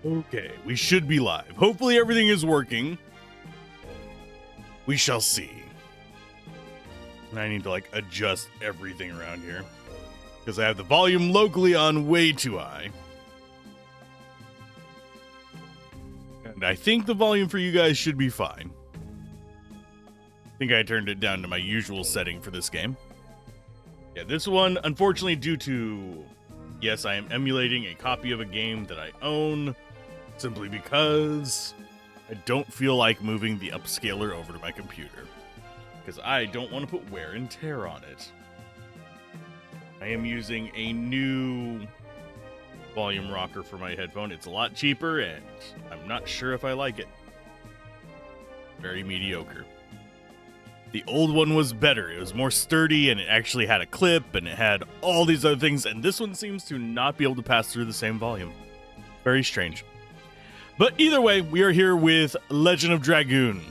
Okay, we should be live. Hopefully everything is working. We shall see. I need to like adjust everything around here because I have the volume locally on way too high. And I think the volume for you guys should be fine. I think I turned it down to my usual setting for this game. Yeah, this one, unfortunately, due to, yes, I am emulating a copy of a game that I own, simply because I don't feel like moving the upscaler over to my computer, because I don't want to put wear and tear on it. I am using a new volume rocker for my headphone. It's a lot cheaper, and I'm not sure if I like it. Very mediocre. The old one was better. It was more sturdy, and it actually had a clip, and it had all these other things, and this one seems to not be able to pass through the same volume. Very strange. But either way, we are here with Legend of Dragoon.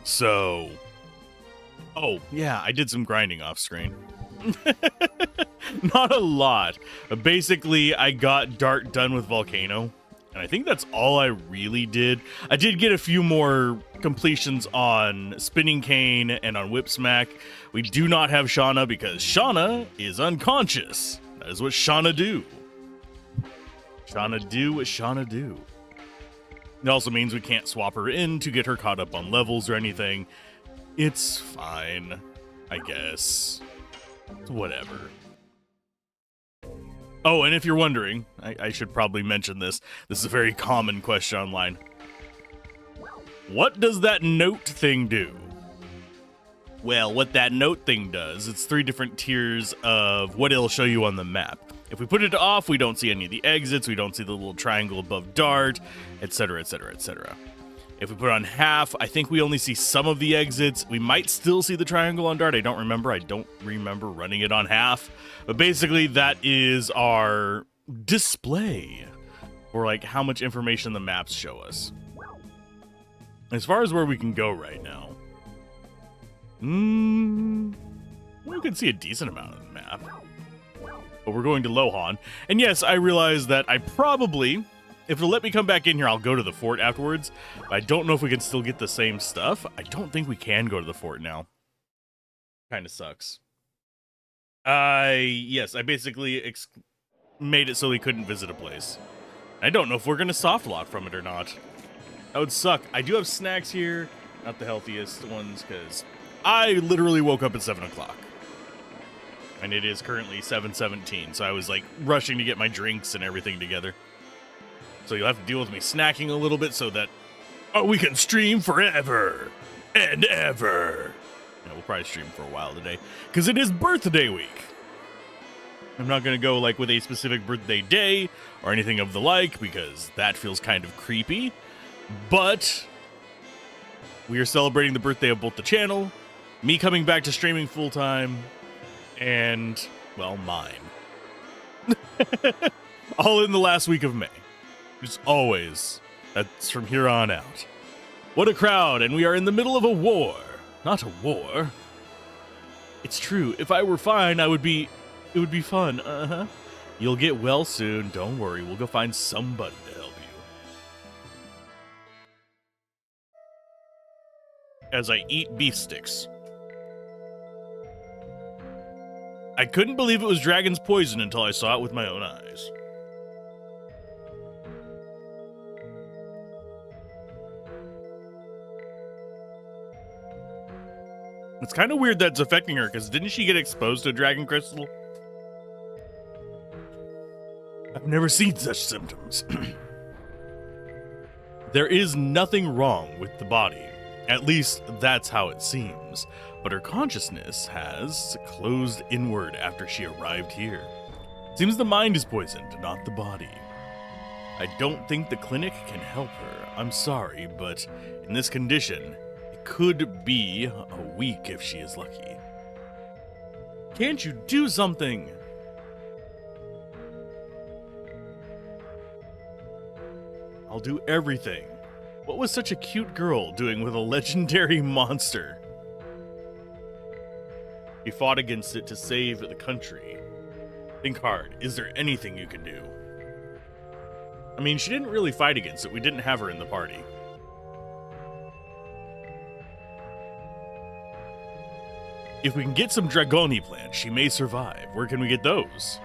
So... oh, yeah, I did some grinding off screen. Not a lot. Basically, I got Dart done with Volcano, and I think that's all I really did. I did get a few more completions on Spinning Cane and on Whip Smack. We do not have Shauna because Shauna is unconscious. That is what Shauna do. Shauna do what Shauna do. It also means we can't swap her in to get her caught up on levels or anything. It's fine, I guess. It's whatever. Oh, and if you're wondering, I should probably mention this. This is a very common question online. What does that note thing do? Well, what that note thing does, it's 3 different tiers of what it'll show you on the map. If we put it off, we don't see any of the exits, we don't see the little triangle above Dart, etc., etc., etc. If we put it on half, I think we only see some of the exits. We might still see the triangle on Dart. I don't remember. I don't remember running it on half. But basically, that is our display for like how much information the maps show us. As far as where we can go right now, we can see a decent amount of the map. But we're going to Lohan. And yes, I realize that I probably... if it'll let me come back in here, I'll go to the fort afterwards. But I don't know if we can still get the same stuff. I don't think we can go to the fort now. Kind of sucks. Yes, I basically made it so we couldn't visit a place. I don't know if we're going to soft lock from it or not. That would suck. I do have snacks here. Not the healthiest ones, because I literally woke up at 7 o'clock. And it is currently 7:17, so I was like rushing to get my drinks and everything together. So you'll have to deal with me snacking a little bit so that we can stream forever and ever. Yeah, we'll probably stream for a while today because it is birthday week. I'm not going to go like with a specific birthday day or anything of the like because that feels kind of creepy. But we are celebrating the birthday of both the channel, me coming back to streaming full time, and, well, mine. All in the last week of May. Just always. That's from here on out. What a crowd, and we are in the middle of a war. Not a war. It's true. If I were fine, it would be fun. Uh-huh. You'll get well soon. Don't worry. We'll go find somebody to help you. As I eat beef sticks. I couldn't believe it was dragon's poison until I saw it with my own eyes. It's kind of weird that it's affecting her, because didn't she get exposed to dragon crystal? I've never seen such symptoms. There is nothing wrong with the body. At least, that's how it seems. But her consciousness has closed inward after she arrived here. Seems the mind is poisoned, not the body. I don't think the clinic can help her. I'm sorry, but in this condition, it could be a week if she is lucky. Can't you do something? I'll do everything. What was such a cute girl doing with a legendary monster? He fought against it to save the country. Think hard. Is there anything you can do? I mean, she didn't really fight against it. We didn't have her in the party. If we can get some Dragoni plants, she may survive. Where can we get those?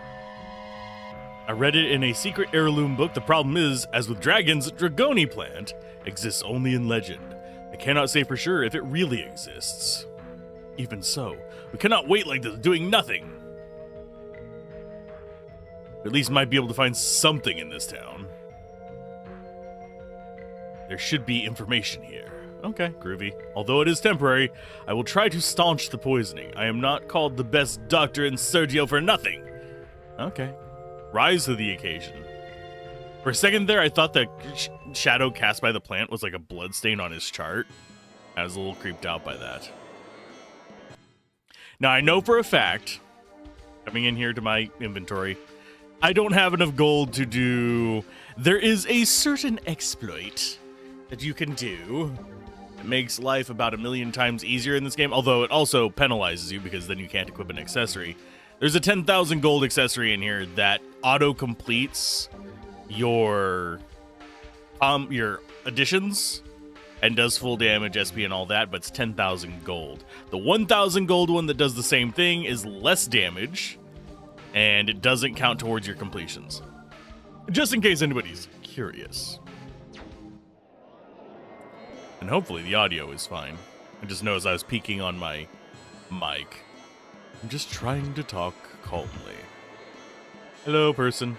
I read it in a secret heirloom book. The problem is, as with dragons, Dragoni plant exists only in legend. I cannot say for sure if it really exists. Even so, we cannot wait like this, doing nothing. At least might be able to find something in this town. There should be information here. Okay, groovy. Although it is temporary, I will try to staunch the poisoning. I am not called the best doctor in Sergio for nothing. Okay. Rise to the occasion. For a second there, I thought that shadow cast by the plant was like a bloodstain on his chart. I was a little creeped out by that. Now, I know for a fact, coming in here to my inventory, I don't have enough gold to do... There is a certain exploit that you can do. It makes life about 1,000,000 times easier in this game, although it also penalizes you because then you can't equip an accessory. There's a 10,000 gold accessory in here that auto-completes your additions and does full damage, SP, and all that, but it's 10,000 gold. The 1,000 gold one that does the same thing is less damage, and it doesn't count towards your completions. Just in case anybody's curious. And hopefully the audio is fine. I just noticed I was peeking on my mic. I'm just trying to talk calmly. Hello, person.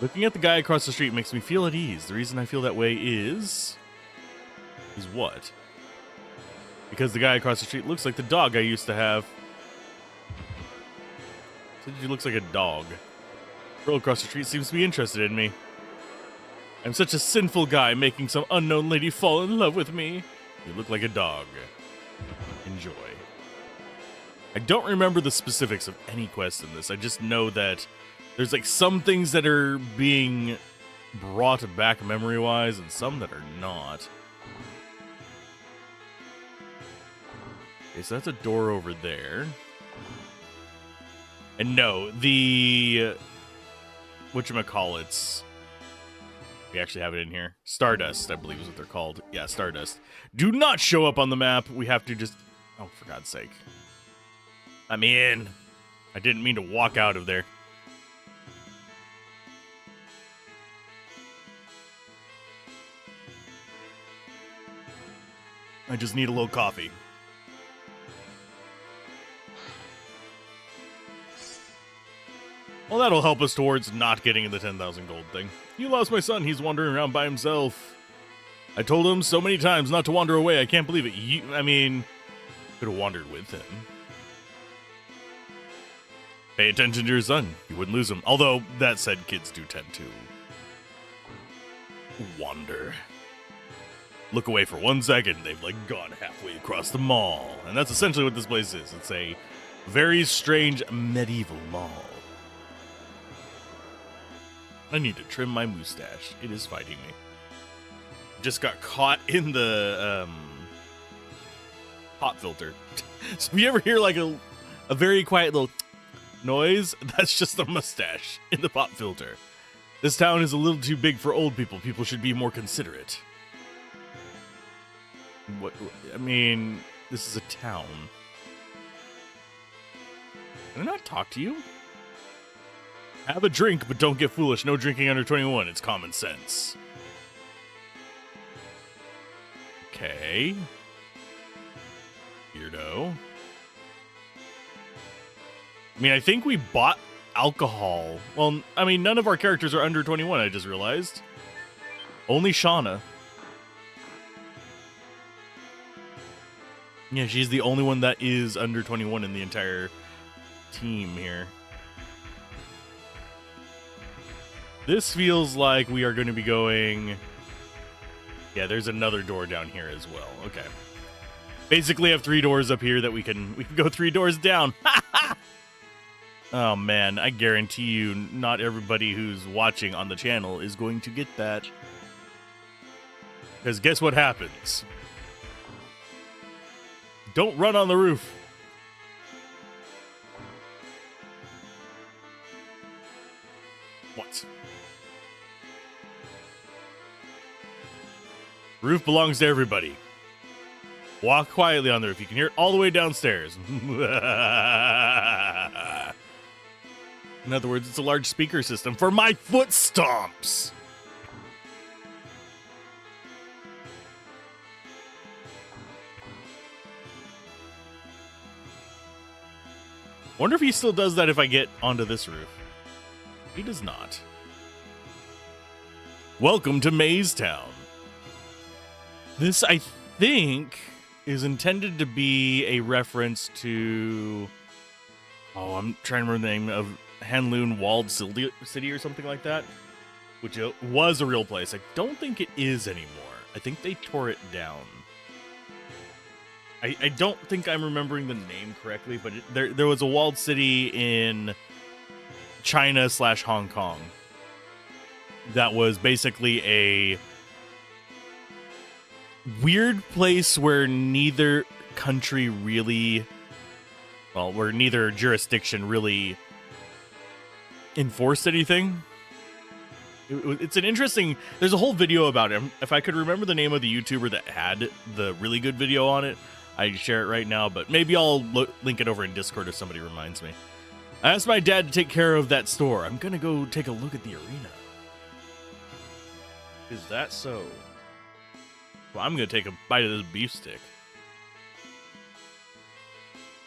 Looking at the guy across the street makes me feel at ease. The reason I feel that way is what? Because the guy across the street looks like the dog I used to have. He looks like a dog. The girl across the street seems to be interested in me. I'm such a sinful guy making some unknown lady fall in love with me. You look like a dog. Enjoy. I don't remember the specifics of any quest in this. I just know that there's like some things that are being brought back memory-wise and some that are not. Okay, so that's a door over there. And no, the... whatchamacallits... We actually have it in here. Stardust, I believe is what they're called. Yeah, Stardust. Do not show up on the map. We have to just... Oh, for God's sake. I'm in. I didn't mean to walk out of there. I just need a little coffee. Well, that'll help us towards not getting the 10,000 gold thing. You lost my son. He's wandering around by himself. I told him so many times not to wander away. I can't believe it. I mean, could have wandered with him. Pay attention to your son. You wouldn't lose him. Although, that said, kids do tend to wander. Look away for 1 second. They've, like, gone halfway across the mall. And that's essentially what this place is. It's a very strange medieval mall. I need to trim my mustache. It is fighting me. Just got caught in the pop filter. So if you ever hear like a very quiet little noise, that's just a mustache in the pop filter. This town is a little too big for old people. People should be more considerate. What? I mean, this is a town. Can I not talk to you? Have a drink, but don't get foolish. No drinking under 21. It's common sense. Okay. Weirdo. I mean, I think we bought alcohol. Well, I mean, none of our characters are under 21, I just realized. Only Shauna. Yeah, she's the only one that is under 21 in the entire team here. This feels like we are going to be going... Yeah, there's another door down here as well. Okay. Basically, I have 3 doors up here that we can go 3 doors down. Oh, man. I guarantee you not everybody who's watching on the channel is going to get that. Because guess what happens? Don't run on the roof. What? Roof belongs to everybody. Walk quietly on the roof. You can hear it all the way downstairs. In other words, it's a large speaker system for my foot stomps. Wonder if he still does that if I get onto this roof. He does not. Welcome to Maze Town. This, I think, is intended to be a reference to... Oh, I'm trying to remember the name of Hanloon Walled City or something like that. Which was a real place. I don't think it is anymore. I think they tore it down. I don't think I'm remembering the name correctly, but there was a walled city in China / Hong Kong that was basically a weird place where neither country really, well, where neither jurisdiction really enforced anything. It's an interesting, there's a whole video about it. If I could remember the name of the YouTuber that had the really good video on it, I'd share it right now, but maybe I'll link it over in Discord if somebody reminds me. I asked my dad to take care of that store. I'm gonna go take a look at the arena. Is that so? Well, I'm gonna take a bite of this beef stick.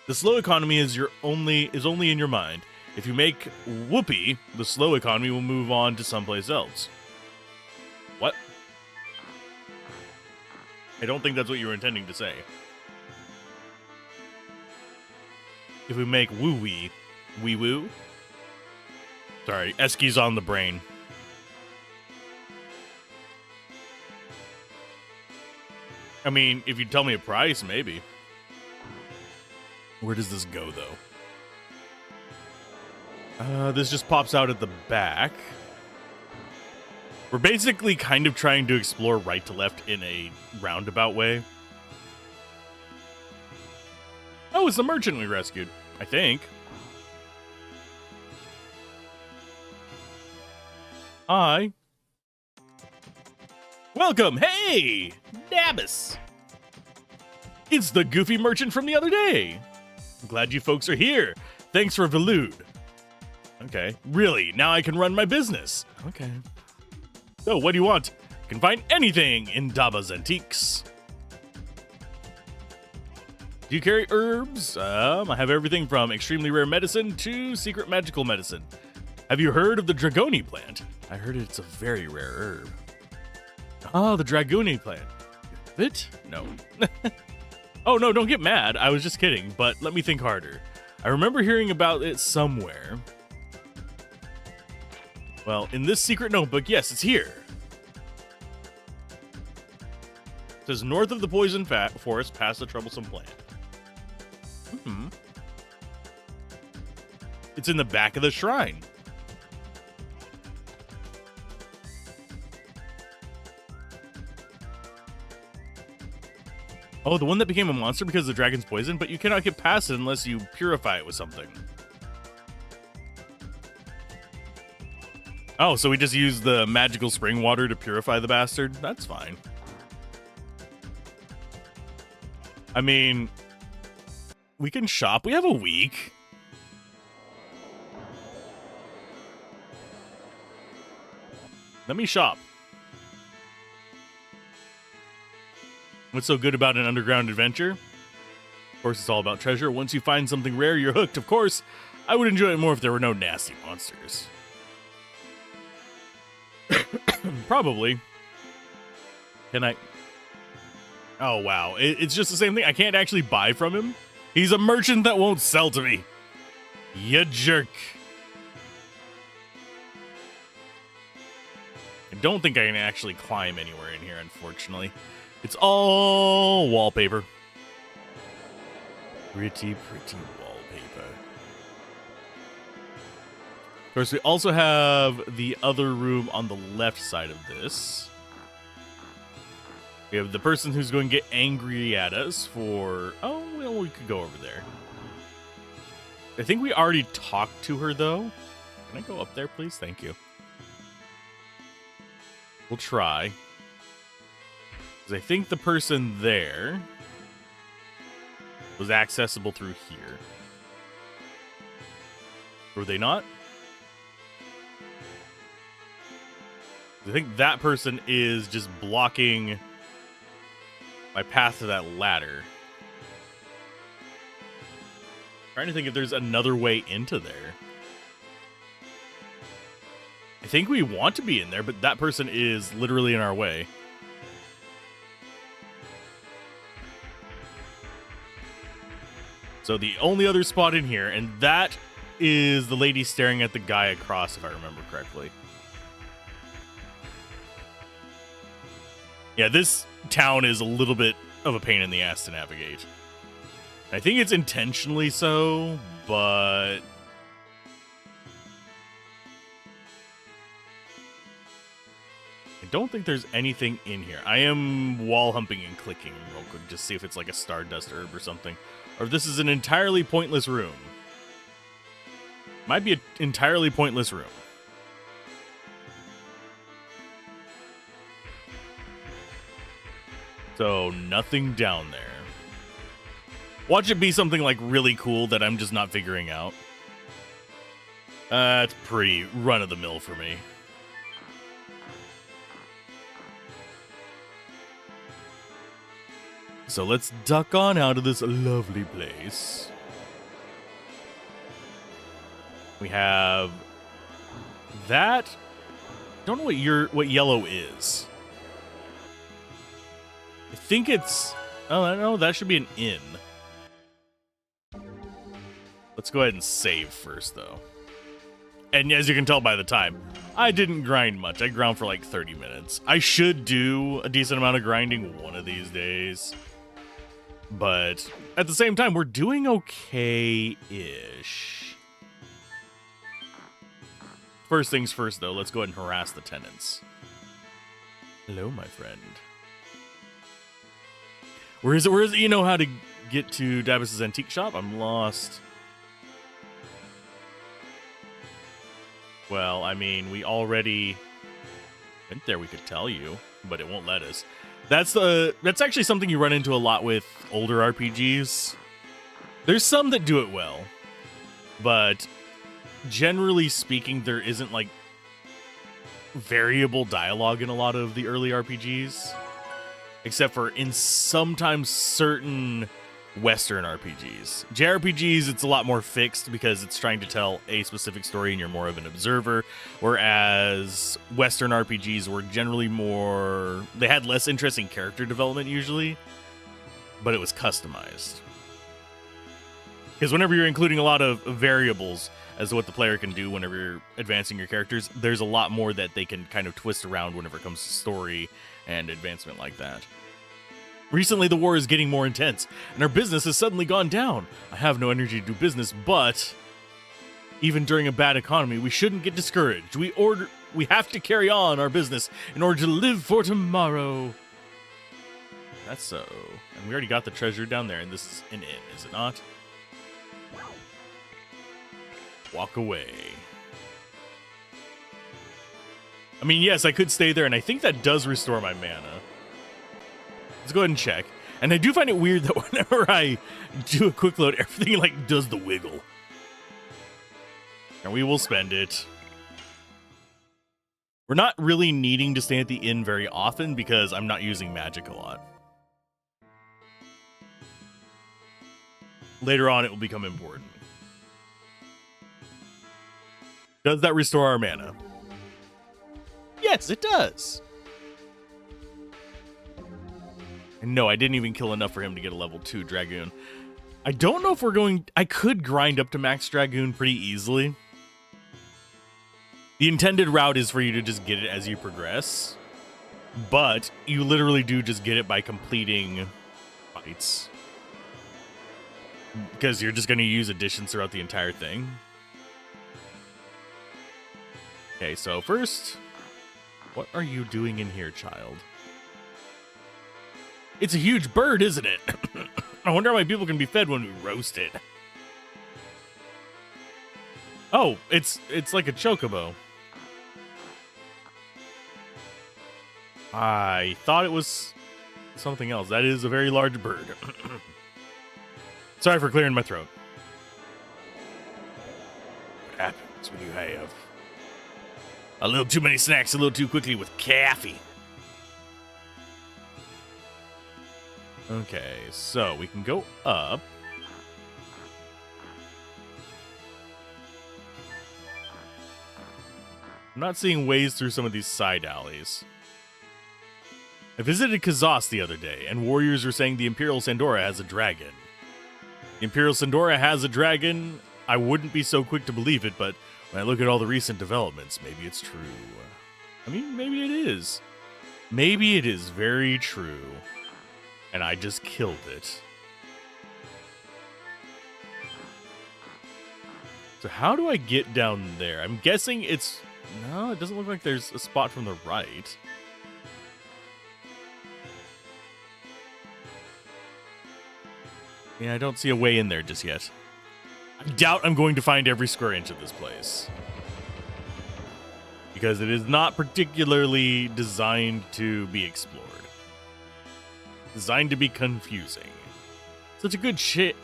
The slow economy is only in your mind. If you make whoopee, the slow economy will move on to someplace else. What? I don't think that's what you were intending to say. If we make woo-wee, wee-woo? Sorry, Eski's on the brain. I mean, if you tell me a price, maybe. Where does this go, though? This just pops out at the back. We're basically kind of trying to explore right to left in a roundabout way. Oh, it's the merchant we rescued, I think. Hi. Welcome. Hey, Dabus. It's the goofy merchant from the other day. I'm glad you folks are here. Thanks for Velude. Okay. Really? Now I can run my business. Okay. So, what do you want? You can find anything in Daba's Antiques. Do you carry herbs? I have everything from extremely rare medicine to secret magical medicine. Have you heard of the Dragoni plant? I heard it's a very rare herb. Oh, the Dragoni plant. It? No. Oh, no, don't get mad. I was just kidding, but let me think harder. I remember hearing about it somewhere. Well, in this secret notebook, yes, it's here. It says north of the poison forest, past the troublesome plant. It's in the back of the shrine. Oh, the one that became a monster because of the dragon's poison, but you cannot get past it unless you purify it with something. Oh, so we just use the magical spring water to purify the bastard? That's fine. I mean, we can shop. We have a week. Let me shop. What's so good about an underground adventure? Of course, it's all about treasure. Once you find something rare, you're hooked. Of course, I would enjoy it more if there were no nasty monsters. Probably. Can I? Oh, wow. It's just the same thing. I can't actually buy from him. He's a merchant that won't sell to me. You jerk. I don't think I can actually climb anywhere in here, unfortunately. It's all wallpaper. Pretty, pretty wallpaper. Of course, we also have the other room on the left side of this. We have the person who's going to get angry at us for... Oh, well, we could go over there. I think we already talked to her, though. Can I go up there, please? Thank you. We'll try. I think the person there was accessible through here. Were they not? I think that person is just blocking my path to that ladder. Trying to think if there's another way into there. I think we want to be in there, but that person is literally in our way. So the only other spot in here, and that is the lady staring at the guy across, if I remember correctly. Yeah, this town is a little bit of a pain in the ass to navigate. I think it's intentionally so, but I don't think there's anything in here. I am wall humping and clicking real quick, just see if it's like a stardust herb or something. Or if this is an entirely pointless room. Might be an entirely pointless room. So, nothing down there. Watch it be something like really cool that I'm just not figuring out. It's pretty run-of-the-mill for me. So let's duck on out of this lovely place. We have that. Don't know what yellow is. I think it's... Oh, no, that should be an inn. Let's go ahead and save first, though. And as you can tell by the time, I didn't grind much. I ground for like 30 minutes. I should do a decent amount of grinding one of these days. But at the same time, we're doing okay-ish. First things first, though, let's go ahead and harass the tenants. Hello, my friend. Where is it? Where is it? You know how to get to Dabus's antique shop? I'm lost. Well, I mean, we already went there, we could tell you, but it won't let us. That's actually something you run into a lot with older RPGs. There's some that do it well, but generally speaking, there isn't like variable dialogue in a lot of the early RPGs, except for in sometimes certain Western RPGs. JRPGs, it's a lot more fixed because it's trying to tell a specific story and you're more of an observer, whereas Western RPGs were generally more... They had less interesting character development usually, but it was customized. Because whenever you're including a lot of variables as to what the player can do whenever you're advancing your characters, there's a lot more that they can kind of twist around whenever it comes to story and advancement like that. Recently, the war is getting more intense, and our business has suddenly gone down. I have no energy to do business, but even during a bad economy, we shouldn't get discouraged. We have to carry on our business in order to live for tomorrow. That's so. And we already got the treasure down there, and this is an inn, is it not? Walk away. I mean, yes, I could stay there, and I think that does restore my mana. Let's go ahead and check. And I do find it weird that whenever I do a quick load, everything like does the wiggle. And we will spend it. We're not really needing to stay at the inn very often because I'm not using magic a lot. Later on, it will become important. Does that restore our mana? Yes, it does. And no, I didn't even kill enough for him to get a level 2 Dragoon. I don't know if we're going... I could grind up to max Dragoon pretty easily. The intended route is for you to just get it as you progress. But you literally do just get it by completing fights. Because you're just going to use additions throughout the entire thing. Okay, so first... What are you doing in here, child? It's a huge bird, isn't it? I wonder how many people can be fed when we roast it. Oh, it's like a chocobo. I thought it was something else. That is a very large bird. Sorry for clearing my throat. What happens when you have a little too many snacks a little too quickly with coffee? Okay, so we can go up. I'm not seeing ways through some of these side alleys. I visited Kazas the other day, and warriors are saying the Imperial Sandora has a dragon. The Imperial Sandora has a dragon? I wouldn't be so quick to believe it, but when I look at all the recent developments, maybe it's true. I mean, maybe it is. Maybe it is very true. And I just killed it. So how do I get down there? I'm guessing it's... No, it doesn't look like there's a spot from the right. Yeah, I don't see a way in there just yet. I doubt I'm going to find every square inch of this place. Because it is not particularly designed to be explored. Designed to be confusing. Such a good shit.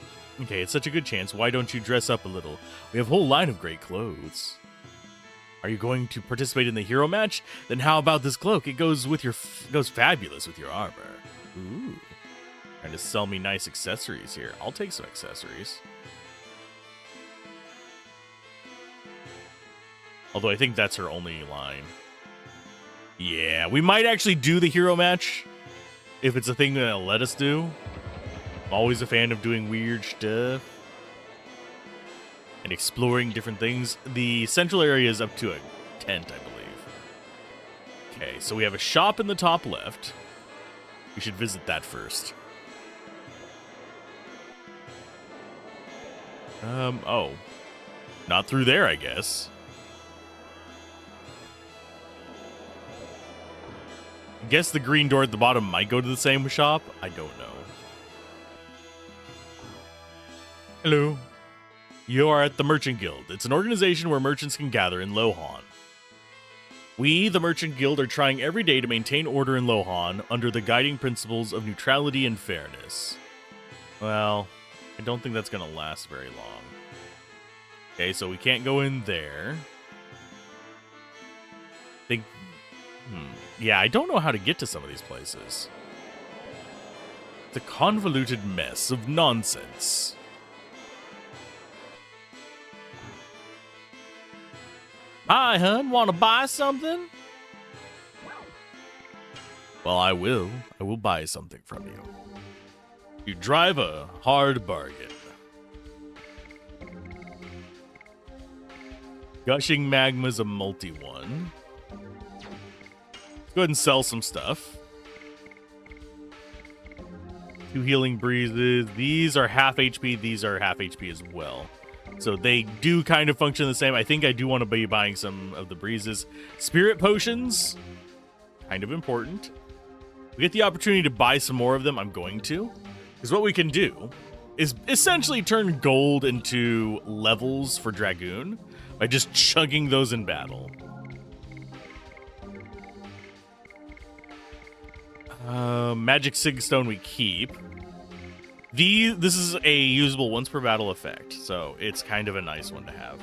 Okay, it's such a good chance. Why don't you dress up a little? We have a whole line of great clothes. Are you going to participate in the hero match? Then how about this cloak? It goes with your goes fabulous with your armor. Ooh. Trying to sell me nice accessories here. I'll take some accessories. Although I think that's her only line. Yeah, we might actually do the hero match. If it's a thing that they'll let us do. I'm always a fan of doing weird stuff. And exploring different things. The central area is up to a tent, I believe. Okay, so we have a shop in the top left. We should visit that first. Oh. Not through there, I guess. I guess the green door at the bottom might go to the same shop. I don't know. Hello. You are at the Merchant Guild. It's an organization where merchants can gather in Lohan. We, the Merchant Guild, are trying every day to maintain order in Lohan under the guiding principles of neutrality and fairness. Well, I don't think that's going to last very long. Okay, so we can't go in there. Yeah, I don't know how to get to some of these places. It's a convoluted mess of nonsense. Hi, hun. Want to buy something? Well, I will. I will buy something from you. You drive a hard bargain. Gushing Magma's a multi-one. Let's go ahead and sell some stuff. 2 healing breezes. These are half HP. These are half HP as well. So they do kind of function the same. I think I do want to be buying some of the breezes. Spirit potions, kind of important. We get the opportunity to buy some more of them. I'm going to. Because what we can do is essentially turn gold into levels for Dragoon by just chugging those in battle. Magic Sigstone we keep. This is a usable once per battle effect, so it's kind of a nice one to have.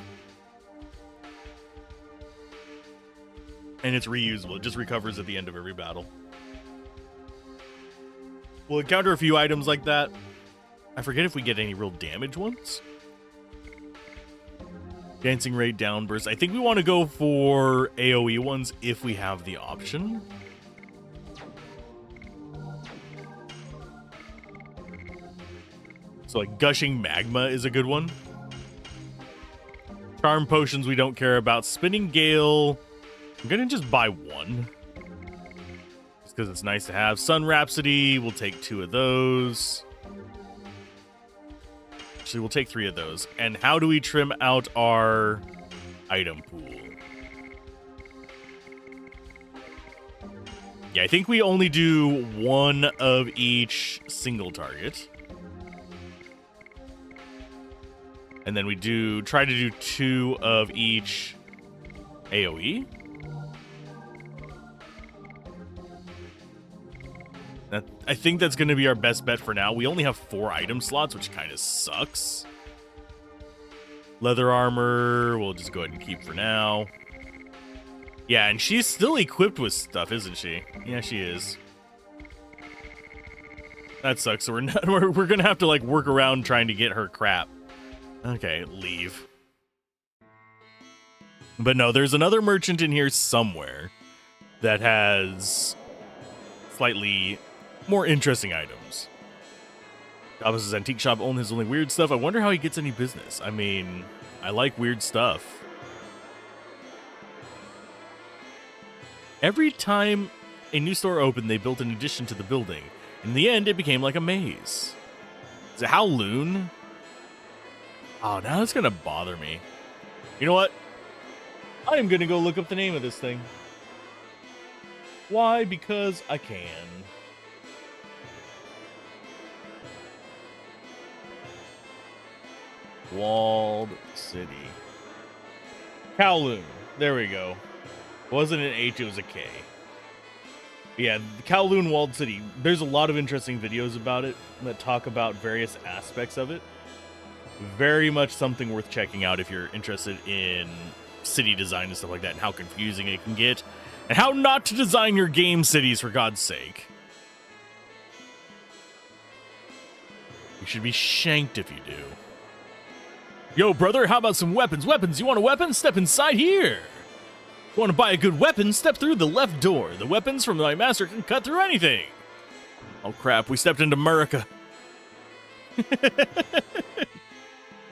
And it's reusable. It just recovers at the end of every battle. We'll encounter a few items like that. I forget if we get any real damage ones. Dancing Ray Downburst. I think we want to go for AoE ones if we have the option. So like Gushing Magma is a good one. Charm Potions we don't care about. Spinning Gale, I'm going to just buy one. Just because it's nice to have. Sun Rhapsody, we'll take 2 of those. Actually, we'll take 3 of those. And how do we trim out our item pool? Yeah, I think we only do 1 of each single target. And then we try to do 2 of each AoE. I think that's going to be our best bet for now. We only have 4 item slots, which kind of sucks. Leather armor, we'll just go ahead and keep for now. Yeah, and she's still equipped with stuff, isn't she? Yeah, she is. That sucks. So we're gonna have to like work around trying to get her crap. Okay, leave. But no, there's another merchant in here somewhere that has slightly more interesting items. Thomas's antique shop only has only weird stuff. I wonder how he gets any business. I mean, I like weird stuff. Every time a new store opened, they built an addition to the building. In the end, it became like a maze. Is it Howloon? Oh, now it's gonna bother me. You know what? I am gonna go look up the name of this thing. Why? Because I can. Walled City. Kowloon. There we go. It wasn't an H, it was a K. Yeah, the Kowloon Walled City. There's a lot of interesting videos about it that talk about various aspects of it. Very much something worth checking out if you're interested in city design and stuff like that, and how confusing it can get, and how not to design your game cities, for God's sake. You should be shanked if you do. Yo, brother, how about some weapons? Weapons, you want a weapon? Step inside here. Want to buy a good weapon? Step through the left door. The weapons from my master can cut through anything. Oh, crap, we stepped into America.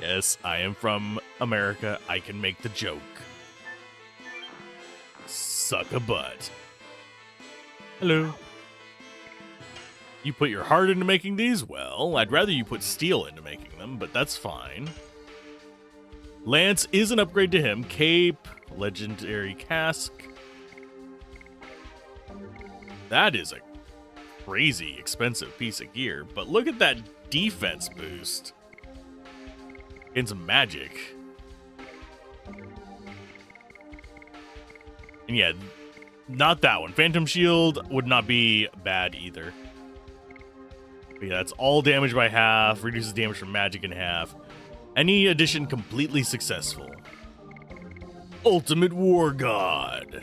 Yes, I am from America. I can make the joke. Suck a butt. Hello. You put your heart into making these? Well, I'd rather you put steel into making them, but that's fine. Lance is an upgrade to him. Cape, legendary cask. That is a crazy expensive piece of gear, but look at that defense boost. And some magic. And yeah, not that one. Phantom Shield would not be bad either. But yeah, that's all damage by half, reduces damage from magic in half. Any addition completely successful. Ultimate War God.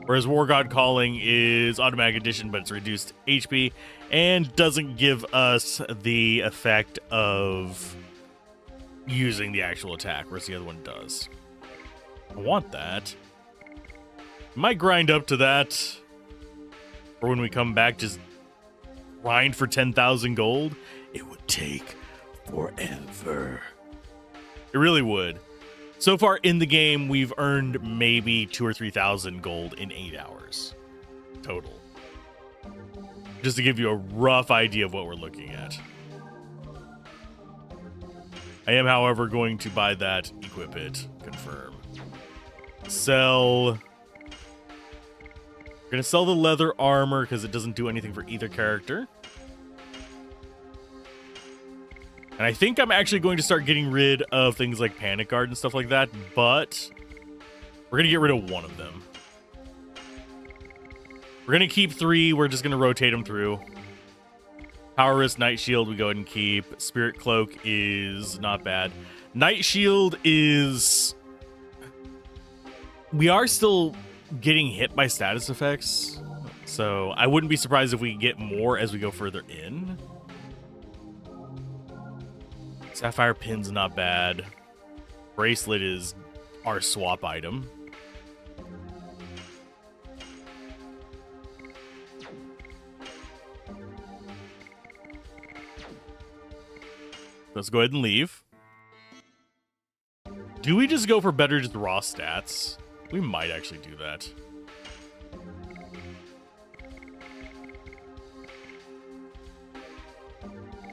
Whereas War God Calling is automatic addition, but it's reduced HP and doesn't give us the effect of using the actual attack, whereas the other one does. I want that. Might grind up to that. Or when we come back, just grind for 10,000 gold. It would take forever. It really would. So far in the game, we've earned maybe 2,000 or 3,000 gold in 8 hours total. Just to give you a rough idea of what we're looking at. I am, however, going to buy that, equip it, confirm. Sell. We're going to sell the leather armor because it doesn't do anything for either character. And I think I'm actually going to start getting rid of things like Panic Guard and stuff like that, but we're going to get rid of one of them. We're going to keep 3. We're just going to rotate them through. Power Wrist, Night Shield, we go ahead and keep. Spirit Cloak is not bad. Night Shield is... We are still getting hit by status effects, so I wouldn't be surprised if we get more as we go further in. Sapphire Pin's not bad. Bracelet is our swap item. Let's go ahead and leave. Do we just go for better just raw stats? We might actually do that.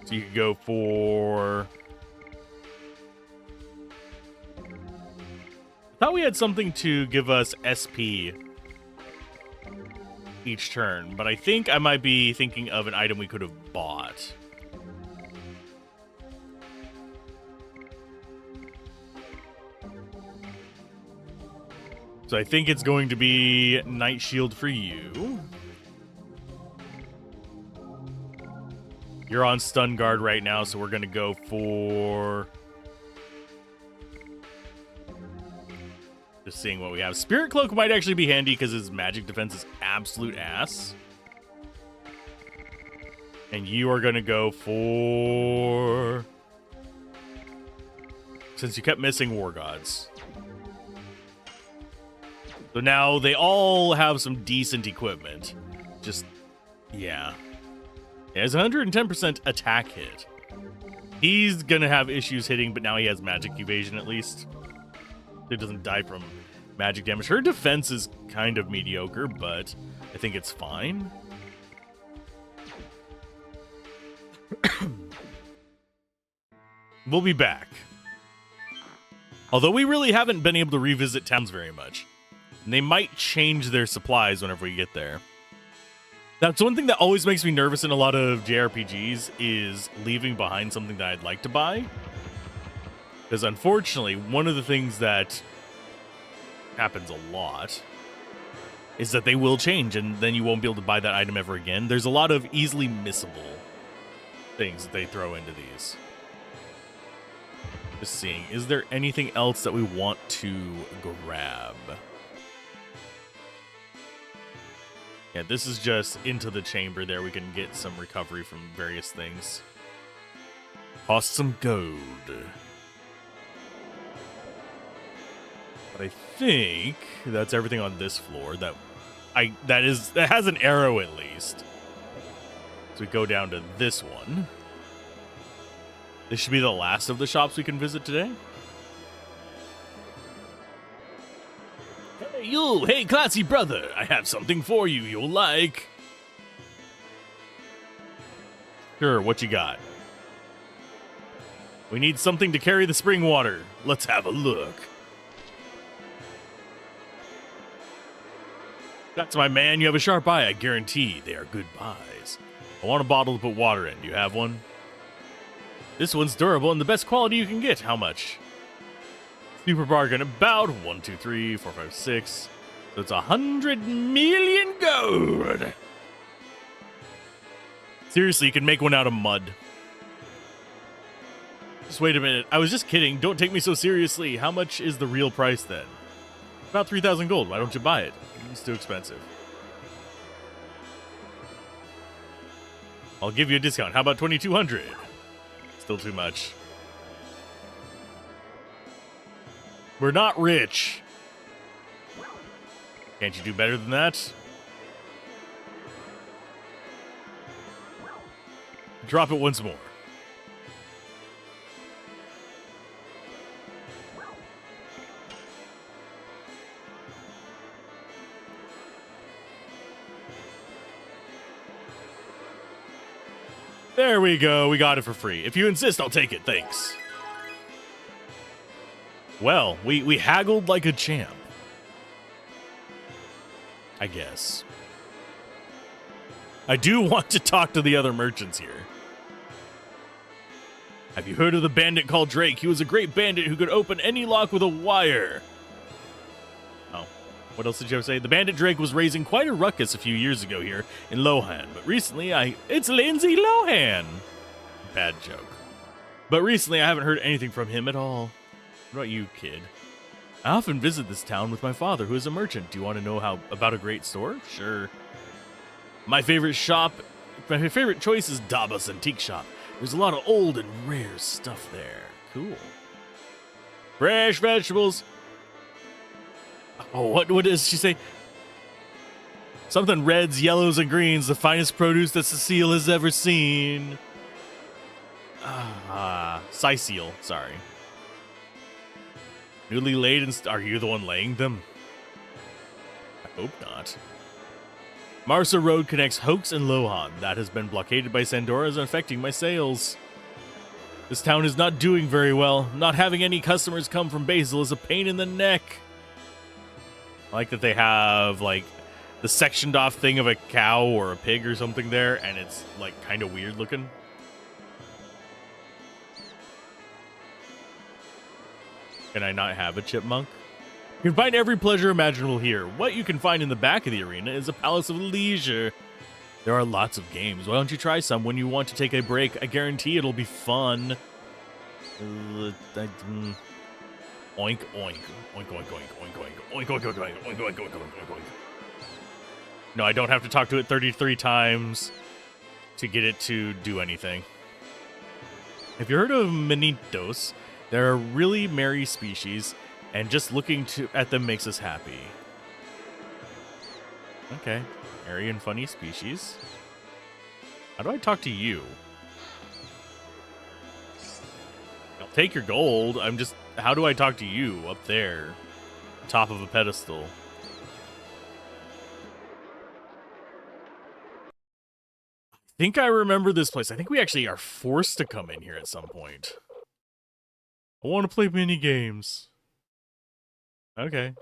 So you could go for... I thought we had something to give us SP each turn, but I think I might be thinking of an item we could have bought. So I think it's going to be Night Shield for you. You're on stun guard right now, so we're going to go for... Just seeing what we have. Spirit Cloak might actually be handy because his magic defense is absolute ass. And you are going to go for... Since you kept missing War Gods. So now they all have some decent equipment. Just, yeah. He has 110% attack hit. He's going to have issues hitting, but now he has magic evasion at least. It doesn't die from magic damage. Her defense is kind of mediocre, but I think it's fine. We'll be back. Although we really haven't been able to revisit towns very much. And they might change their supplies whenever we get there. That's one thing that always makes me nervous in a lot of JRPGs is leaving behind something that I'd like to buy. Because unfortunately, one of the things that happens a lot is that they will change and then you won't be able to buy that item ever again. There's a lot of easily missable things that they throw into these. Just seeing, is there anything else that we want to grab? Yeah, this is just into the chamber there. We can get some recovery from various things. Cost some gold. But I think that's everything on this floor that has an arrow at least. So we go down to this one. This should be the last of the shops we can visit today. Hey, you! Hey, classy brother! I have something for you you'll like. Sure, what you got? We need something to carry the spring water. Let's have a look. That's my man. You have a sharp eye. I guarantee they are good buys. I want a bottle to put water in. Do you have one? This one's durable and the best quality you can get. How much? Super bargain. About 1, 2, 3, 4, 5, 6. So it's 100 million gold. Seriously, you can make one out of mud. Just wait a minute. I was just kidding. Don't take me so seriously. How much is the real price then? About 3,000 gold. Why don't you buy it? It's too expensive. I'll give you a discount. How about 2,200? Still too much. We're not rich. Can't you do better than that? Drop it once more. There we go. We got it for free. If you insist, I'll take it. Thanks. Well, we haggled like a champ. I guess. I do want to talk to the other merchants here. Have you heard of the bandit called Drake? He was a great bandit who could open any lock with a wire. Oh, what else did you have to say? The bandit Drake was raising quite a ruckus a few years ago here in Lohan, but recently it's Lindsay Lohan. Bad joke. But recently I haven't heard anything from him at all. What about you, kid? I often visit this town with my father, who is a merchant. Do you want to know about a great store? Sure. My favorite choice is Daba's Antique Shop. There's a lot of old and rare stuff there. Cool. Fresh vegetables. Oh, what does she say? Something reds, yellows, and greens. The finest produce that Cecile has ever seen. Cecile, sorry. Newly laid and are you the one laying them? I hope not. Marsa Road connects Hoax and Lohan. That has been blockaded by Sandoras and affecting my sales. This town is not doing very well. Not having any customers come from Basil is a pain in the neck. I like that they have, like, the sectioned off thing of a cow or a pig or something there, and it's, like, kind of weird looking. Can I not have a chipmunk? You can find every pleasure imaginable here. What you can find in the back of the arena is a palace of leisure. There are lots of games. Why don't you try some when you want to take a break? I guarantee it'll be fun. Oink, oink. Oink, oink, oink, oink, oink, oink, oink, oink, oink, oink, oink, oink, oink, oink. No, I don't have to talk to it 33 times to get it to do anything. Have you heard of Menitos? They're a really merry species, and just looking at them makes us happy. Okay. Merry and funny species. How do I talk to you? I'll take your gold. How do I talk to you up there? Top of a pedestal. I think I remember this place. I think we actually are forced to come in here at some point. I want to play mini games. Okay.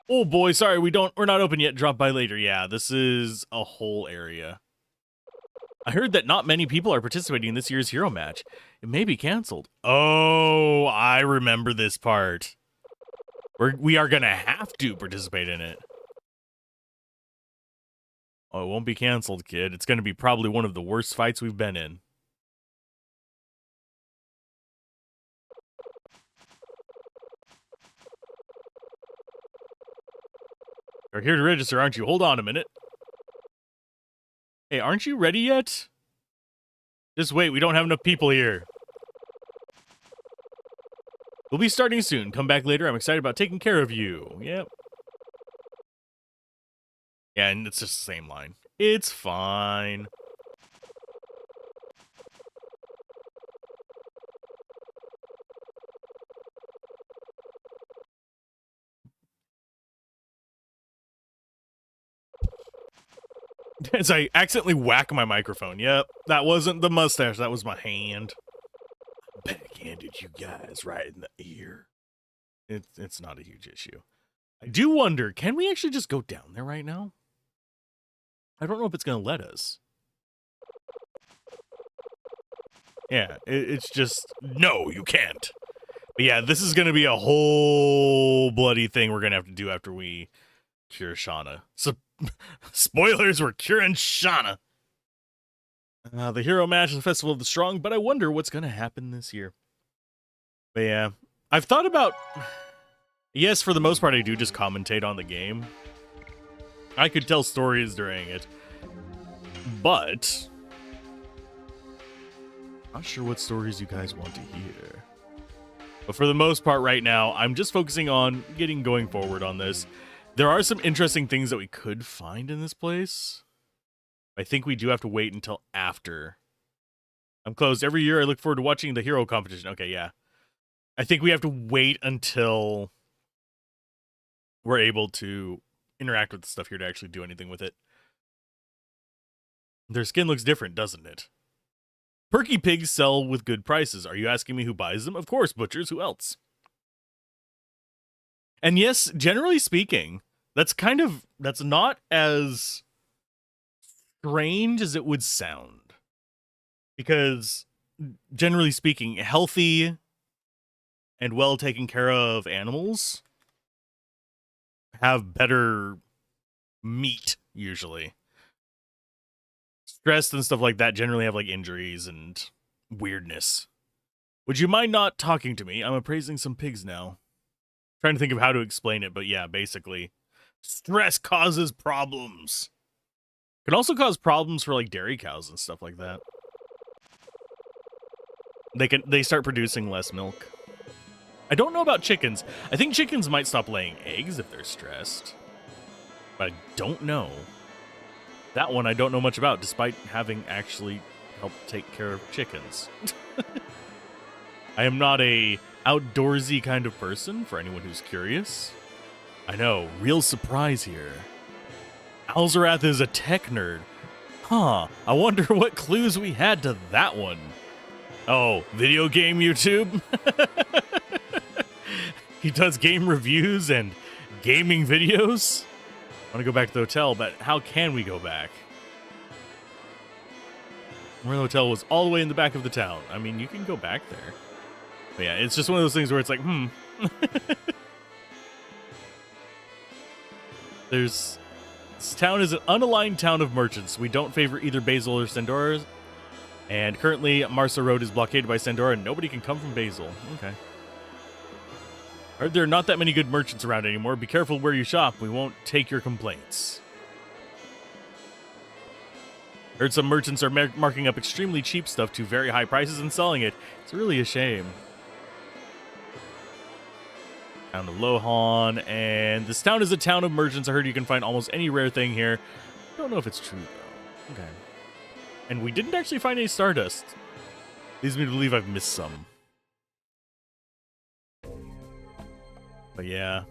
Oh boy, sorry, we're not open yet. Drop by later. Yeah, this is a whole area. I heard that not many people are participating in this year's hero match. It may be canceled. Oh, I remember this part. We are gonna have to participate in it. Oh, it won't be canceled, kid. It's gonna be probably one of the worst fights we've been in. You're here to register, aren't you? Hold on a minute. Hey, aren't you ready yet? Just wait, we don't have enough people here. We'll be starting soon. Come back later. I'm excited about taking care of you. Yep. Yeah, and it's just the same line. It's fine. As I accidentally whack my microphone. Yep, that wasn't the mustache. That was my hand. Backhanded you guys right in the ear. It's not a huge issue. I do wonder, can we actually just go down there right now? I don't know if it's going to let us. Yeah, it's just, no, you can't. But yeah, this is going to be a whole bloody thing we're going to have to do after we cure Shauna. So, spoilers, we're curing Shauna. The hero match is the Festival of the Strong, but I wonder what's going to happen this year. But yeah, I've thought about... Yes, for the most part, I do just commentate on the game. I could tell stories during it. But... not sure what stories you guys want to hear. But for the most part right now, I'm just focusing on getting going forward on this. There are some interesting things that we could find in this place. I think we do have to wait until after. I'm closed. Every year I look forward to watching the hero competition. Okay, yeah. I think we have to wait until we're able to interact with the stuff here to actually do anything with it. Their skin looks different, doesn't it? Perky pigs sell with good prices. Are you asking me who buys them? Of course, butchers. Who else? And yes, generally speaking, that's not as strange as it would sound. Because, generally speaking, healthy and well taken care of animals have better meat, usually. Stressed and stuff like that generally have, like, injuries and weirdness. Would you mind not talking to me? I'm appraising some pigs now. Trying to think of how to explain it, but yeah, basically. Stress causes problems. Can also cause problems for, like, dairy cows and stuff like that. They start producing less milk. I don't know about chickens. I think chickens might stop laying eggs if they're stressed. But I don't know. That one I don't know much about, despite having actually helped take care of chickens. I am not a outdoorsy kind of person, for anyone who's curious. I know, real surprise here. Alzorath is a tech nerd. Huh, I wonder what clues we had to that one. Oh, video game YouTube? He does game reviews and gaming videos? I want to go back to the hotel, but how can we go back? The hotel was all the way in the back of the town. I mean, you can go back there. But yeah, it's just one of those things where it's like, There's This town is an unaligned town of merchants. We don't favor either Basil or Sandora. And currently, Marsa Road is blockaded by Sandora, and nobody can come from Basil. Okay. There are not that many good merchants around anymore. Be careful where you shop. We won't take your complaints. Heard some merchants are marking up extremely cheap stuff to very high prices and selling it. It's really a shame. Town of Lohan, and this town is a town of merchants. I heard you can find almost any rare thing here. Don't know if it's true, though. Okay. And we didn't actually find any Stardust. Leads me to believe I've missed some. But yeah.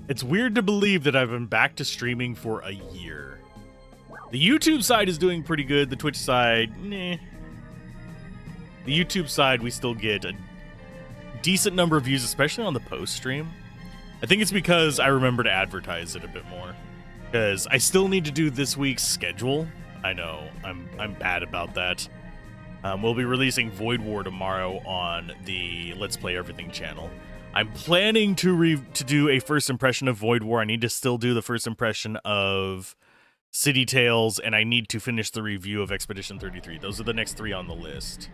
It's weird to believe that I've been back to streaming for a year. The YouTube side is doing pretty good. The Twitch side, nah. The YouTube side, we still get a decent number of views, especially on the post stream. I think it's because I remember to advertise it a bit more. Because I still need to do this week's schedule. I know, I'm bad about that. We'll be releasing Void War tomorrow on the Let's Play Everything channel. I'm planning to do a first impression of Void War. I need to still do the first impression of City Tales, and I need to finish the review of Expedition 33. Those are the next 3 on the list.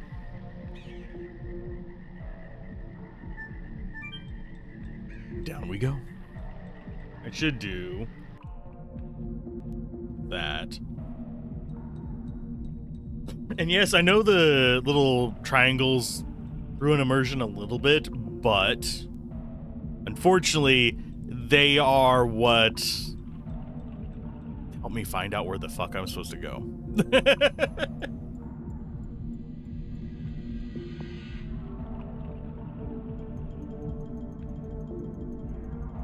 Down we go. I should do that. And yes, I know the little triangles ruin immersion a little bit, but unfortunately, they are what help me find out where the fuck I'm supposed to go.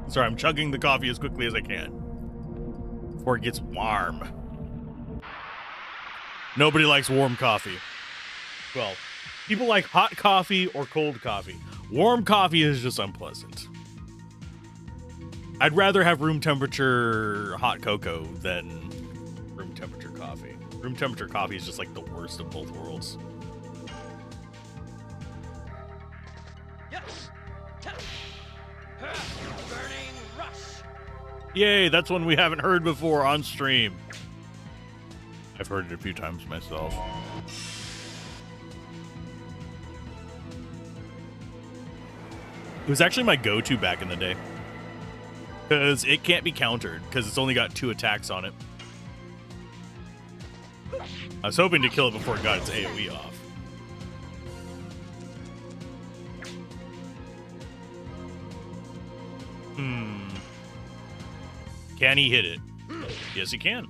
Sorry, I'm chugging the coffee as quickly as I can before it gets warm. Nobody likes warm coffee. Well, people like hot coffee or cold coffee. Warm coffee is just unpleasant. I'd rather have room temperature hot cocoa than room temperature coffee. Room temperature coffee is just like the worst of both worlds. Burning rush. Yay, that's one we haven't heard before on stream. I've heard it a few times myself. It was actually my go-to back in the day. Because it can't be countered, because it's only got 2 attacks on it. I was hoping to kill it before it got its AoE off. Can he hit it? Yes, he can.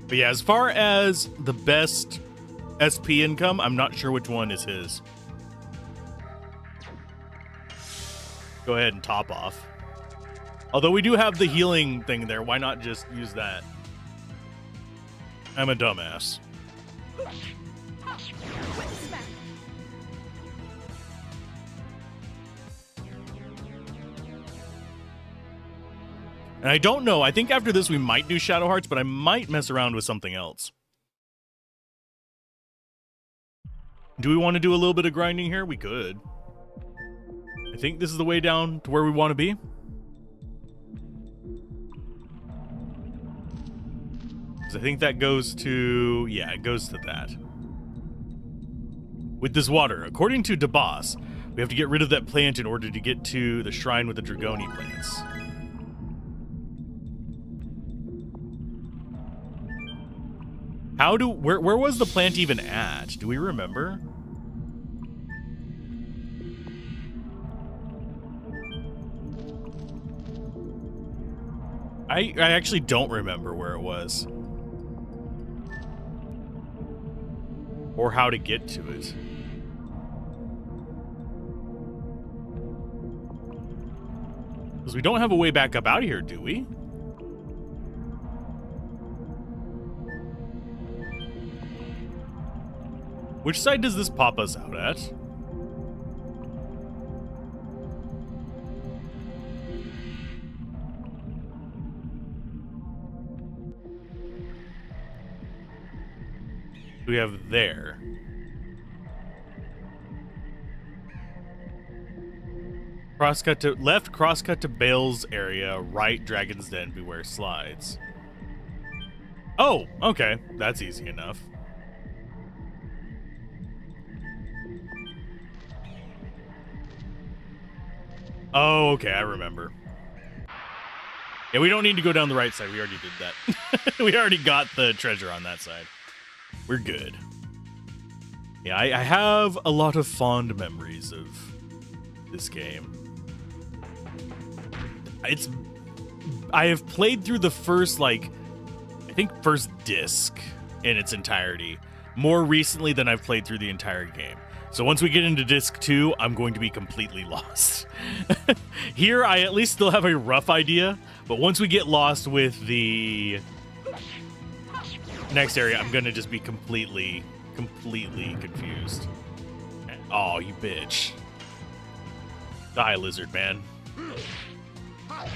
But yeah, as far as the best SP income, I'm not sure which one is his. Go ahead and top off. Although we do have the healing thing there, why not just use that? I'm a dumbass. And I don't know. I think after this we might do Shadow Hearts, but I might mess around with something else. Do we want to do a little bit of grinding here? We could. I think this is the way down to where we want to be. Because I think that goes to... Yeah, it goes to that. With this water, according to DeBoss, we have to get rid of that plant in order to get to the shrine with the Dragoni plants. Where was the plant even at? Do we remember? I actually don't remember where it was. Or how to get to it. Because we don't have a way back up out of here, do we? Which side does this pop us out at? We have there. Crosscut to left, crosscut to Bale's area, right, Dragon's Den, beware slides. Oh, okay. That's easy enough. Oh, okay, I remember. Yeah, we don't need to go down the right side. We already did that. We already got the treasure on that side. We're good. Yeah, I have a lot of fond memories of this game. I have played through the first, like, I think first disc in its entirety more recently than I've played through the entire game. So once we get into disc 2, I'm going to be completely lost. Here, I at least still have a rough idea, but once we get lost with the next area, I'm going to just be completely confused. Oh, you bitch. Die, lizard man. I'm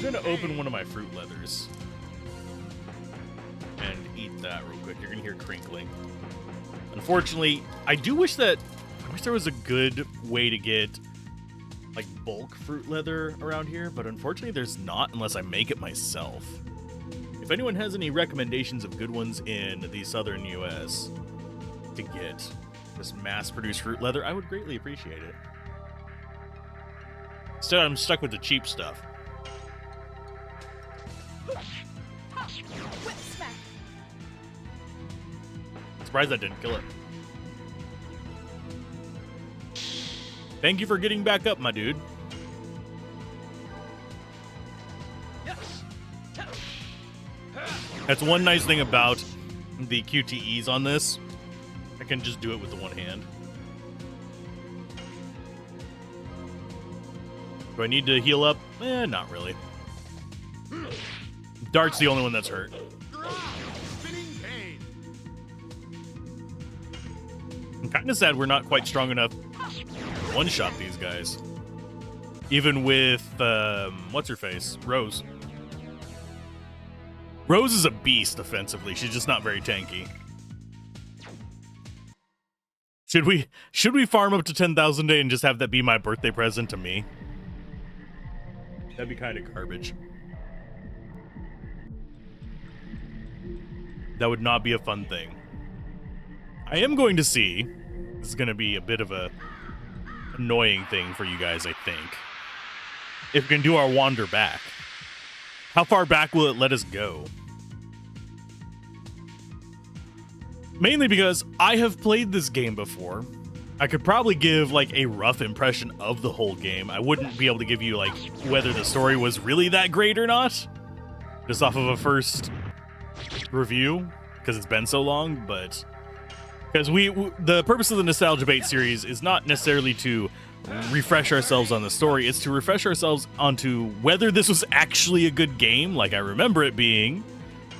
gonna open one of my fruit leathers and eat that real quick. You're gonna hear crinkling. Unfortunately, I wish there was a good way to get like bulk fruit leather around here, but unfortunately there's not unless I make it myself. If anyone has any recommendations of good ones in the southern US to get this mass-produced fruit leather, I would greatly appreciate it. Instead, I'm stuck with the cheap stuff. Surprised that didn't kill it. Thank you for getting back up, my dude. That's one nice thing about the QTEs on this. I can just do it with the one hand. Do I need to heal up? Not really. Dart's the only one that's hurt. I'm kind of sad we're not quite strong enough to one-shot these guys. Even with, what's-her-face? Rose. Rose is a beast offensively. She's just not very tanky. Should we farm up to 10,000 day and just have that be my birthday present to me? That'd be kind of garbage. That would not be a fun thing. I am going to see. This is going to be a bit of a annoying thing for you guys, I think. If we can do our wander back. How far back will it let us go? Mainly because I have played this game before. I could probably give like a rough impression of the whole game. I wouldn't be able to give you like whether the story was really that great or not, just off of a first review, because it's been so long. But because the purpose of the Nostalgia Bait series is not necessarily to refresh ourselves on the story, it's to refresh ourselves onto whether this was actually a good game, like I remember it being,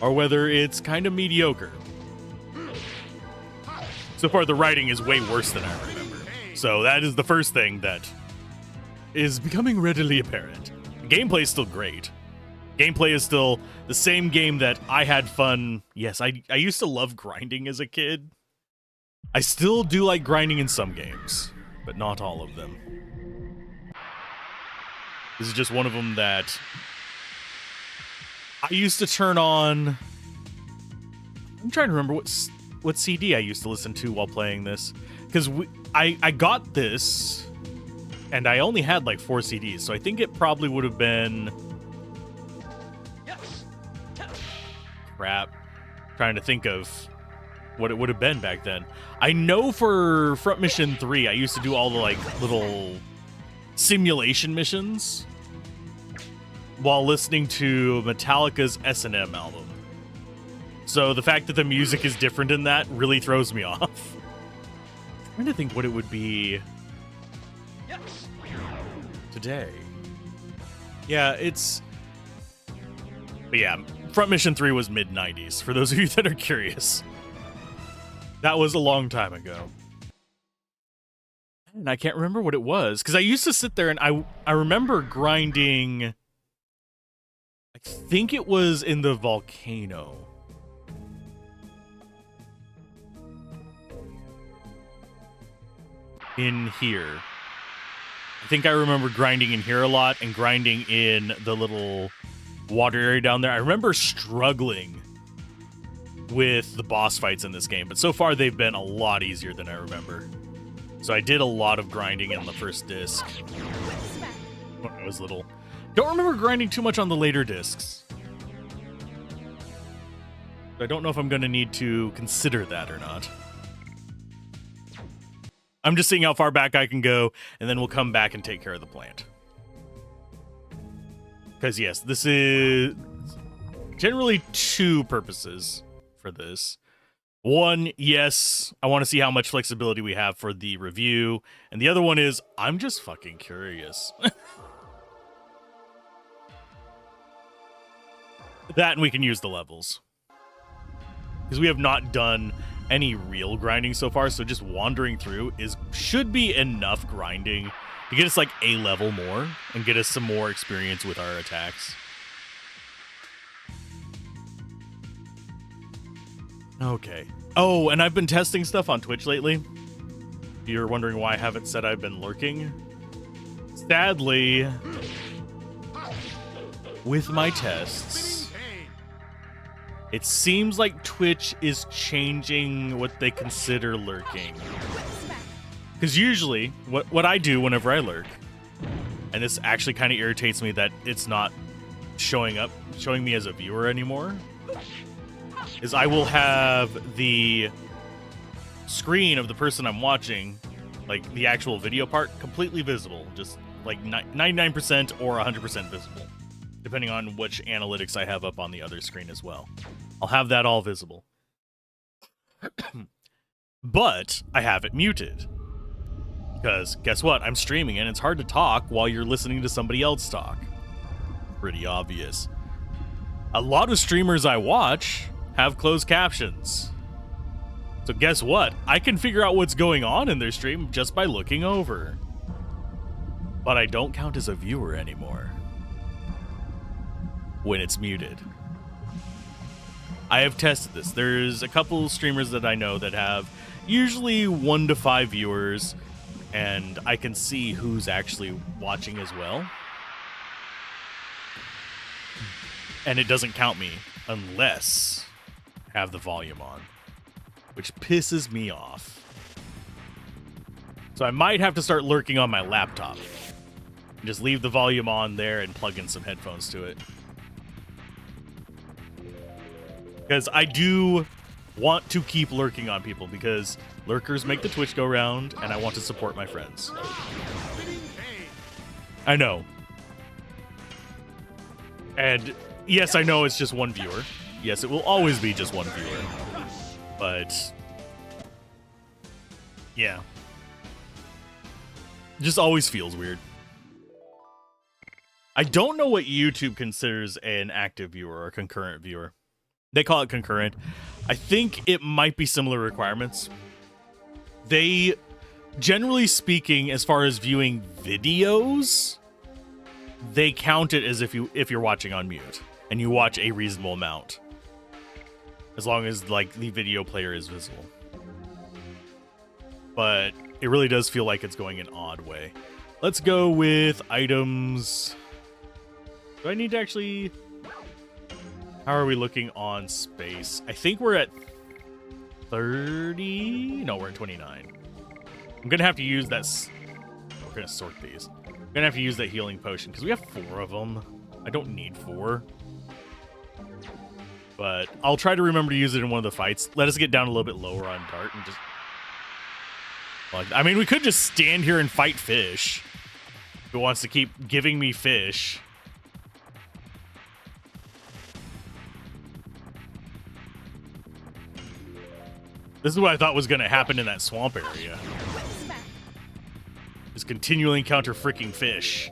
or whether it's kind of mediocre. So far, the writing is way worse than I remember. So that is the first thing that is becoming readily apparent. The gameplay is still great. Gameplay is still the same game that I had fun. Yes, I used to love grinding as a kid. I still do like grinding in some games, but not all of them. This is just one of them that I used to turn on. I'm trying to remember what CD I used to listen to while playing this, because I got this and I only had like 4 CDs, so I think it probably would have been crap, trying to think of what it would have been back then. I know for Front Mission 3 I used to do all the like little simulation missions while listening to Metallica's S&M album. So the fact that the music is different in that really throws me off. I'm trying to think what it would be today. Yeah, but yeah, Front Mission 3 was mid-90s, for those of you that are curious. That was a long time ago. And I can't remember what it was, because I used to sit there and I remember grinding. I think it was in the volcano. In here. think I remember grinding in here a lot and grinding in the little water area down there. I remember struggling with the boss fights in this game, but so far they've been a lot easier than I remember. So I did a lot of grinding in the first disc when I was little. Don't remember grinding too much on the later discs. I don't know if I'm going to need to consider that or not. I'm just seeing how far back I can go, and then we'll come back and take care of the plant. Because, yes, this is generally two purposes for this. One, yes, I want to see how much flexibility we have for the review. And the other one is, I'm just fucking curious. That, and we can use the levels. Because we have not done any real grinding so far, so just wandering through should be enough grinding to get us like a level more and get us some more experience with our attacks. Okay. Oh, and I've been testing stuff on Twitch lately. If you're wondering why I haven't said I've been lurking. Sadly, with my tests, it seems like Twitch is changing what they consider lurking. Because usually, what I do whenever I lurk, and this actually kind of irritates me that it's not showing me as a viewer anymore, is I will have the screen of the person I'm watching, like the actual video part, completely visible. Just like 99% or 100% visible, depending on which analytics I have up on the other screen as well. I'll have that all visible. But I have it muted. Because guess what? I'm streaming and it's hard to talk while you're listening to somebody else talk. Pretty obvious. A lot of streamers I watch have closed captions. So guess what? I can figure out what's going on in their stream just by looking over. But I don't count as a viewer anymore when it's muted. I have tested this. There's a couple streamers that I know that have usually 1 to 5 viewers, and I can see who's actually watching as well. And it doesn't count me unless I have the volume on, which pisses me off. So I might have to start lurking on my laptop. Just leave the volume on there and plug in some headphones to it. Because I do want to keep lurking on people, because lurkers make the Twitch go round, and I want to support my friends. I know. And yes, I know it's just one viewer. Yes, it will always be just one viewer. But yeah. It just always feels weird. I don't know what YouTube considers an active viewer or a concurrent viewer. They call it concurrent. I think it might be similar requirements. They, generally speaking, as far as viewing videos, they count it as if you're watching on mute and you watch a reasonable amount, as long as like the video player is visible. But it really does feel like it's going an odd way. Let's go with items. Do I need to actually... How are we looking on space? I think we're at 30. No, we're at 29. I'm gonna have to use that. We're gonna sort these. I'm gonna have to use that healing potion because we have 4 of them. I don't need 4, but I'll try to remember to use it in one of the fights. Let us get down a little bit lower on dart and just. I mean, we could just stand here and fight fish. Who wants to keep giving me fish? This is what I thought was going to happen in that swamp area. Just continually encounter freaking fish.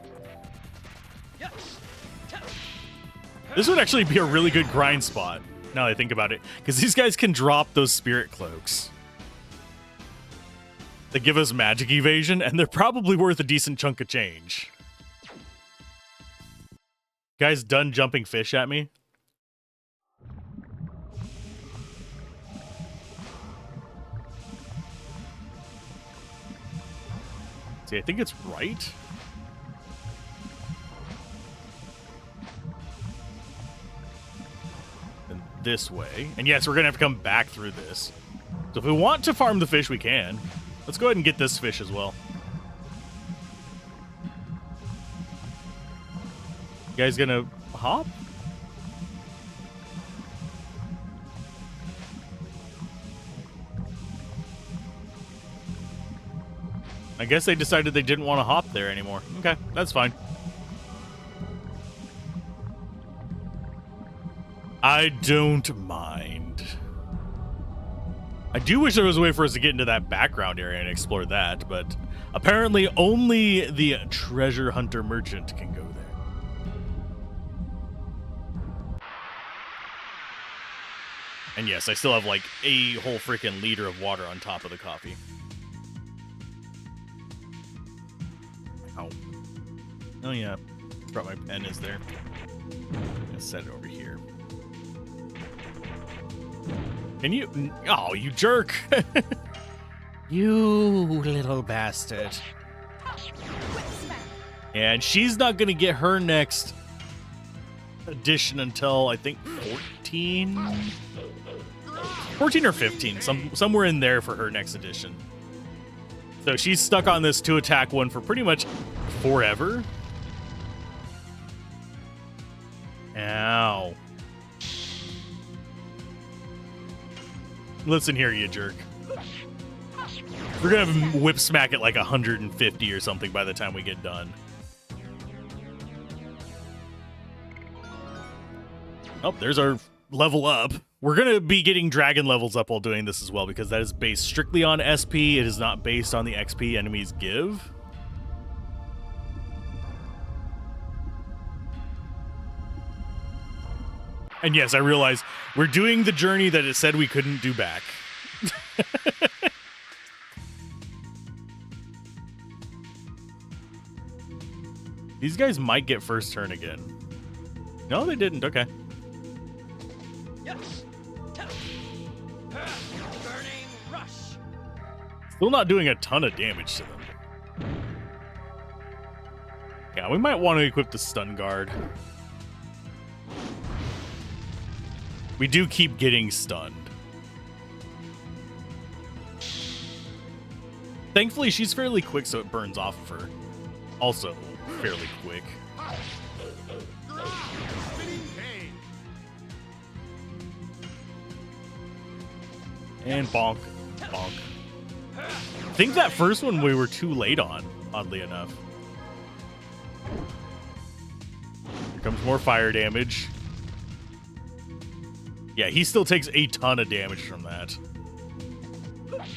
This would actually be a really good grind spot, now that I think about it. Because these guys can drop those spirit cloaks. They give us magic evasion, and they're probably worth a decent chunk of change. Guys done jumping fish at me? See, I think it's right. this way. And yes, we're going to have to come back through this. So if we want to farm the fish, we can. Let's go ahead and get this fish as well. You guys going to hop? I guess they decided they didn't want to hop there anymore. Okay, that's fine. I don't mind. I do wish there was a way for us to get into that background area and explore that, but apparently only the treasure hunter merchant can go there. And yes, I still have like a whole freaking liter of water on top of the coffee. Ow. Oh yeah, forgot my pen is there. Let's set it over here. Can you? Oh, you jerk! You little bastard. And she's not gonna get her next edition until I think 14 or 15, somewhere in there for her next edition. So she's stuck on this 2-attack one for pretty much forever. Ow. Listen here, you jerk. We're gonna whip smack it like 150 or something by the time we get done. Oh, there's our level up. We're gonna be getting dragon levels up while doing this as well, because that is based strictly on SP. It is not based on the XP enemies give. And yes, I realize we're doing the journey that it said we couldn't do back. These guys might get first turn again. No, they didn't. Okay. Burning rush. Still not doing a ton of damage to them. Yeah, we might want to equip the stun guard. We do keep getting stunned. Thankfully, she's fairly quick, so it burns off of her. Also, fairly quick. And bonk. Bonk. I think that first one we were too late on, oddly enough. Here comes more fire damage. Yeah, he still takes a ton of damage from that.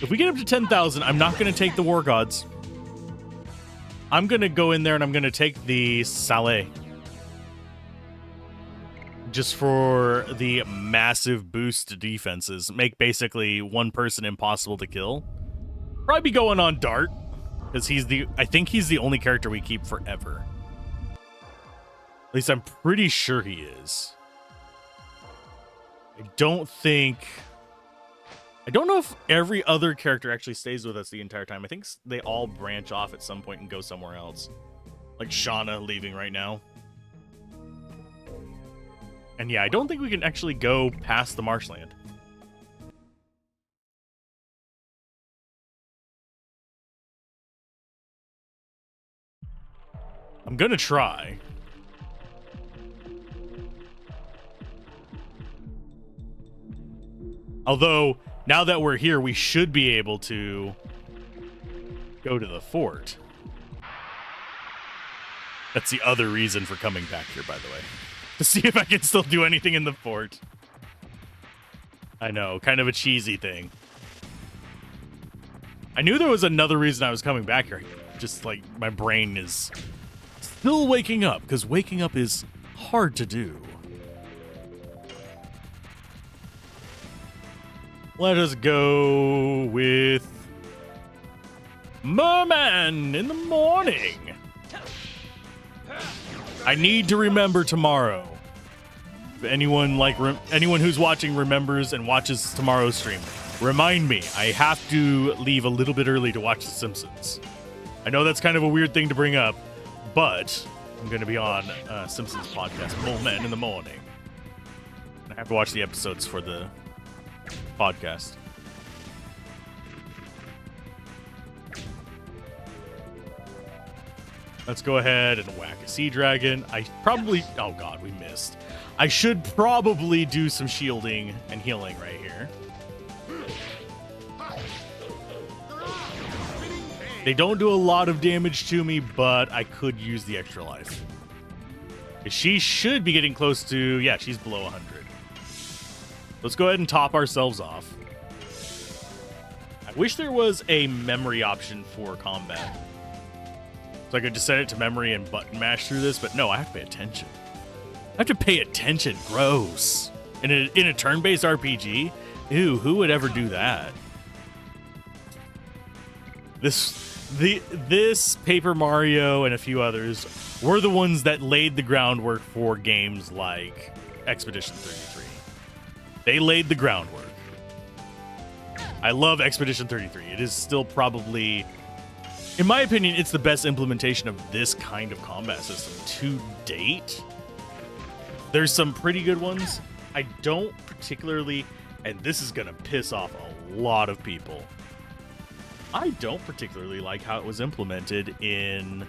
If we get up to 10,000, I'm not going to take the War Gods. I'm going to go in there and I'm going to take the Saleh. Just for the massive boost to defenses. Make basically one person impossible to kill. Probably be going on Dart. Because I think he's the only character we keep forever. At least I'm pretty sure he is. I don't know if every other character actually stays with us the entire time. I think they all branch off at some point and go somewhere else. Like Shauna leaving right now. And yeah, I don't think we can actually go past the marshland. I'm gonna try. Although, now that we're here, we should be able to go to the fort. That's the other reason for coming back here, by the way. To see if I can still do anything in the fort. I know, kind of a cheesy thing. I knew there was another reason I was coming back here. Just like my brain is still waking up, because waking up is hard to do. Let us go with Merman in the morning. I need to remember tomorrow. If anyone who's watching remembers and watches tomorrow's stream, remind me. I have to leave a little bit early to watch The Simpsons. I know that's kind of a weird thing to bring up, but I'm going to be on Simpsons podcast, Merman in the morning. I have to watch the episodes for the podcast. Let's go ahead and whack a sea dragon. I probably... Oh, God, we missed. I should probably do some shielding and healing right here. They don't do a lot of damage to me, but I could use the extra life. She should be getting close to... Yeah, she's below 100. Let's go ahead and top ourselves off. I wish there was a memory option for combat. So I could just set it to memory and button mash through this, but no, I have to pay attention. I have to pay attention. Gross. In a turn-based RPG? Ew, who would ever do that? This Paper Mario and a few others were the ones that laid the groundwork for games like Expedition 33. They laid the groundwork. I love Expedition 33. It is still probably... In my opinion, it's the best implementation of this kind of combat system to date. There's some pretty good ones. I don't particularly, and this is going to piss off a lot of people, I don't particularly like how it was implemented in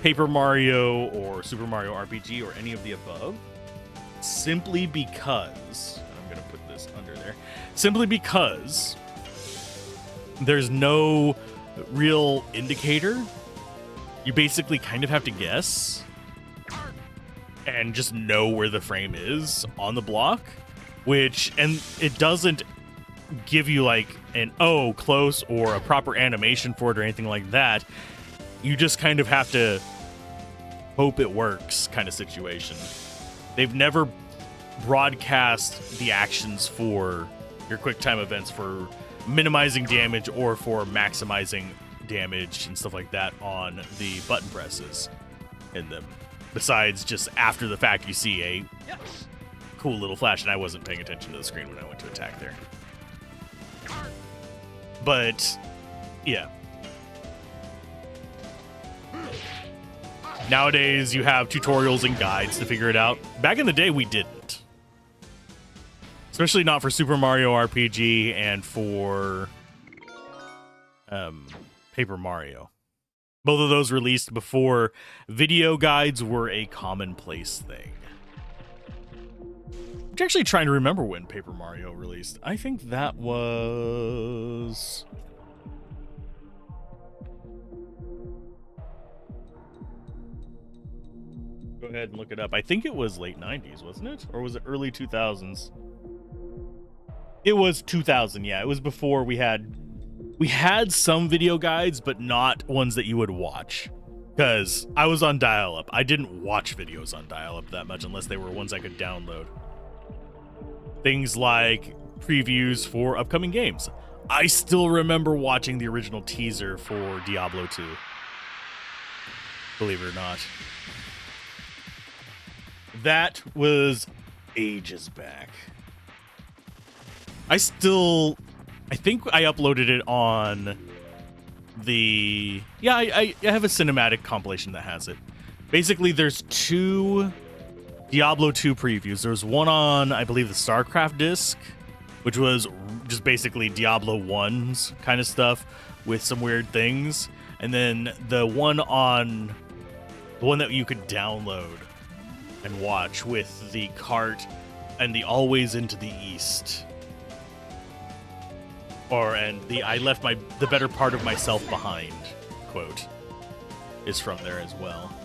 Paper Mario or Super Mario RPG or any of the above. Simply because, I'm going to put this under there, simply because there's no real indicator. You basically kind of have to guess and just know where the frame is on the block, and it doesn't give you like an close or a proper animation for it or anything like that. You just kind of have to hope it works kind of situation. They've never broadcast the actions for your quick time events for minimizing damage or for maximizing damage and stuff like that on the button presses in them. Besides just after the fact you see a cool little flash, and I wasn't paying attention to the screen when I went to attack there. But yeah. Nowadays you have tutorials and guides to figure it out. Back in the day we didn't. Especially not for Super Mario RPG and for Paper Mario. Both of those released before video guides were a commonplace thing. I'm actually trying to remember when Paper Mario released. I think that was... Go ahead and look it up. I think it was late 90s, wasn't it? Or was it early 2000s? It was 2000, yeah. It was before we had some video guides, but not ones that you would watch. Because I was on dial-up. I didn't watch videos on dial-up that much unless they were ones I could download. Things like previews for upcoming games. I still remember watching the original teaser for Diablo 2. Believe it or not. That was ages back. I think I uploaded it on the... Yeah, I have a cinematic compilation that has it. Basically, there's 2 Diablo 2 previews. There's one on, I believe, the StarCraft disc, which was just basically Diablo 1's kind of stuff with some weird things. And then the one that you could download and watch with the cart and the always into the east. I left the better part of myself behind quote is from there as well.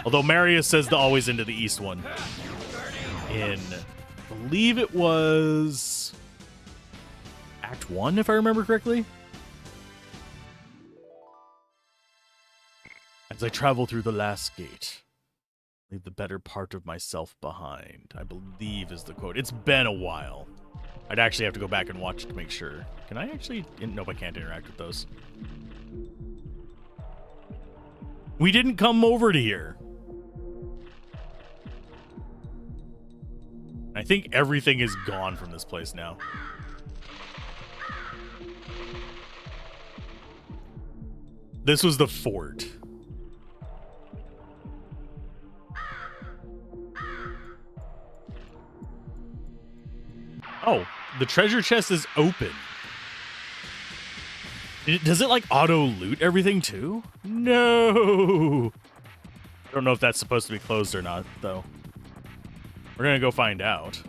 Although Marius says the always into the east one in, I believe it was Act 1, if I remember correctly. As I travel through the last gate, leave the better part of myself behind, I believe is the quote. It's been a while. I'd actually have to go back and watch it to make sure. Can I actually... Nope, I can't interact with those. We didn't come over to here. I think everything is gone from this place now. This was the fort. Oh, the treasure chest is open. Does it like auto loot everything too? No. I don't know if that's supposed to be closed or not, though. We're gonna go find out.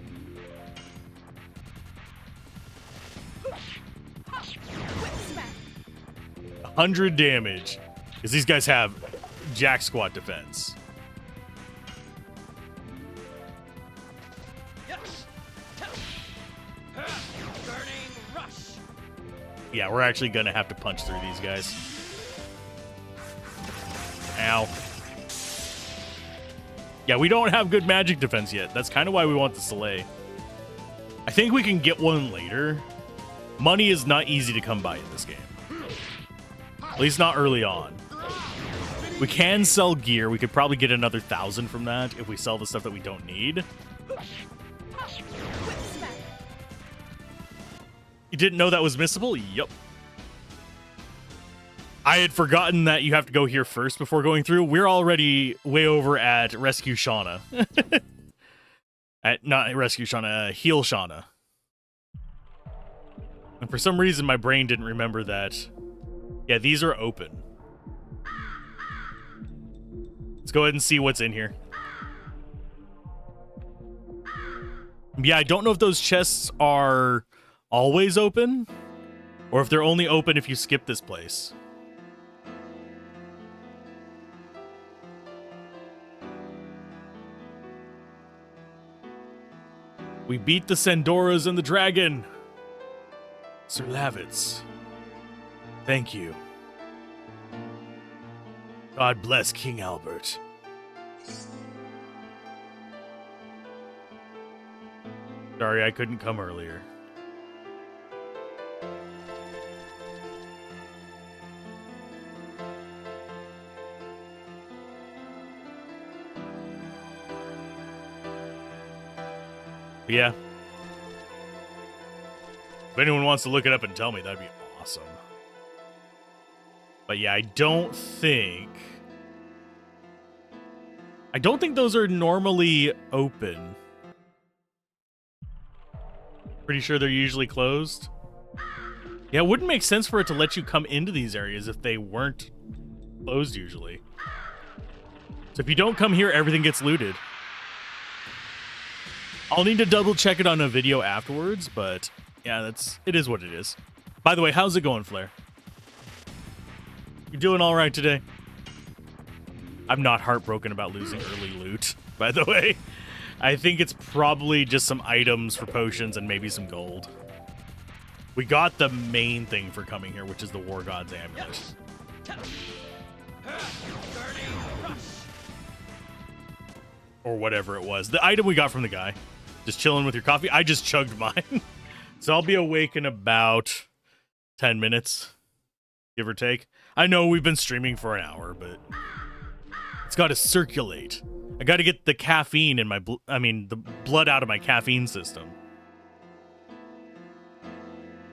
100 damage. Because these guys have jack squat defense. Yeah, we're actually gonna have to punch through these guys. Ow. Yeah, we don't have good magic defense yet. That's kind of why we want the Soleil. I think we can get one later. Money is not easy to come by in this game. At least not early on. We can sell gear. We could probably get another 1,000 from that if we sell the stuff that we don't need. You didn't know that was missable? Yup. I had forgotten that you have to go here first before going through. We're already way over at Rescue Shauna. Not Rescue Shauna, Heal Shauna. And for some reason, my brain didn't remember that. Yeah, these are open. Let's go ahead and see what's in here. Yeah, I don't know if those chests are always open, or if they're only open if you skip this place. We beat the Sandoras and the dragon. Sir Lavitz, thank you. God bless King Albert. Sorry, I couldn't come earlier. Yeah. If anyone wants to look it up and tell me, that'd be awesome. But yeah, I don't think those are normally open. Pretty sure they're usually closed. Yeah, it wouldn't make sense for it to let you come into these areas if they weren't closed usually. So if you don't come here, everything gets looted. I'll need to double check it on a video afterwards, but yeah, it is what it is. By the way, how's it going, Flair? You doing all right today? I'm not heartbroken about losing early loot, by the way. I think it's probably just some items for potions and maybe some gold. We got the main thing for coming here, which is the War God's Amulet. Or whatever it was. The item we got from the guy. Just chilling with your coffee. I just chugged mine. So I'll be awake in about 10 minutes, give or take. I know we've been streaming for an hour, but it's got to circulate. I got to get the caffeine in my, the blood out of my caffeine system.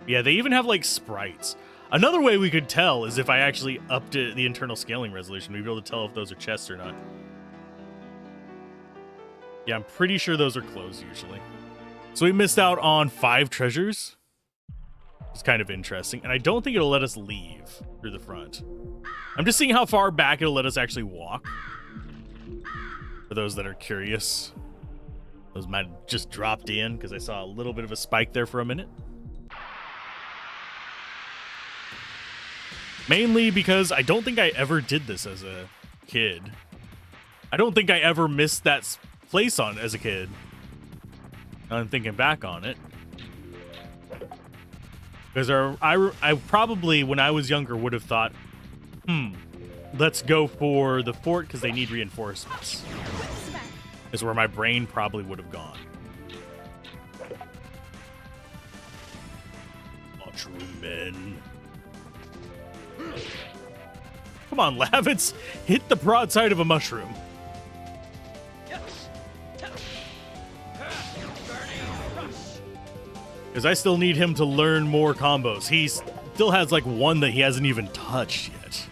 Yeah, they even have like sprites. Another way we could tell is if I actually upped the internal scaling resolution. We'd be able to tell if those are chests or not. Yeah, I'm pretty sure those are closed usually. So we missed out on 5 treasures. It's kind of interesting. And I don't think it'll let us leave through the front. I'm just seeing how far back it'll let us actually walk. For those that are curious. Those might have just dropped in because I saw a little bit of a spike there for a minute. Mainly because I don't think I ever did this as a kid. I don't think I ever missed that place on as a kid. I'm thinking back on it. Because I probably, when I was younger, would have thought, let's go for the fort because they need reinforcements. Is where my brain probably would have gone. Mushroom men. Come on, Lavitz. Hit the broadside of a mushroom. Because I still need him to learn more combos. He still has like one that he hasn't even touched yet.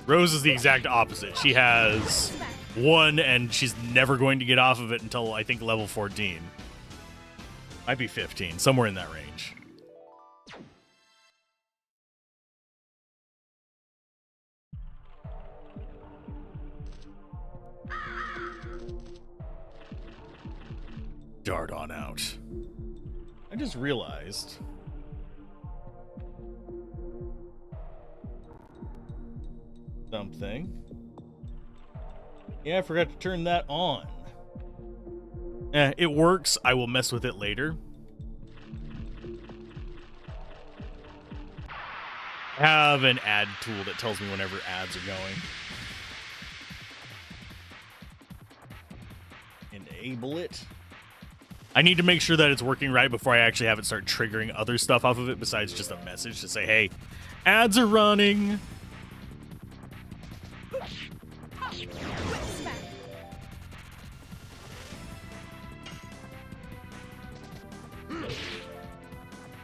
Rose is the exact opposite. She has one and she's never going to get off of it until I think level 14. Might be 15, somewhere in that range. Dart on out. I just realized something. Yeah, I forgot to turn that on. It works. I will mess with it later. I have an ad tool that tells me whenever ads are going. Enable it. I need to make sure that it's working right before I actually have it start triggering other stuff off of it besides just a message to say, hey, ads are running.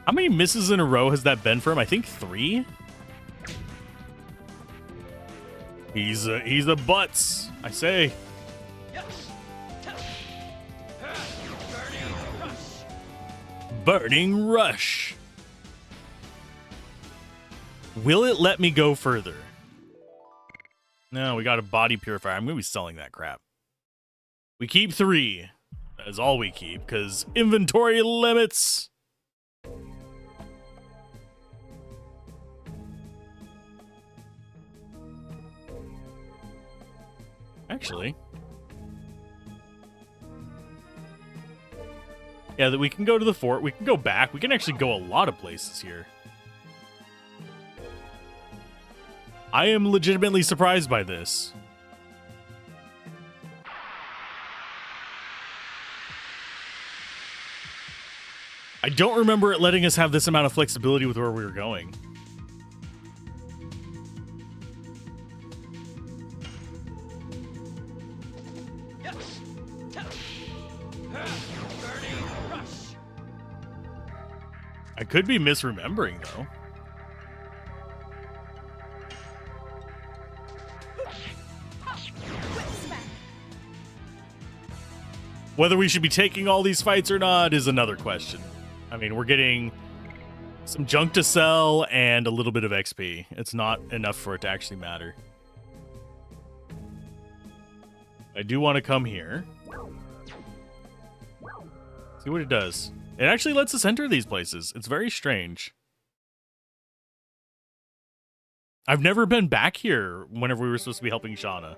How many misses in a row has that been for him? I think 3. He's a butts, I say. Burning Rush. Will it let me go further? No, we got a body purifier. I'm going to be selling that crap. We keep 3. That is all we keep, because inventory limits. Actually, yeah, that we can go to the fort. We can go back. We can actually go a lot of places here. I am legitimately surprised by this. I don't remember it letting us have this amount of flexibility with where we were going. I could be misremembering, though. Whether we should be taking all these fights or not is another question. I mean, we're getting some junk to sell and a little bit of XP. It's not enough for it to actually matter. I do want to come here. See what it does. It actually lets us enter these places. It's very strange. I've never been back here whenever we were supposed to be helping Shauna.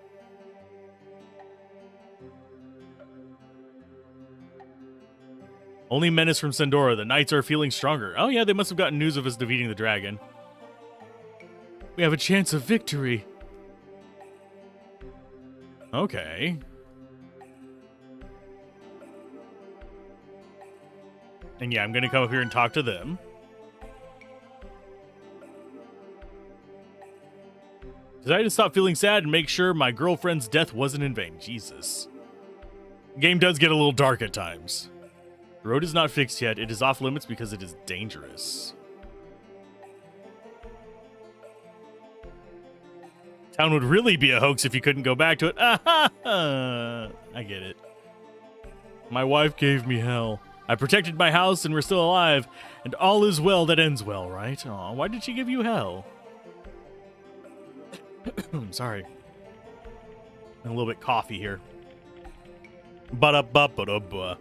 Only menace from Sandora. The knights are feeling stronger. Oh yeah, they must have gotten news of us defeating the dragon. We have a chance of victory. Okay. And yeah, I'm going to come up here and talk to them. Decided to stop feeling sad and make sure my girlfriend's death wasn't in vain. Jesus. The game does get a little dark at times. The road is not fixed yet. It is off limits because it is dangerous. Town would really be a hoax if you couldn't go back to it. I get it. My wife gave me hell. I protected my house and we're still alive. And all is well that ends well, right? Aw, why did she give you hell? I'm sorry. A little bit coffee here. Ba-da-ba-ba-da-ba.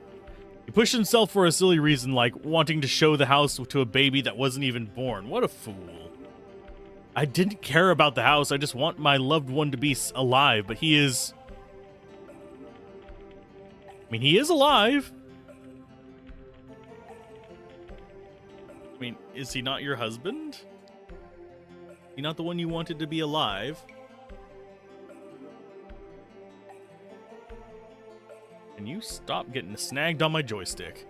He pushed himself for a silly reason like wanting to show the house to a baby that wasn't even born. What a fool. I didn't care about the house. I just want my loved one to be alive, but he is... I mean, he is alive. I mean, is he not your husband? Is he not the one you wanted to be alive? Can you stop getting snagged on my joystick?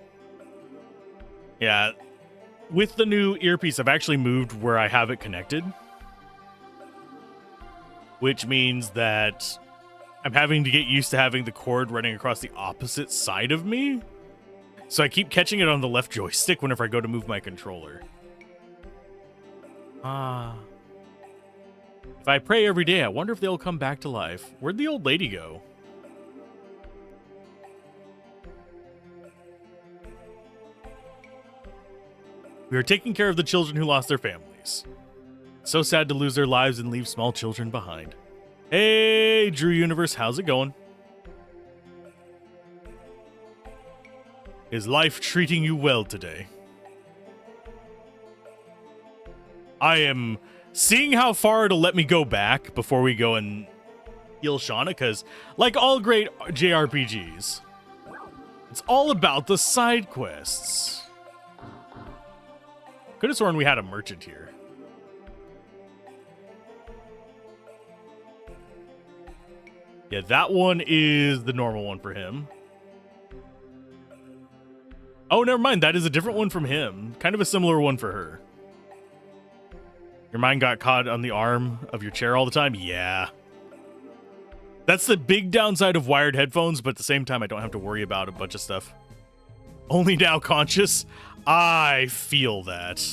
Yeah, with the new earpiece, I've actually moved where I have it connected. Which means that I'm having to get used to having the cord running across the opposite side of me. So I keep catching it on the left joystick whenever I go to move my controller. If I pray every day, I wonder if they'll come back to life. Where'd the old lady go? We are taking care of the children who lost their families. It's so sad to lose their lives and leave small children behind. Hey, Drew Universe, how's it going? Is life treating you well today? I am seeing how far it'll let me go back before we go and heal Shauna, because like all great JRPGs, it's all about the side quests. Could have sworn we had a merchant here. Yeah, that one is the normal one for him. Oh, never mind. That is a different one from him. Kind of a similar one for her. Your mind got caught on the arm of your chair all the time? Yeah. That's the big downside of wired headphones, but at the same time, I don't have to worry about a bunch of stuff. Only now conscious? I feel that.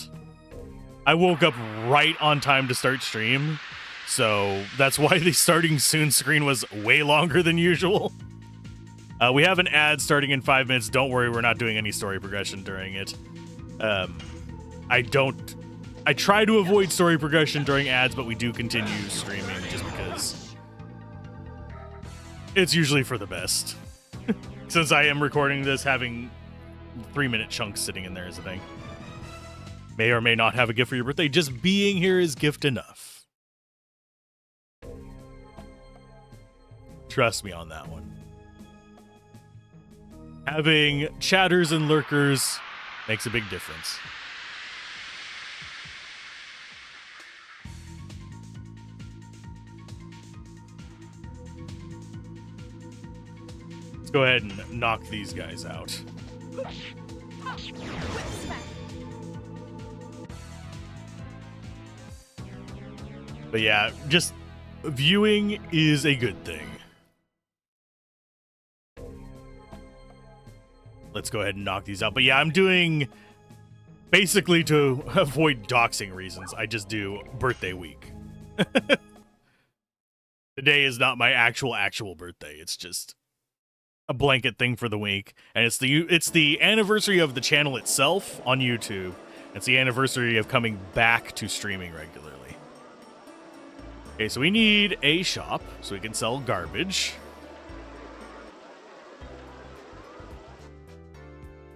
I woke up right on time to start stream, so that's why the starting soon screen was way longer than usual. We have an ad starting in 5 minutes. Don't worry, we're not doing any story progression during it. I try to avoid story progression during ads, but we do continue streaming just because it's usually for the best. Since I am recording this, having 3-minute chunks sitting in there is a thing. May or may not have a gift for your birthday. Just being here is gift enough. Trust me on that one. Having chatters and lurkers makes a big difference. Let's go ahead and knock these guys out. But yeah, just viewing is a good thing. Let's go ahead and knock these out. But yeah, I'm doing basically to avoid doxing reasons. I just do birthday week. Today is not my actual birthday. It's just a blanket thing for the week. And it's the anniversary of the channel itself on YouTube. It's the anniversary of coming back to streaming regularly. Okay, so we need a shop so we can sell garbage.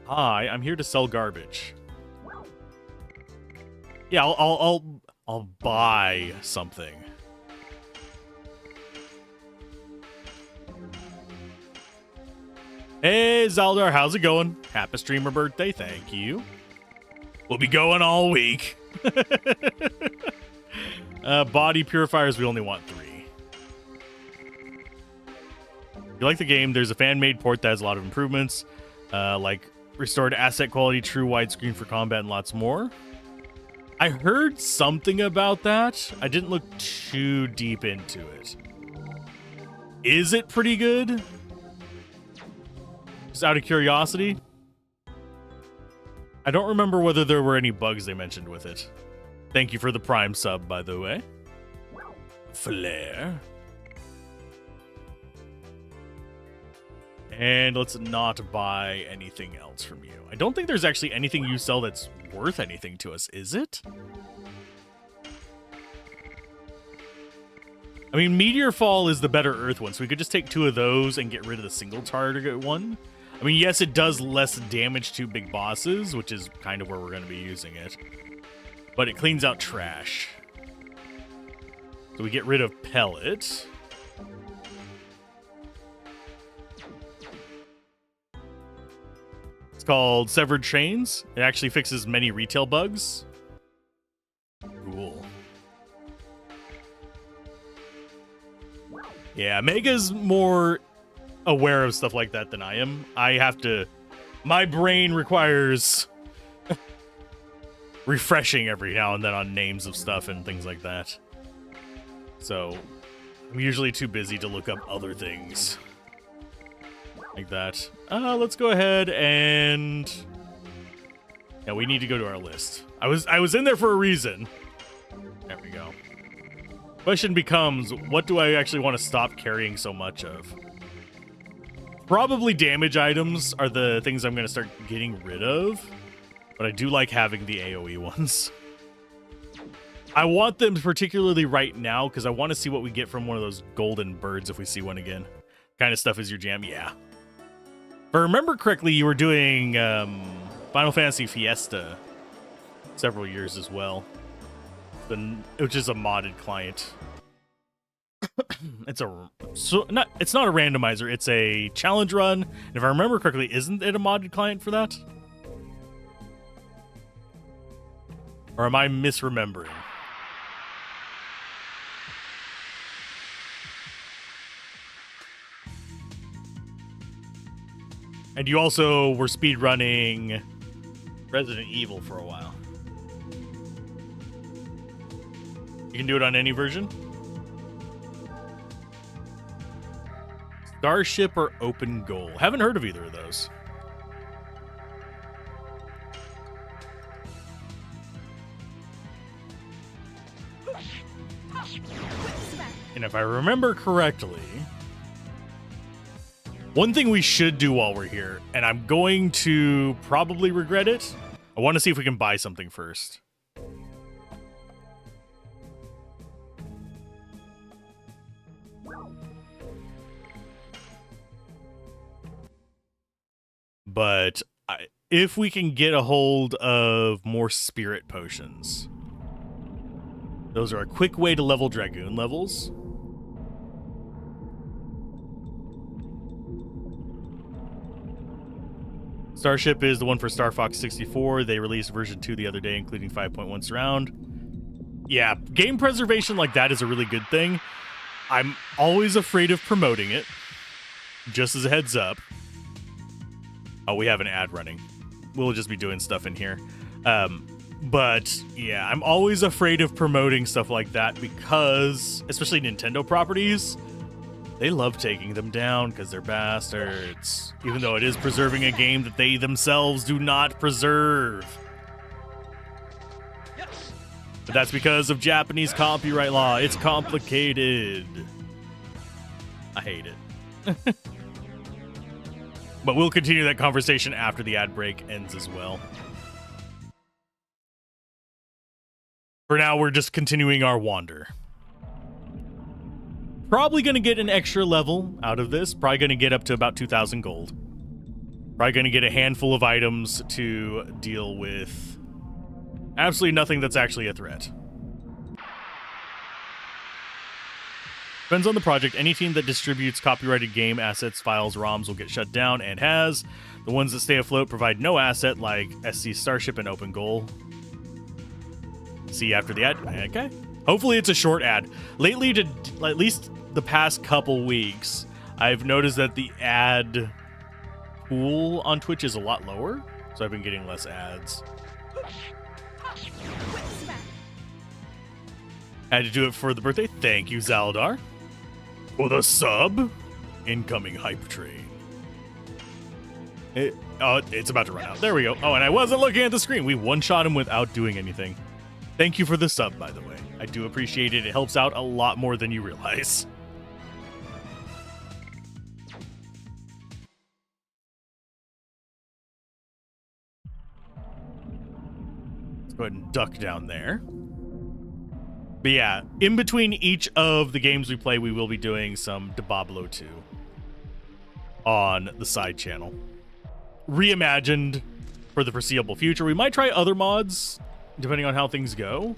Hi, I'm here to sell garbage. Yeah, I'll buy something. Hey, Zaldar, how's it going? Happy streamer birthday, thank you. We'll be going all week. Body purifiers, we only want 3. If you like the game, there's a fan-made port that has a lot of improvements, like restored asset quality, true widescreen for combat, and lots more. I heard something about that. I didn't look too deep into it. Is it pretty good? Just out of curiosity. I don't remember whether there were any bugs they mentioned with it. Thank you for the Prime sub, by the way. Flare. And let's not buy anything else from you. I don't think there's actually anything you sell that's worth anything to us, is it? I mean, Meteor Fall is the better Earth one, so we could just take 2 of those and get rid of the single target one. I mean, yes, it does less damage to big bosses, which is kind of where we're going to be using it. But it cleans out trash. So we get rid of Pellet. It's called Severed Chains. It actually fixes many retail bugs. Cool. Yeah, Mega's more aware of stuff like that than I am. I have to... My brain requires refreshing every now and then on names of stuff and things like that. So, I'm usually too busy to look up other things. Like that. Let's go ahead and... Yeah, we need to go to our list. I was in there for a reason. There we go. Question becomes, what do I actually want to stop carrying so much of? Probably damage items are the things I'm going to start getting rid of. but I do like having the AoE ones. I want them particularly right now because I want to see what we get from one of those golden birds if we see one again. Kind of stuff is your jam? Yeah. If I remember correctly, you were doing Final Fantasy Fiesta several years as well, which is a modded client. It's not a randomizer, it's a challenge run. And if I remember correctly, isn't it a modded client for that? Or am I misremembering? And you also were speedrunning Resident Evil for a while. You can do it on any version? Starship or Open Goal? Haven't heard of either of those. And if I remember correctly, one thing we should do while we're here, and I'm going to probably regret it, I want to see if we can buy something first. But if we can get a hold of more spirit potions, those are a quick way to level Dragoon levels. Starship is the one for Star Fox 64. They released version 2 the other day, including 5.1 surround. Yeah, game preservation like that is a really good thing. I'm always afraid of promoting it, just as a heads up. Oh, we have an ad running. We'll just be doing stuff in here. But yeah, I'm always afraid of promoting stuff like that because, especially Nintendo properties, they love taking them down because they're bastards. Even though it is preserving a game that they themselves do not preserve. But that's because of Japanese copyright law. It's complicated. I hate it. But we'll continue that conversation after the ad break ends as well. For now, we're just continuing our wander. Probably going to get an extra level out of this. Probably going to get up to about 2,000 gold. Probably going to get a handful of items to deal with absolutely nothing that's actually a threat. Depends on the project. Any team that distributes copyrighted game assets, files, ROMs will get shut down and has. The ones that stay afloat provide no asset like SC Starship and Open Goal. See after the ad. Okay. Hopefully it's a short ad. Lately, to at least the past couple weeks, I've noticed that the ad pool on Twitch is a lot lower, so I've been getting less ads. Had to do it for the birthday. Thank you, Zaldar. For the sub. Incoming hype train. It's about to run out. There we go. Oh, and I wasn't looking at the screen. We one-shot him without doing anything. Thank you for the sub, by the way. I do appreciate it. It helps out a lot more than you realize. Let's go ahead and duck down there. But yeah, in between each of the games we play, we will be doing some Diablo 2 on the side channel. Reimagined for the foreseeable future. We might try other mods, depending on how things go.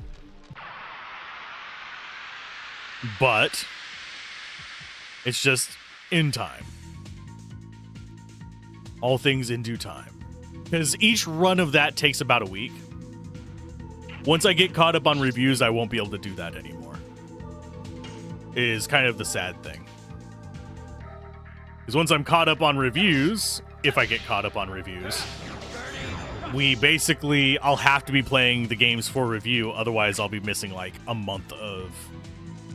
But it's just in time. All things in due time. Because each run of that takes about a week. Once I get caught up on reviews, I won't be able to do that anymore. It is kind of the sad thing. Because once I'm caught up on reviews, if I get caught up on reviews, I'll have to be playing the games for review, otherwise I'll be missing like a month of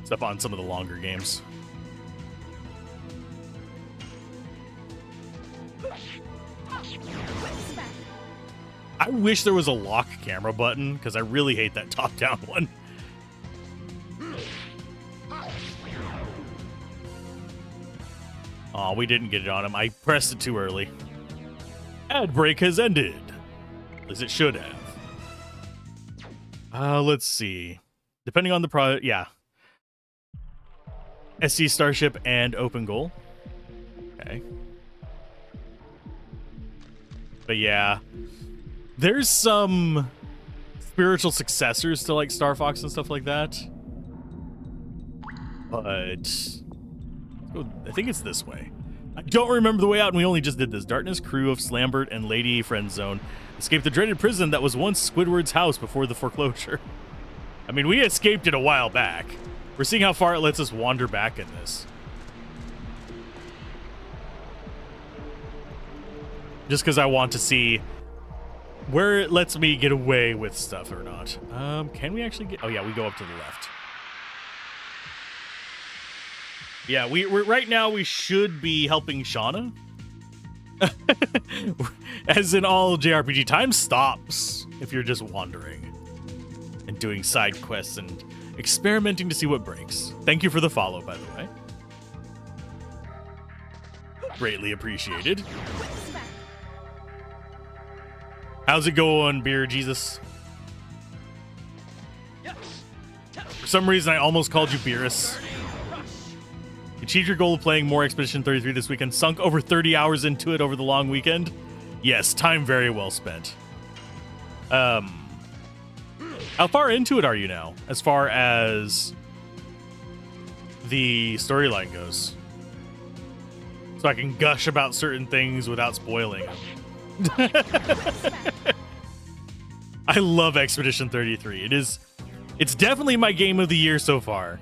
stuff on some of the longer games. I wish there was a lock camera button, because I really hate that top-down one. Aw, we didn't get it on him. I pressed it too early. Ad break has ended. At least it should have. Let's see. Depending on the product, yeah. SC Starship and Open Goal. Okay. But yeah, there's some spiritual successors to like Star Fox and stuff like that. But I think it's this way. I don't remember the way out, and we only just did this. Darkness, crew of Slambert, and Lady Friend Zone escaped the dreaded prison that was once Squidward's house before the foreclosure. I mean, we escaped it a while back. We're seeing how far it lets us wander back in this. Just because I want to see where it lets me get away with stuff or not. Can we actually get... Oh, yeah, we go up to the left. Yeah, we're right now we should be helping Shauna. As in all JRPG, time stops if you're just wandering and doing side quests and experimenting to see what breaks. Thank you for the follow, by the way. Greatly appreciated. How's it going, Beer Jesus? For some reason, I almost called you Beerus. Achieved your goal of playing more Expedition 33 this weekend. Sunk over 30 hours into it over the long weekend. Yes, time very well spent. How far into it are you now, as far as the storyline goes? So I can gush about certain things without spoiling them. I love Expedition 33. It's definitely my game of the year so far.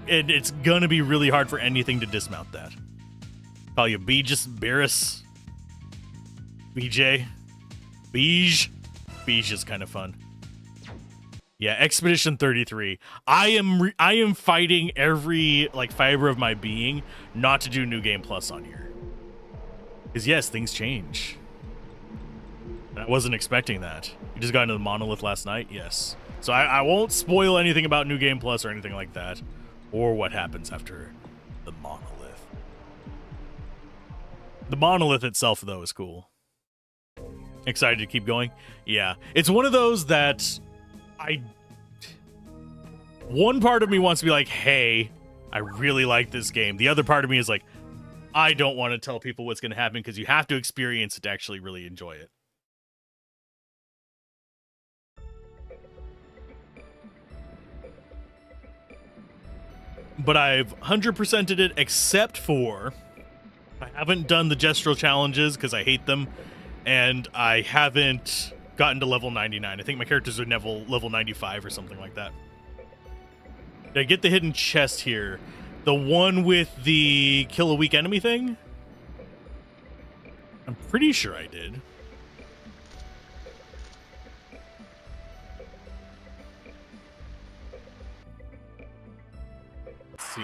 It's gonna be really hard for anything to dismount that. Call you Beegis, Beerus, BJ, Beej. Beej is kind of fun. Yeah, Expedition 33. I am fighting every like fiber of my being not to do New Game Plus on here. Because yes, things change. I wasn't expecting that. You just got into the Monolith last night? Yes. So I won't spoil anything about New Game Plus or anything like that. Or what happens after the Monolith. The Monolith itself, though, is cool. Excited to keep going? Yeah. It's one of those that one part of me wants to be like, hey, I really like this game. The other part of me is like, I don't want to tell people what's going to happen because you have to experience it to actually really enjoy it. But I've 100%ed it except for I haven't done the gestural challenges because I hate them, and I haven't gotten to level 99. I think my characters are level 95 or something like that. Did I get the hidden chest here? The one with the kill a weak enemy thing? I'm pretty sure I did. Let's see.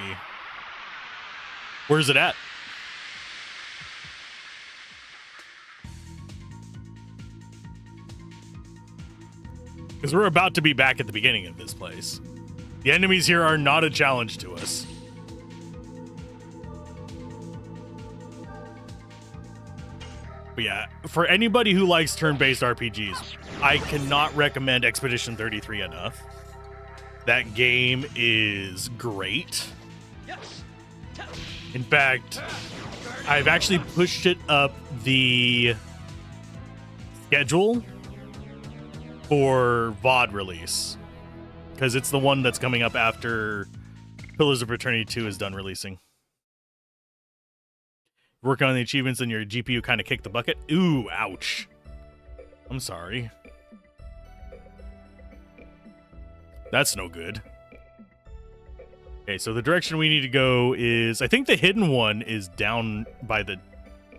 Where's it at? Because we're about to be back at the beginning of this place. The enemies here are not a challenge to us. But yeah, for anybody who likes turn-based RPGs, I cannot recommend Expedition 33 enough. That game is great. In fact, I've actually pushed it up the schedule for VOD release, because it's the one that's coming up after Pillars of Eternity 2 is done releasing. Working on the achievements and your GPU kind of kicked the bucket. Ooh, ouch. I'm sorry. That's no good. Okay, so the direction we need to go is... I think the hidden one is down by the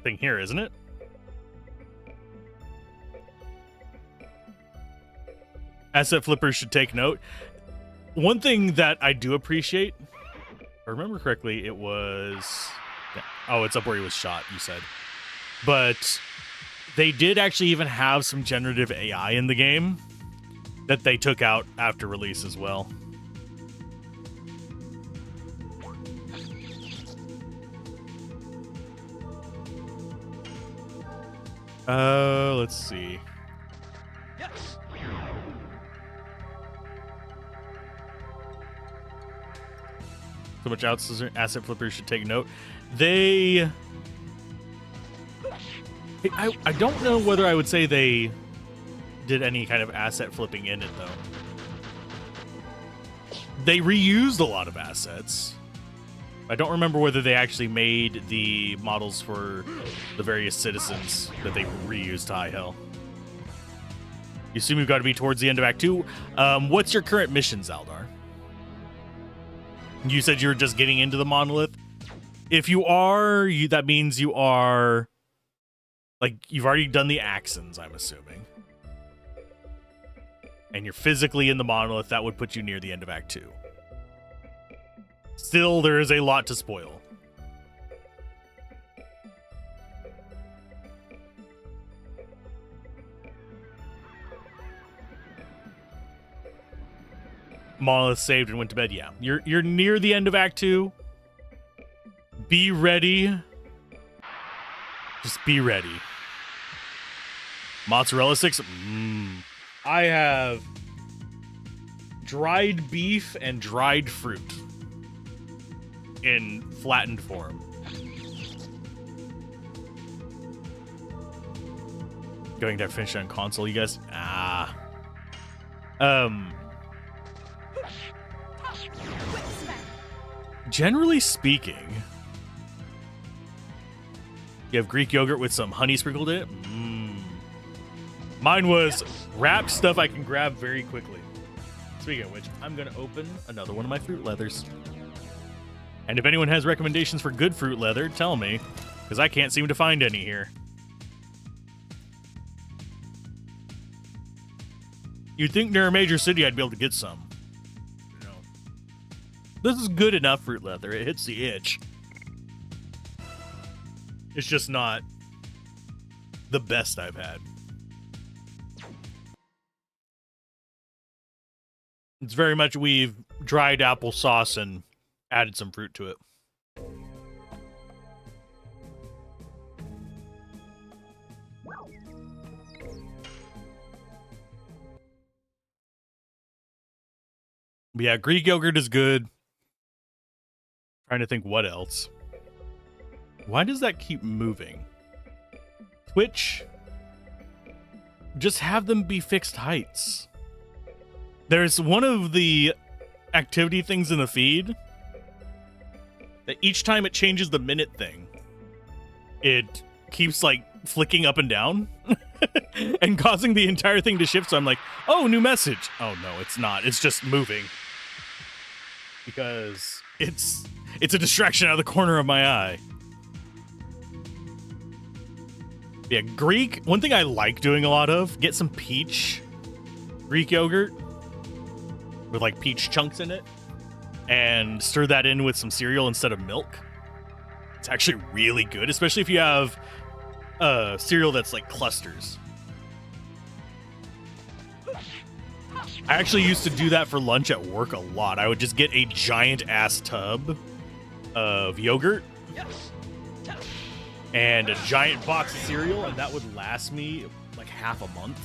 thing here, isn't it? Asset flippers should take note. One thing that I do appreciate, if I remember correctly, it was... Oh, it's up where he was shot, you said. But they did actually even have some generative AI in the game that they took out after release as well. Let's see. So much asset flippers should take note. They... I don't know whether I would say they did any kind of asset flipping in it, though. They reused a lot of assets. I don't remember whether they actually made the models for the various citizens that they reused to high hell. You assume you've got to be towards the end of Act 2. What's your current mission, Zaldar? You said you were just getting into the monolith. If you are, that means you are... Like, you've already done the accents, I'm assuming. And you're physically in the monolith, that would put you near the end of Act 2. Still, there is a lot to spoil. Monolith saved and went to bed. Yeah, you're near the end of Act 2. Be ready. Just be ready. Mozzarella sticks. I have dried beef and dried fruit in flattened form. Going to finish it on console, you guys. Generally speaking, you have Greek yogurt with some honey sprinkled in it. Mine was wrapped stuff I can grab very quickly. Speaking of which, I'm going to open another one of my fruit leathers. And if anyone has recommendations for good fruit leather, tell me, because I can't seem to find any here. You'd think near a major city I'd be able to get some. You know, this is good enough fruit leather. It hits the itch. It's just not the best I've had. It's very much we've dried applesauce and added some fruit to it. But yeah, Greek yogurt is good. Trying to think what else. Why does that keep moving? Twitch, just have them be fixed heights. There's one of the activity things in the feed that each time it changes the minute thing, it keeps like flicking up and down and causing the entire thing to shift. So I'm like, oh, new message. Oh no, it's not. It's just moving because it's a distraction out of the corner of my eye. Yeah, Greek, one thing I like doing a lot of, get some peach Greek yogurt with like peach chunks in it and stir that in with some cereal instead of milk. It's actually really good, especially if you have cereal that's like clusters. I actually used to do that for lunch at work a lot. I would just get a giant ass tub of yogurt and a giant box of cereal, and that would last me like half a month.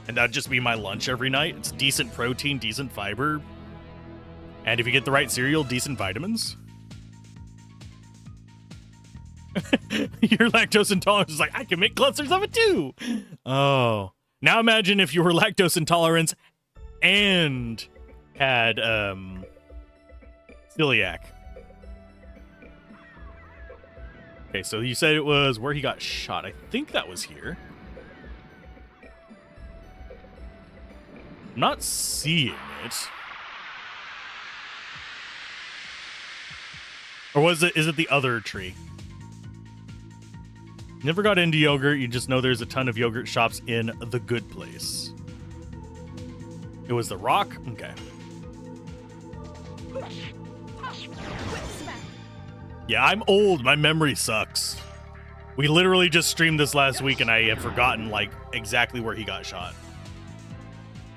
And that'd just be my lunch every night. It's decent protein, decent fiber. And if you get the right cereal, decent vitamins. Your lactose intolerance is like, I can make clusters of it too. Oh. Now imagine if you were lactose intolerant and had celiac. Okay, so you said it was where he got shot. I think that was here. I'm not seeing it. Or is it the other tree? Never got into yogurt. You just know there's a ton of yogurt shops in the good place. It was the Rock? Okay. Yeah, I'm old. My memory sucks. We literally just streamed this last week and I have forgotten like exactly where he got shot.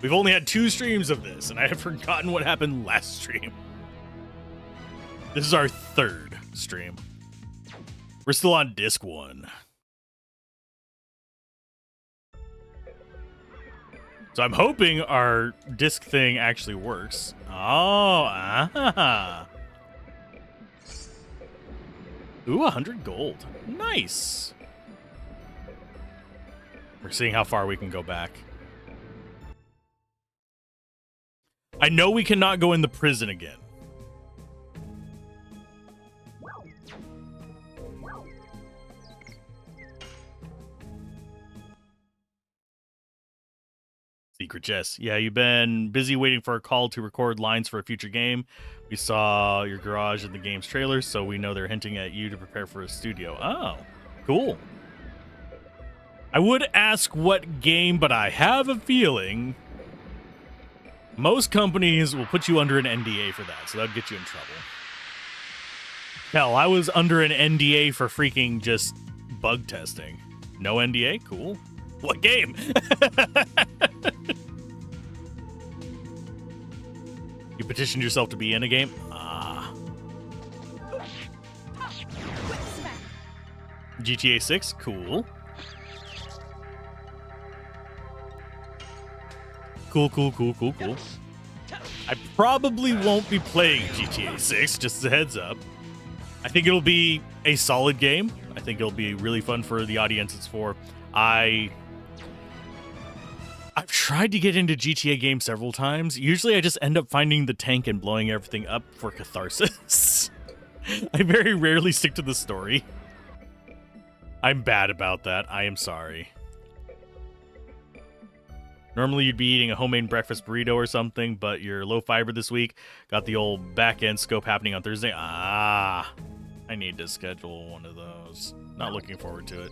We've only had 2 streams of this and I have forgotten what happened last stream. This is our 3rd stream. We're still on disc 1. So I'm hoping our disc thing actually works. Oh, Ooh, 100 gold. Nice. We're seeing how far we can go back. I know we cannot go in the prison again. Secret chest. Yeah, you've been busy waiting for a call to record lines for a future game. We saw your garage in the game's trailer, so we know they're hinting at you to prepare for a studio. Oh, cool. I would ask what game, but I have a feeling most companies will put you under an NDA for that, so that'd get you in trouble. Hell, I was under an NDA for freaking just bug testing. No NDA? Cool. What game? You petitioned yourself to be in a game? Ah. GTA 6? Cool. Cool. I probably won't be playing GTA 6, just as a heads up. I think it'll be a solid game. I think it'll be really fun for the audience it's for. I've tried to get into GTA games several times. Usually I just end up finding the tank and blowing everything up for catharsis. I very rarely stick to the story. I'm bad about that. I am sorry. Normally you'd be eating a homemade breakfast burrito or something, but you're low fiber this week. Got the old back end scope happening on Thursday. Ah, I need to schedule one of those. Not looking forward to it.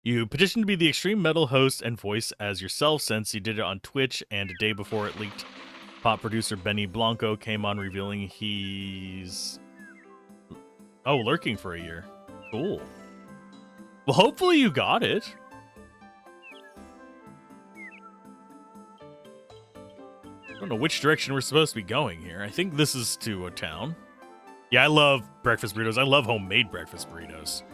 You petitioned to be the Extreme Metal host and voice as yourself since you did it on Twitch, and a day before it leaked, pop producer Benny Blanco came on revealing he's... Oh, lurking for a year. Cool. Well, hopefully you got it. I don't know which direction we're supposed to be going here. I think this is to a town. Yeah, I love breakfast burritos. I love homemade breakfast burritos.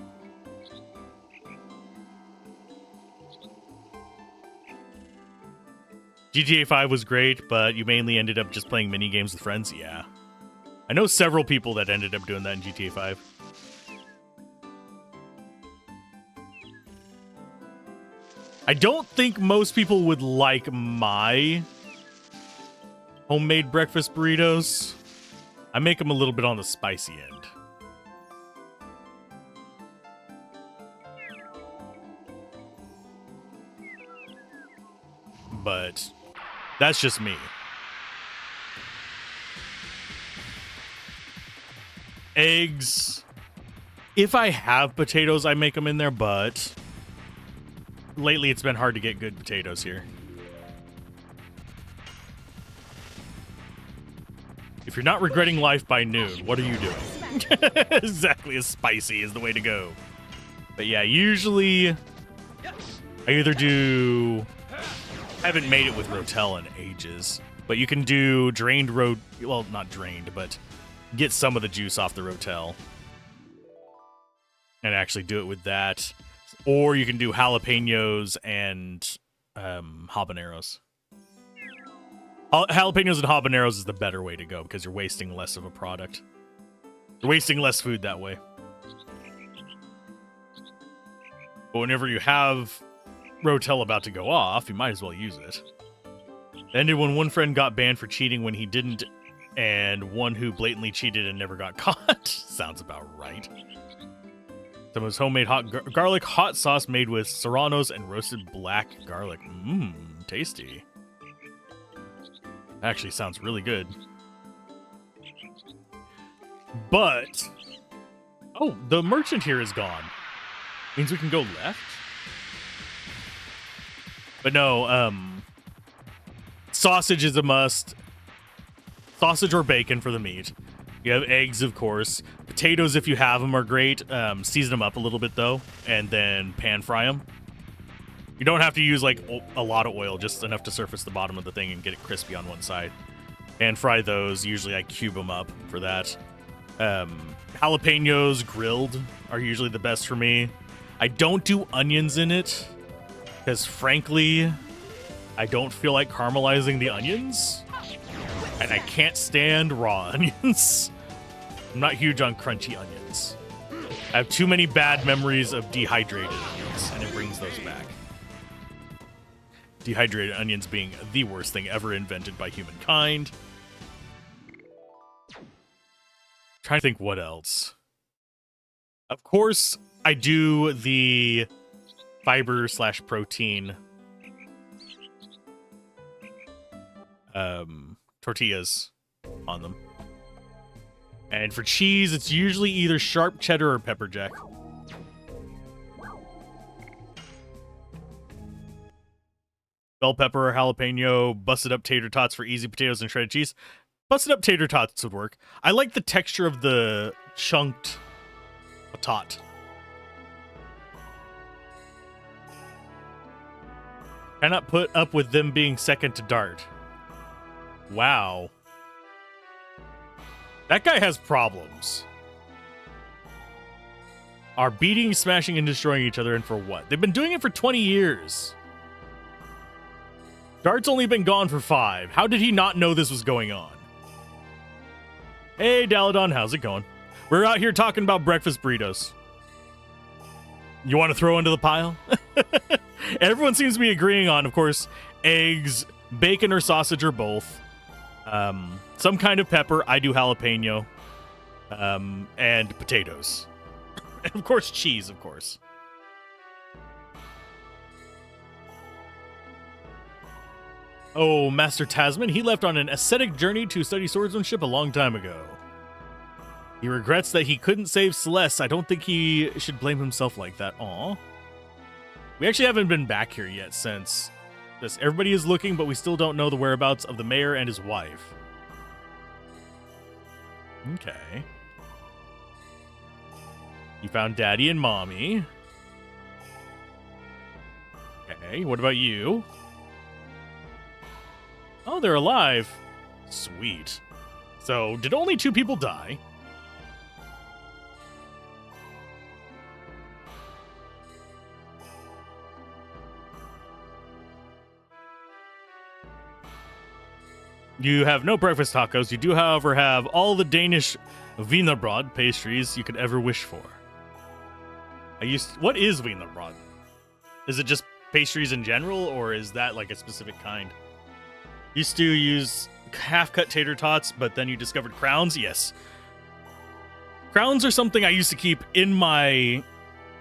GTA 5 was great, but you mainly ended up just playing mini games with friends? Yeah. I know several people that ended up doing that in GTA 5. I don't think most people would like my homemade breakfast burritos. I make them a little bit on the spicy end. But that's just me. Eggs. If I have potatoes, I make them in there, but lately it's been hard to get good potatoes here. If you're not regretting life by noon, what are you doing? Exactly, as spicy is the way to go. But yeah, usually I either do... I haven't made it with Rotel in ages, but you can do drained well, not drained, but get some of the juice off the Rotel and actually do it with that. Or you can do jalapenos and habaneros. Jalapenos and habaneros is the better way to go because you're wasting less of a product. You're wasting less food that way. But whenever you have Rotel about to go off, you might as well use it. It ended when one friend got banned for cheating when he didn't, and one who blatantly cheated and never got caught. Sounds about right. Some of his homemade garlic hot sauce made with serranos and roasted black garlic. Mmm, tasty. Actually sounds really good. But, oh, the merchant here is gone. Means we can go left? But no, sausage is a must. Sausage or bacon for the meat. You have eggs, of course. Potatoes, if you have them, are great. Season them up a little bit, though, and then pan fry them. You don't have to use, like, a lot of oil, just enough to surface the bottom of the thing and get it crispy on one side. Pan fry those. Usually I cube them up for that. Jalapenos grilled are usually the best for me. I don't do onions in it, because frankly, I don't feel like caramelizing the onions, and I can't stand raw onions. I'm not huge on crunchy onions. I have too many bad memories of dehydrated onions, and it brings those back. Dehydrated onions being the worst thing ever invented by humankind. Trying to think what else. Of course, I do the fiber/protein tortillas on them. And for cheese, it's usually either sharp cheddar or pepper jack. Bell pepper or jalapeno, busted up tater tots for easy potatoes and shredded cheese. Busted up tater tots would work. I like the texture of the chunked tot. Cannot put up with them being second to Dart. Wow. That guy has problems. Are beating, smashing, and destroying each other, and for what? They've been doing it for 20 years. Dart's only been gone for 5. How did he not know this was going on? Hey, Daladon, how's it going? We're out here talking about breakfast burritos. You want to throw into the pile? Everyone seems to be agreeing on, of course, eggs, bacon or sausage or both. Some kind of pepper. I do jalapeno. And potatoes. And of course, cheese, of course. Oh, Master Tasman, he left on an ascetic journey to study swordsmanship a long time ago. He regrets that he couldn't save Celeste. I don't think he should blame himself like that. Aw. We actually haven't been back here yet since this. Everybody is looking, but we still don't know the whereabouts of the mayor and his wife. Okay. You found Daddy and Mommy. Okay, what about you? Oh, they're alive. Sweet. So, did only 2 people die? You have no breakfast tacos. You do, however, have all the Danish wienerbrød pastries you could ever wish for. What is wienerbrød? Is it just pastries in general, or is that like a specific kind? Used to use half-cut tater tots, but then you discovered crowns? Yes. Crowns are something I used to keep in my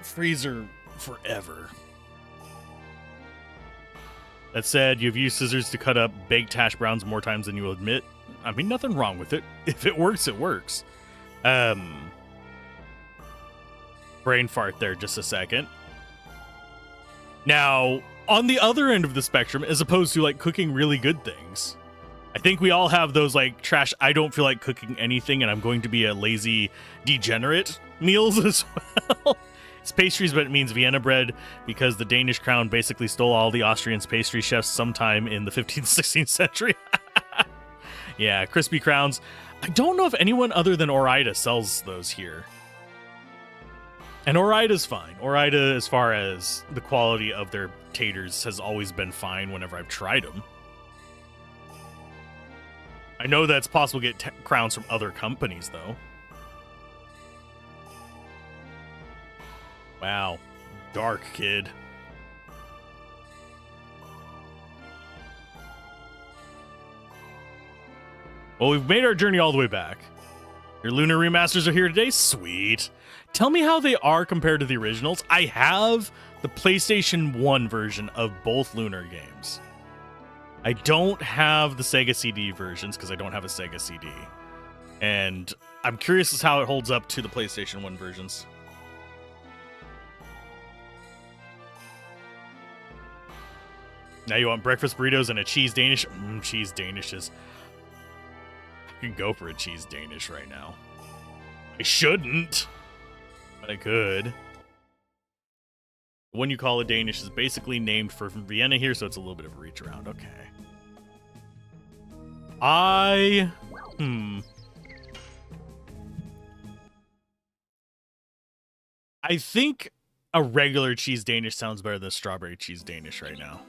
freezer forever. That said, you've used scissors to cut up baked hash browns more times than you will admit. I mean, nothing wrong with it. If it works, it works. Brain fart there just a second. Now, on the other end of the spectrum, as opposed to, like, cooking really good things, I think we all have those, like, trash, I don't feel like cooking anything, and I'm going to be a lazy degenerate meals as well. It's pastries, but it means Vienna bread, because the Danish crown basically stole all the Austrian pastry chefs sometime in the 15th, 16th century. Yeah, crispy crowns. I don't know if anyone other than Orida sells those here. And Orida's fine. Orida, as far as the quality of their taters, has always been fine whenever I've tried them. I know that it's possible to get crowns from other companies, though. Wow. Dark, kid. Well, we've made our journey all the way back. Your Lunar remasters are here today? Sweet. Tell me how they are compared to the originals. I have the PlayStation 1 version of both Lunar games. I don't have the Sega CD versions because I don't have a Sega CD. And I'm curious as how it holds up to the PlayStation 1 versions. Now you want breakfast burritos and a cheese Danish? Cheese Danishes. I can go for a cheese Danish right now. I shouldn't, but I could. The one you call a Danish is basically named for Vienna here, so it's a little bit of a reach around. Okay. I think a regular cheese Danish sounds better than strawberry cheese Danish right now.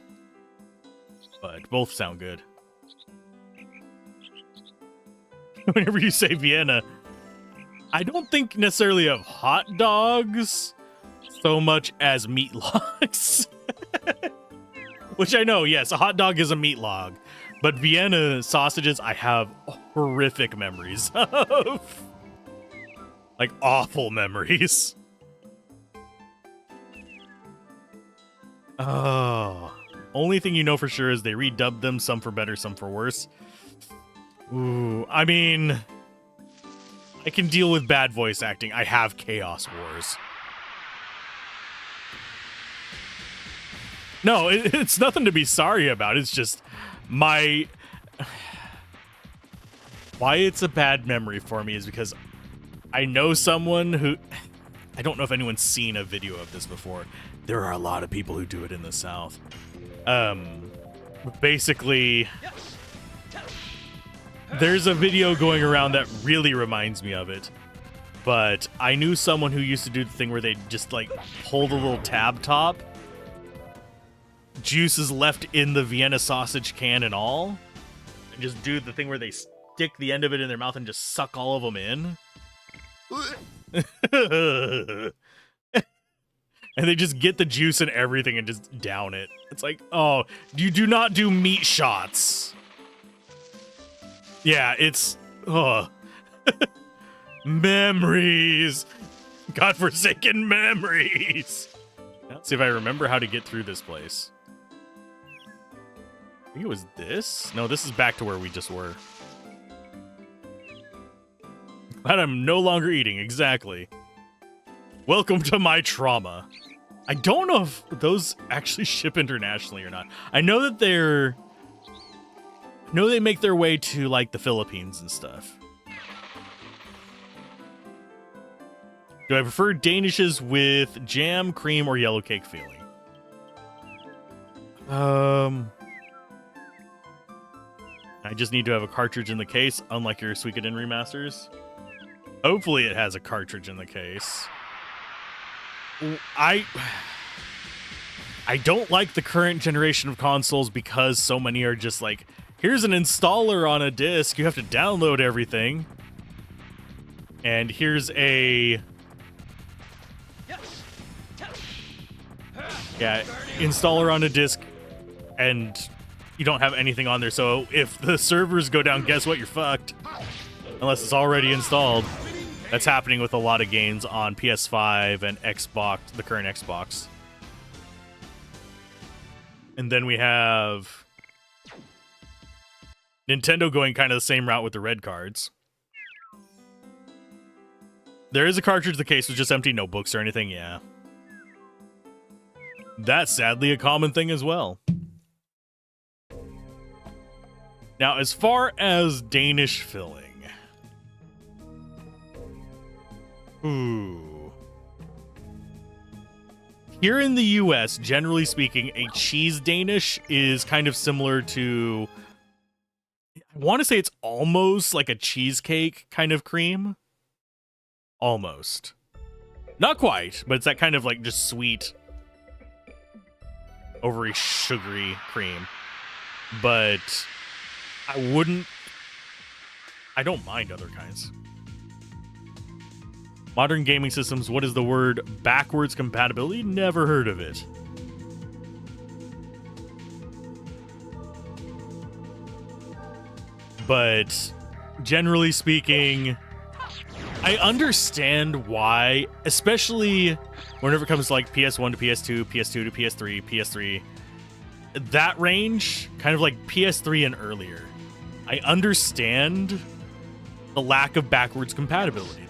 But both sound good. Whenever you say Vienna, I don't think necessarily of hot dogs so much as meat logs. Which I know, yes, a hot dog is a meat log. But Vienna sausages, I have horrific memories of. Like, awful memories. Oh. Only thing you know for sure is they redubbed them, some for better, some for worse. Ooh, I mean, I can deal with bad voice acting. I have Chaos Wars. No, it's nothing to be sorry about. It's just my... Why it's a bad memory for me is because I know someone who... I don't know if anyone's seen a video of this before. There are a lot of people who do it in the South. Basically, there's a video going around that really reminds me of it. But I knew someone who used to do the thing where they just, like, pull the little tab top. Juice is left in the Vienna sausage can and all. And just do the thing where they stick the end of it in their mouth and just suck all of them in. And they just get the juice and everything and just down it. It's like, oh, you do not do meat shots. Yeah, it's... Memories. Godforsaken memories. Let's see if I remember how to get through this place. I think it was this? No, this is back to where we just were. Glad I'm no longer eating, exactly. Welcome to my trauma. I don't know if those actually ship internationally or not. I know that they're... I know they make their way to, like, the Philippines and stuff. Do I prefer Danishes with jam, cream, or yellow cake feeling? I just need to have a cartridge in the case, unlike your Suikoden remasters. Hopefully it has a cartridge in the case. I don't like the current generation of consoles because so many are just like, here's an installer on a disc, you have to download everything. And here's a... yeah, installer on a disc, and you don't have anything on there, so if the servers go down, guess what? You're fucked. Unless it's already installed. That's happening with a lot of games on PS5 and Xbox, the current Xbox. And then we have Nintendo going kind of the same route with the red cards. There is a cartridge, the case was just empty, no books or anything, yeah. That's sadly a common thing as well. Now, as far as Danish filling. Ooh. Here in the US, generally speaking, a cheese Danish is kind of similar to... I want to say it's almost like a cheesecake kind of cream. Almost. Not quite, but it's that kind of like just sweet, overly sugary cream. But I don't mind other kinds. Modern gaming systems, what is the word? Backwards compatibility? Never heard of it. But generally speaking, I understand why, especially whenever it comes to like PS1 to PS2, PS2 to PS3, PS3, that range, kind of like PS3 and earlier. I understand the lack of backwards compatibility there.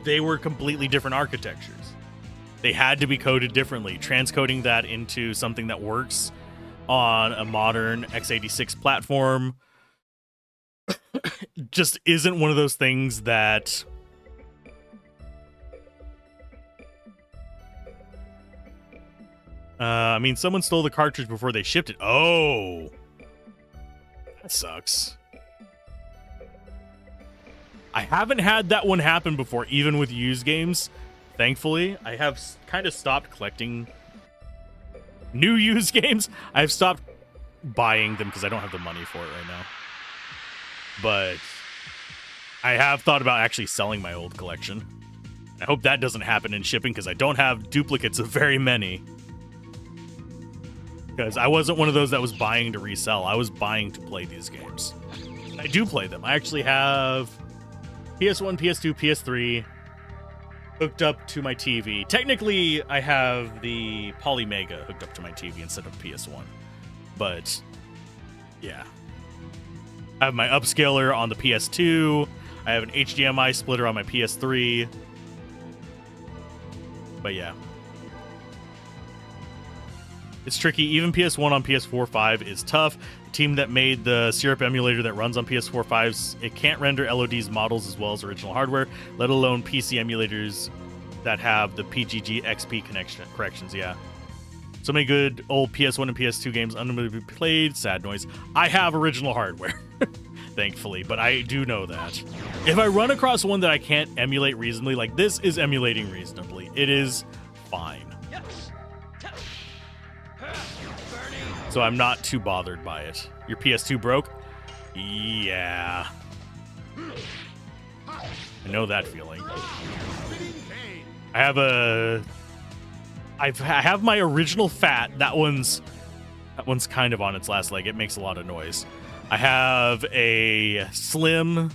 They were completely different architectures. They had to be coded differently. Transcoding that into something that works on a modern x86 platform just isn't one of those things that... I mean, someone stole the cartridge before they shipped it. Oh! That sucks. I haven't had that one happen before, even with used games. Thankfully, I have kind of stopped collecting new used games. I've stopped buying them because I don't have the money for it right now. But I have thought about actually selling my old collection. I hope that doesn't happen in shipping because I don't have duplicates of very many. Because I wasn't one of those that was buying to resell. I was buying to play these games. I do play them. I actually have PS1, PS2, PS3 hooked up to my TV. Technically, I have the Polymega hooked up to my TV instead of PS1. But, yeah. I have my upscaler on the PS2. I have an HDMI splitter on my PS3. But yeah. It's tricky. Even PS1 on PS4 5 is tough. The team that made the Syrup emulator that runs on PS4 5s, it can't render LOD's models as well as original hardware, let alone PC emulators that have the PGG XP corrections. Yeah. So many good old PS1 and PS2 games unlimited played. Sad noise. I have original hardware, thankfully, but I do know that. If I run across one that I can't emulate reasonably, like this is emulating reasonably, it is fine. So I'm not too bothered by it. Your PS2 broke? Yeah. I know that feeling. I have my original Fat. That one's kind of on its last leg. It makes a lot of noise. I have a Slim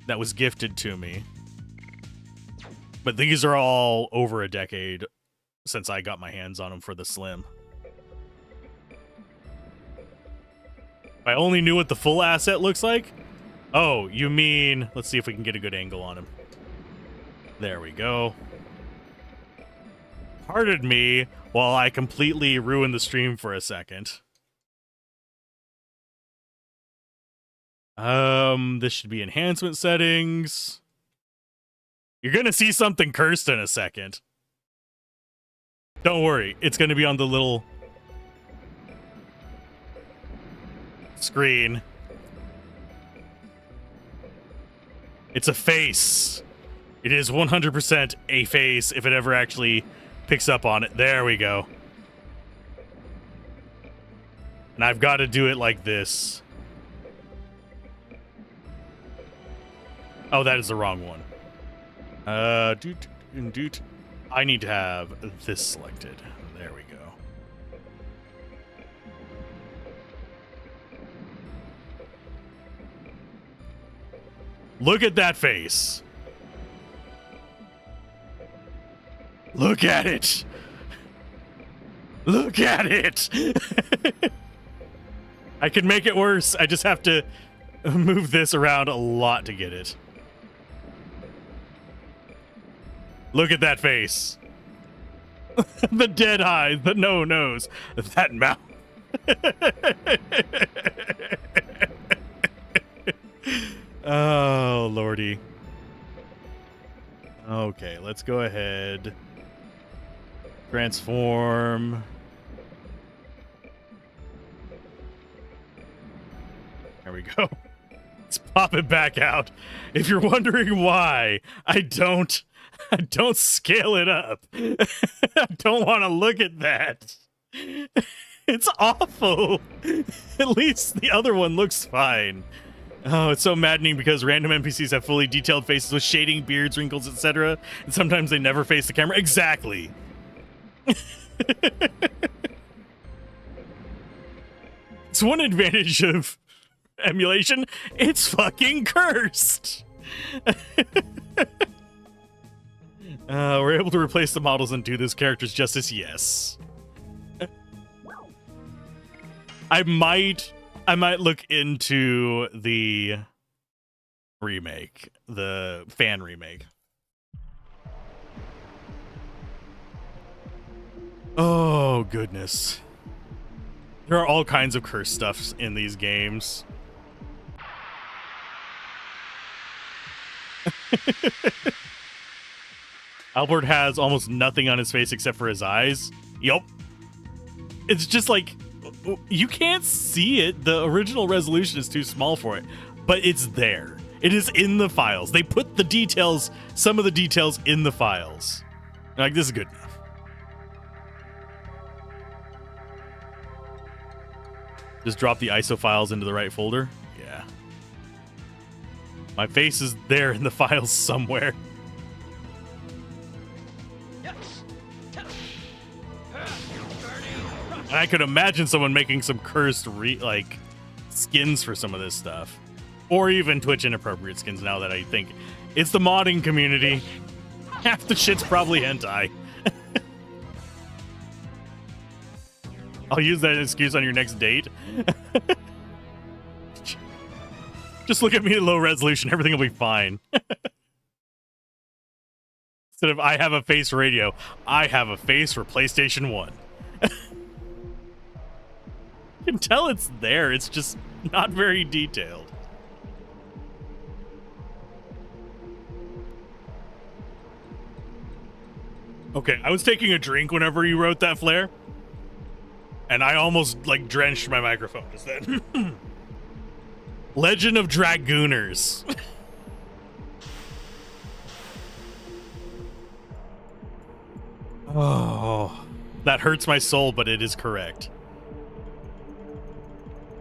that was gifted to me. But these are all over a decade since I got my hands on them for the Slim. If I only knew what the full asset looks like. Oh, you mean... Let's see if we can get a good angle on him. There we go. Pardon me while I completely ruin the stream for a second. This should be enhancement settings. You're gonna see something cursed in a second. Don't worry, it's gonna be on the little screen. It's a face. It is 100% a face if it ever actually picks up on it. There we go. And I've got to do it like this. Oh, that is the wrong one. Doot. I need to have this selected. There we go. Look at that face. Look at it. Look at it. I can make it worse. I just have to move this around a lot to get it. Look at that face. The dead eyes, the no nose, that mouth. Oh, lordy. Okay, let's go ahead. Transform. There we go. Let's pop it back out. If you're wondering why I don't scale it up. I don't want to look at that. It's awful. At least the other one looks fine. Oh, it's so maddening because random NPCs have fully detailed faces with shading, beards, wrinkles, etc. And sometimes they never face the camera. Exactly. It's one advantage of emulation. It's fucking cursed. We're able to replace the models and do this character's justice. Yes. I might look into the remake, the fan remake. Oh, goodness. There are all kinds of cursed stuffs in these games. Albert has almost nothing on his face except for his eyes. Yup. It's just like, you can't see it. The original resolution is too small for it, but it's there. It is in the files. They put the details, some of the details in the files. Like, this is good enough. Just drop the ISO files into the right folder. Yeah. My face is there in the files somewhere. And I could imagine someone making some cursed skins for some of this stuff. Or even Twitch inappropriate skins now that I think. It's the modding community. Half the shit's probably hentai. I'll use that excuse on your next date. Just look at me at low resolution. Everything will be fine. Instead of I have a face for radio, I have a face for PlayStation 1. You can tell it's there. It's just not very detailed. Okay, I was taking a drink whenever you wrote that, Flare. And I almost, drenched my microphone just then. Legend of Dragooners. Oh, that hurts my soul, but it is correct.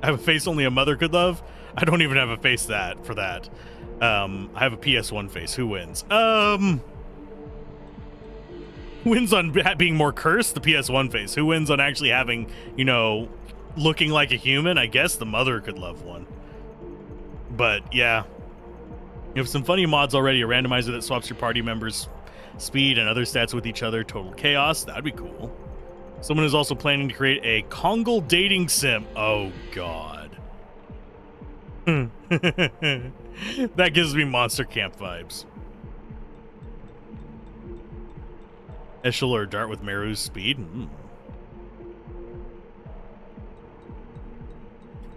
I have a face only a mother could love. I don't even have a face for that. I have a PS1 face. Who wins? Wins on being more cursed? The PS1 face. Who wins on actually having, looking like a human? I guess the mother could love one. But yeah, you have some funny mods already. A randomizer that swaps your party members' speed and other stats with each other. Total chaos. That'd be cool. Someone is also planning to create a Kongal dating sim. Oh, God. That gives me Monster Camp vibes. Eshel or Dart with Meru's speed.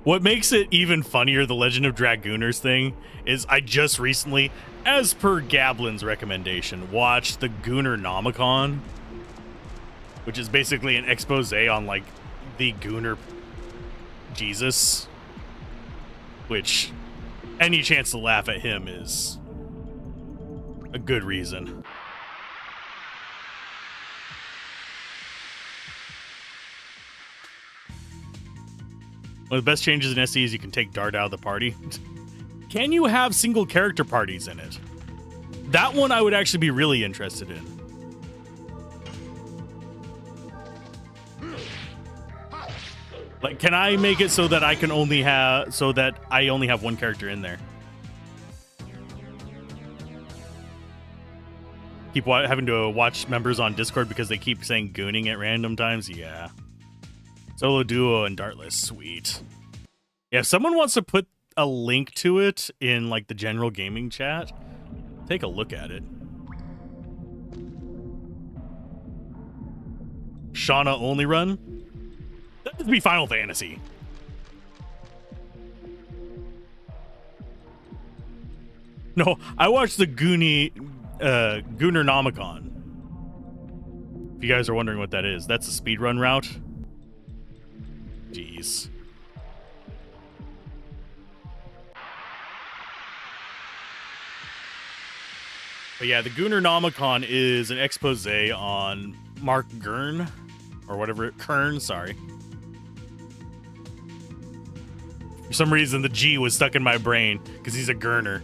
What makes it even funnier, the Legend of Dragooners thing, is I just recently, as per Gablin's recommendation, watched the Goonernomicon, which is basically an expose on, the Gooner Jesus, which any chance to laugh at him is a good reason. One of the best changes in SE is you can take Dart out of the party. Can you have single character parties in it? That one I would actually be really interested in. Can I make it so that I can only have one character in there? Keep having to watch members on Discord because they keep saying gooning at random times. Yeah. Solo duo and Dartless, sweet. Yeah, if someone wants to put a link to it in the general gaming chat, take a look at it. Shauna only run? That would be Final Fantasy. No, I watched the Goonernomicon. If you guys are wondering what that is, that's a speedrun route. Jeez. But yeah, the Goonernomicon is an expose on Mark Gurn, or whatever, Kern, sorry. For some reason, the G was stuck in my brain, because he's a Gurner.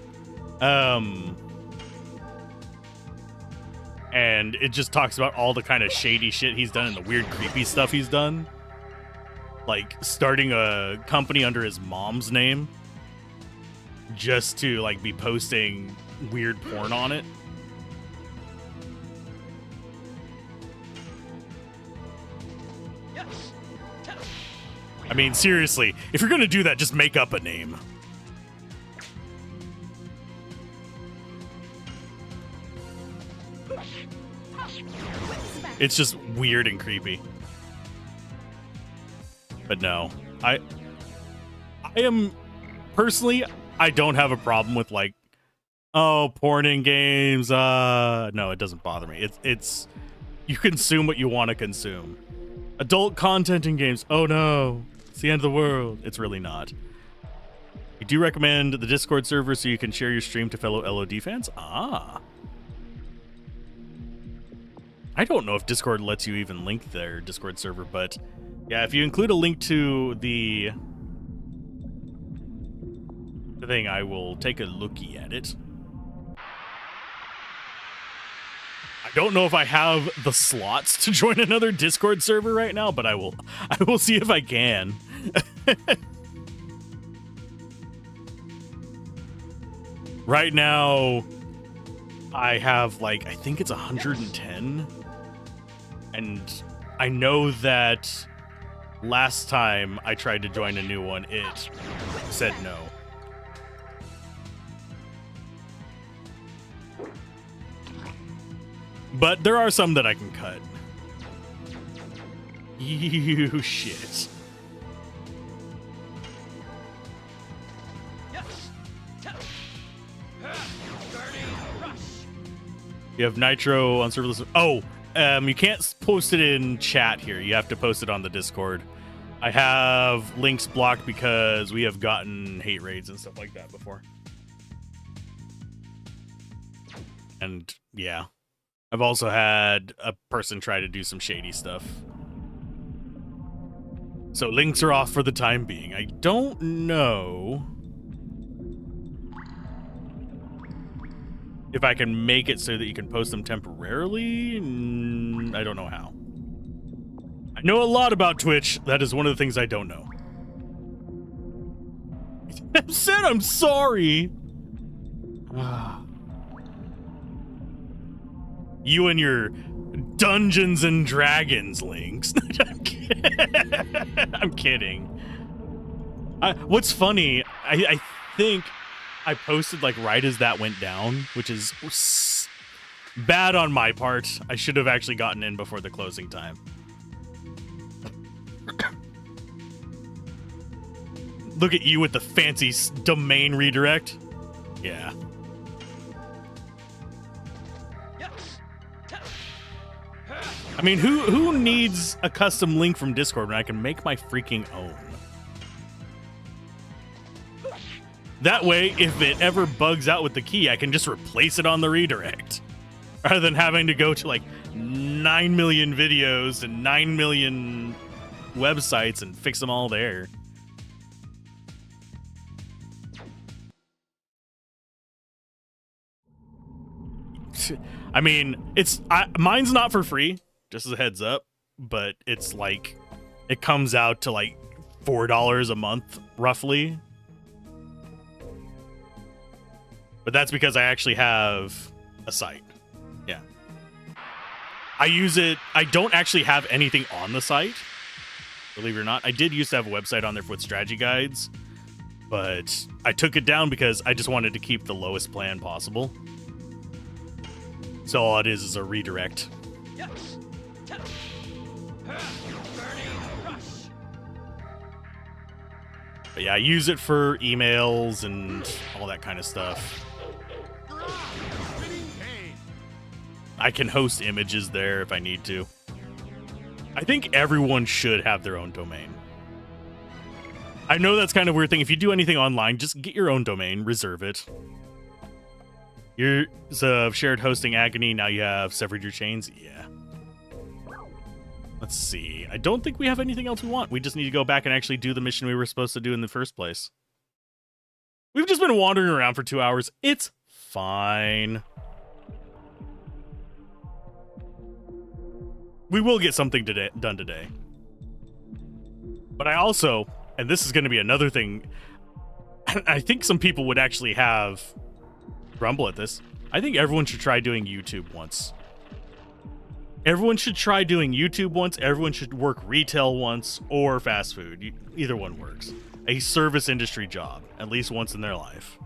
And it just talks about all the kind of shady shit he's done and the weird, creepy stuff he's done. Like starting a company under his mom's name just to be posting weird porn on it. I mean, seriously, if you're gonna do that, just make up a name. It's just weird and creepy. But no, I am personally, I don't have a problem with oh, porn in games. No, it doesn't bother me. It's you consume what you want to consume. Adult content in games. Oh no, it's the end of the world. It's really not. We do recommend the Discord server so you can share your stream to fellow LOD fans. Ah. I don't know if Discord lets you even link their Discord server, but yeah, if you include a link to the thing, I will take a looky at it. I don't know if I have the slots to join another Discord server right now, but I will see if I can. Right now, I have like, I think it's 110. And I know that last time I tried to join a new one, it said no. But there are some that I can cut. You shit. You have Nitro on serverless. Oh, you can't post it in chat here. You have to post it on the Discord. I have links blocked because we have gotten hate raids and stuff like that before. And yeah, I've also had a person try to do some shady stuff. So links are off for the time being. I don't know if I can make it so that you can post them temporarily. I don't know how. I know a lot about Twitch. That is one of the things I don't know. I said I'm sorry. You and your Dungeons and Dragons links. I'm kidding. What's funny, I think I posted like right as that went down, which is bad on my part. I should have actually gotten in before the closing time. Look at you with the fancy domain redirect. Yeah. I mean, who needs a custom link from Discord when I can make my freaking own? That way, if it ever bugs out with the key, I can just replace it on the redirect. Rather than having to go to like 9 million videos and 9 million websites and fix them all there. I mean, mine's not for free, just as a heads up, but it's like, it comes out to like $4 a month, roughly. But that's because I actually have a site. Yeah. I use it. I don't actually have anything on the site, believe it or not. I did used to have a website on there with strategy guides, but I took it down because I just wanted to keep the lowest plan possible. So all it is a redirect. But yeah, I use it for emails and all that kind of stuff. I can host images there if I need to. I think everyone should have their own domain. I know that's kind of a weird thing. If you do anything online, just get your own domain, reserve it. You're shared hosting agony. Now you have severed your chains. Yeah. Let's see. I don't think we have anything else we want. We just need to go back and actually do the mission we were supposed to do in the first place. We've just been wandering around for 2 hours. It's fine. We will get something done today. But I also, and this is going to be another thing, I think some people would actually have grumble at this. I think everyone should try doing YouTube once. Everyone should try doing YouTube once. Everyone should work retail once or fast food. Either one works. A service industry job, at least once in their life.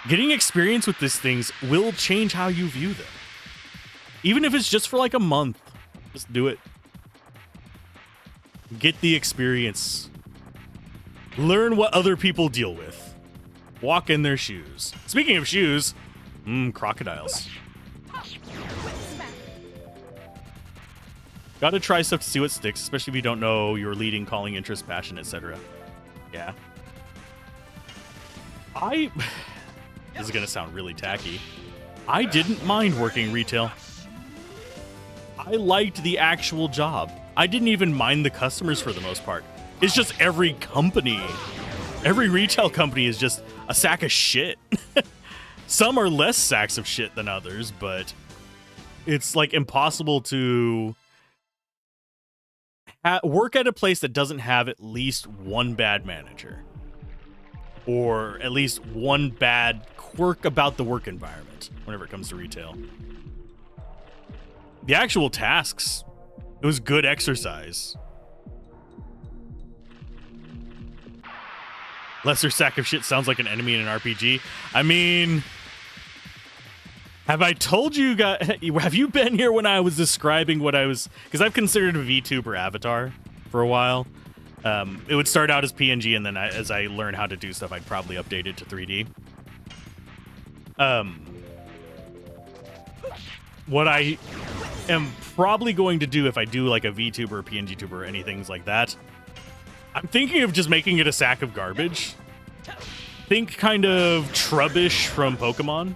Getting experience with these things will change how you view them. Even if it's just for like a month. Just do it. Get the experience. Learn what other people deal with. Walk in their shoes. Speaking of shoes, crocodiles. Gotta try stuff to see what sticks, especially if you don't know your leading, calling, interest, passion, etc. Yeah. This is gonna sound really tacky. I didn't mind working retail. I liked the actual job. I didn't even mind the customers for the most part. It's just every company Every retail company is just a sack of shit. Some are less sacks of shit than others, but it's like impossible to work at a place that doesn't have at least one bad manager or at least one bad quirk about the work environment whenever it comes to retail. The actual tasks, it was good exercise. Lesser sack of shit sounds like an enemy in an RPG. I mean, have I told you guys, have you been here when I was describing what I was, because I've considered a VTuber avatar for a while. It would start out as PNG, and then as I learn how to do stuff, I'd probably update it to 3D. What I am probably going to do if I do like a VTuber or PNG tuber or anything like that, I'm thinking of just making it a sack of garbage. Think kind of Trubbish from Pokemon.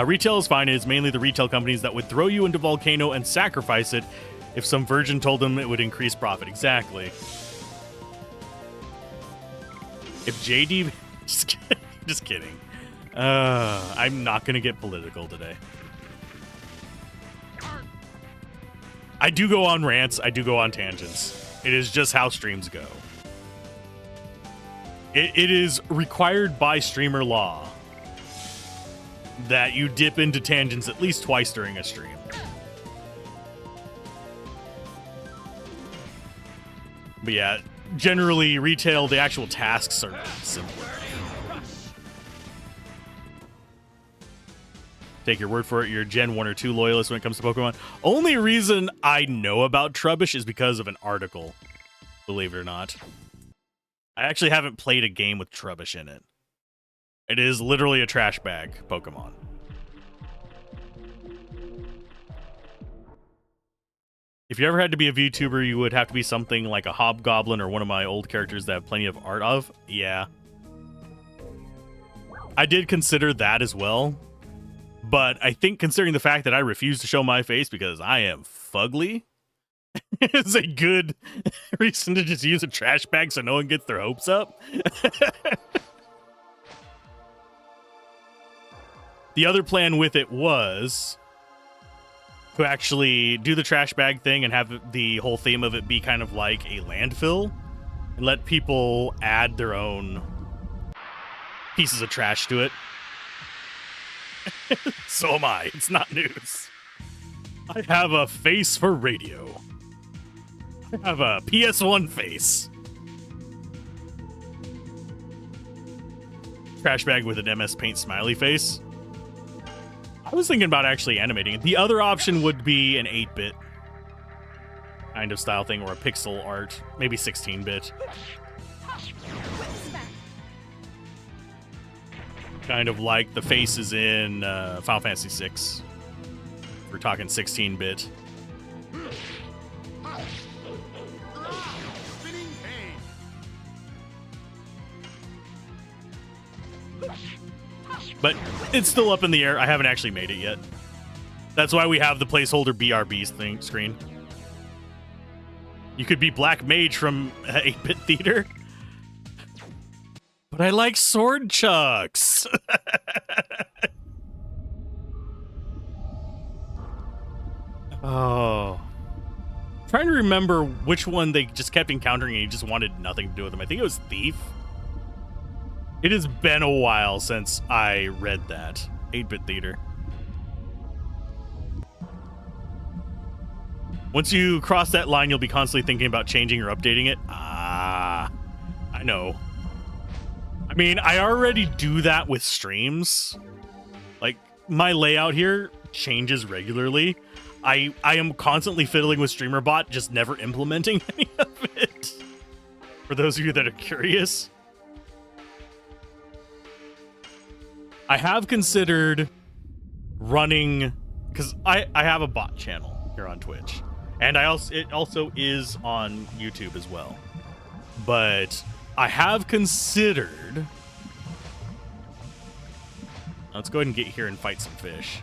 Retail is fine. It is mainly the retail companies that would throw you into Volcano and sacrifice it if some virgin told them it would increase profit. Exactly. If JD... Just kidding. I'm not going to get political today. I do go on rants. I do go on tangents. It is just how streams go. It is required by streamer law that you dip into tangents at least twice during a stream. But yeah, generally retail, the actual tasks are simpler. Take your word for it, you're Gen 1 or 2 loyalist when it comes to Pokemon. Only reason I know about Trubbish is because of an article, believe it or not. I actually haven't played a game with Trubbish in it. It is literally a trash bag Pokemon. If you ever had to be a VTuber, you would have to be something like a Hobgoblin or one of my old characters that I have plenty of art of. Yeah. I did consider that as well. But I think considering the fact that I refuse to show my face because I am fugly, is a good reason to just use a trash bag so no one gets their hopes up. The other plan with it was to actually do the trash bag thing and have the whole theme of it be kind of like a landfill and let people add their own pieces of trash to it. So am I. It's not news. I have a face for radio. I have a PS1 face. Trash bag with an MS Paint smiley face. I was thinking about actually animating it. The other option would be an 8-bit kind of style thing or a pixel art. Maybe 16-bit. Kind of like the faces in Final Fantasy VI. We're talking 16-bit. But it's still up in the air. I haven't actually made it yet. That's why we have the placeholder BRB screen. You could be Black Mage from 8-bit Theater. But I like sword chucks. Oh. I'm trying to remember which one they just kept encountering and he just wanted nothing to do with them. I think it was Thief. It has been a while since I read that. 8-bit Theater. Once you cross that line, you'll be constantly thinking about changing or updating it. Ah, I know. I mean, I already do that with streams. Like, my layout here changes regularly. I am constantly fiddling with StreamerBot, just never implementing any of it. For those of you that are curious. I have considered running, because I have a bot channel here on Twitch. And it also is on YouTube as well. But I have considered... Let's go ahead and get here and fight some fish.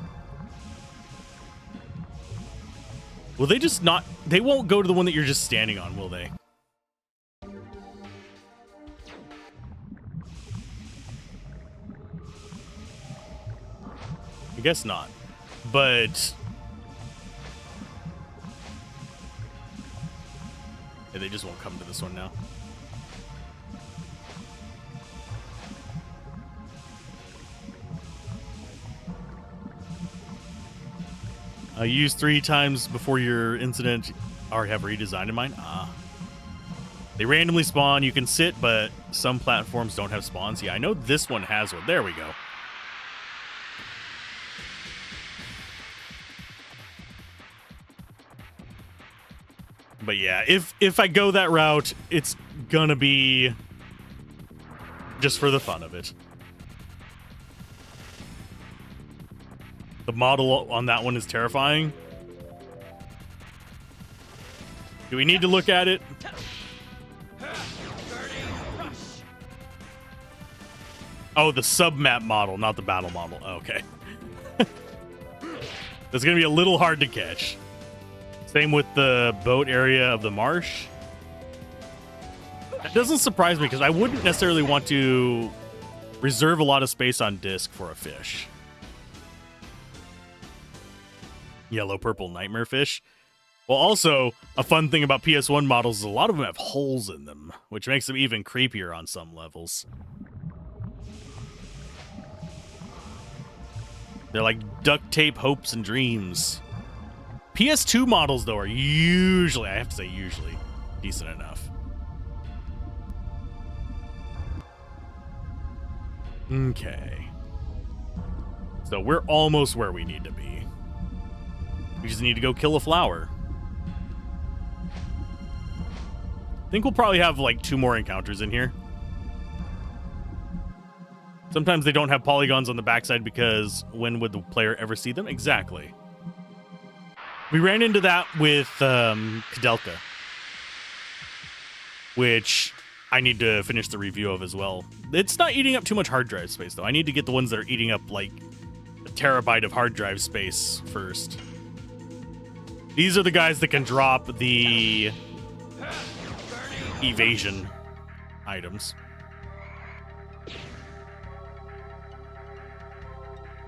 Will they just not... They won't go to the one that you're just standing on, will they? I guess not. But yeah, they just won't come to this one now. Use 3 times before your incident. Already have redesigned in mine. They randomly spawn. You can sit, but some platforms don't have spawns. Yeah, I know this one has one. There we go. But yeah, if I go that route, it's gonna be just for the fun of it. The model on that one is terrifying. Do we need to look at it? Oh, the sub-map model, not the battle model. Okay. That's going to be a little hard to catch. Same with the boat area of the marsh. That doesn't surprise me because I wouldn't necessarily want to reserve a lot of space on disk for a fish. Yellow purple nightmare fish. Well, also, a fun thing about PS1 models is a lot of them have holes in them, which makes them even creepier on some levels. They're like duct tape hopes and dreams. PS2 models, though, are usually, I have to say usually, decent enough. Okay. So we're almost where we need to be. We just need to go kill a flower. I think we'll probably have like 2 more encounters in here. Sometimes they don't have polygons on the backside because when would the player ever see them? Exactly. We ran into that with Kadelka, which I need to finish the review of as well. It's not eating up too much hard drive space, though. I need to get the ones that are eating up like a terabyte of hard drive space first. These are the guys that can drop the evasion items.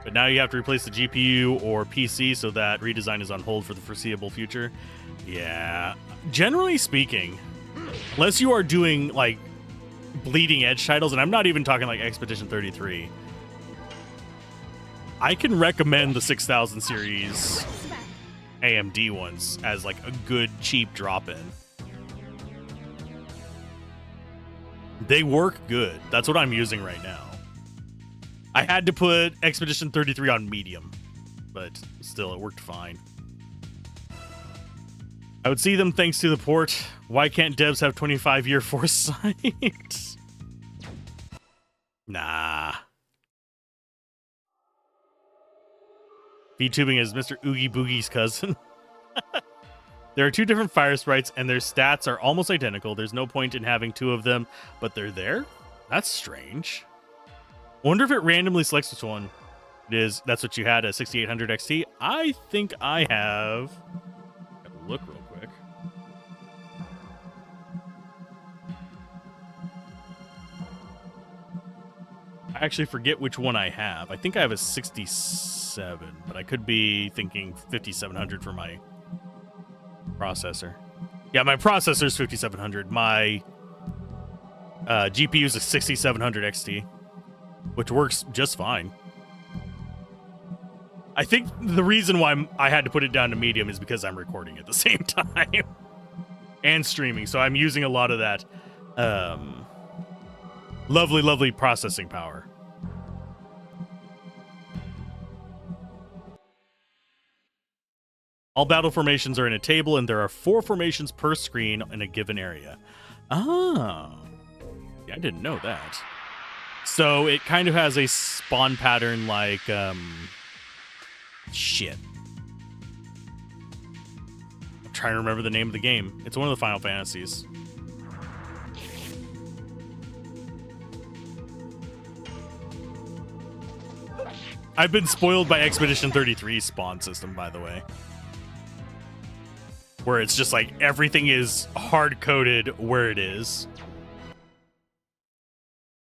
But now you have to replace the GPU or PC, so that redesign is on hold for the foreseeable future. Yeah. Generally speaking, unless you are doing, like, bleeding edge titles, and I'm not even talking like Expedition 33, I can recommend the 6000 series AMD ones as, like, a good, cheap drop-in. They work good. That's what I'm using right now. I had to put Expedition 33 on medium, but still, it worked fine. I would see them thanks to the port. Why can't devs have 25-year foresight? Nah. VTubing is Mr. Oogie Boogie's cousin. There are 2 different fire sprites, and their stats are almost identical. There's no point in having 2 of them, but they're there? That's strange. Wonder if it randomly selects which one it is. That's what you had, a 6800 XT. I think I have. Gotta look real quick. I actually forget which one I have. I think I have a 67, but I could be thinking 5700 for my processor. Yeah, my processor is 5700. My GPU is a 6700 XT. Which works just fine. I think the reason why I had to put it down to medium is because I'm recording at the same time. And streaming, so I'm using a lot of that lovely, lovely processing power. All battle formations are in a table, and there are 4 formations per screen in a given area. Oh. Yeah, I didn't know that. So it kind of has a spawn pattern like, shit. I'm trying to remember the name of the game. It's one of the Final Fantasies. I've been spoiled by Expedition 33's spawn system, by the way. Where it's just like everything is hard-coded where it is.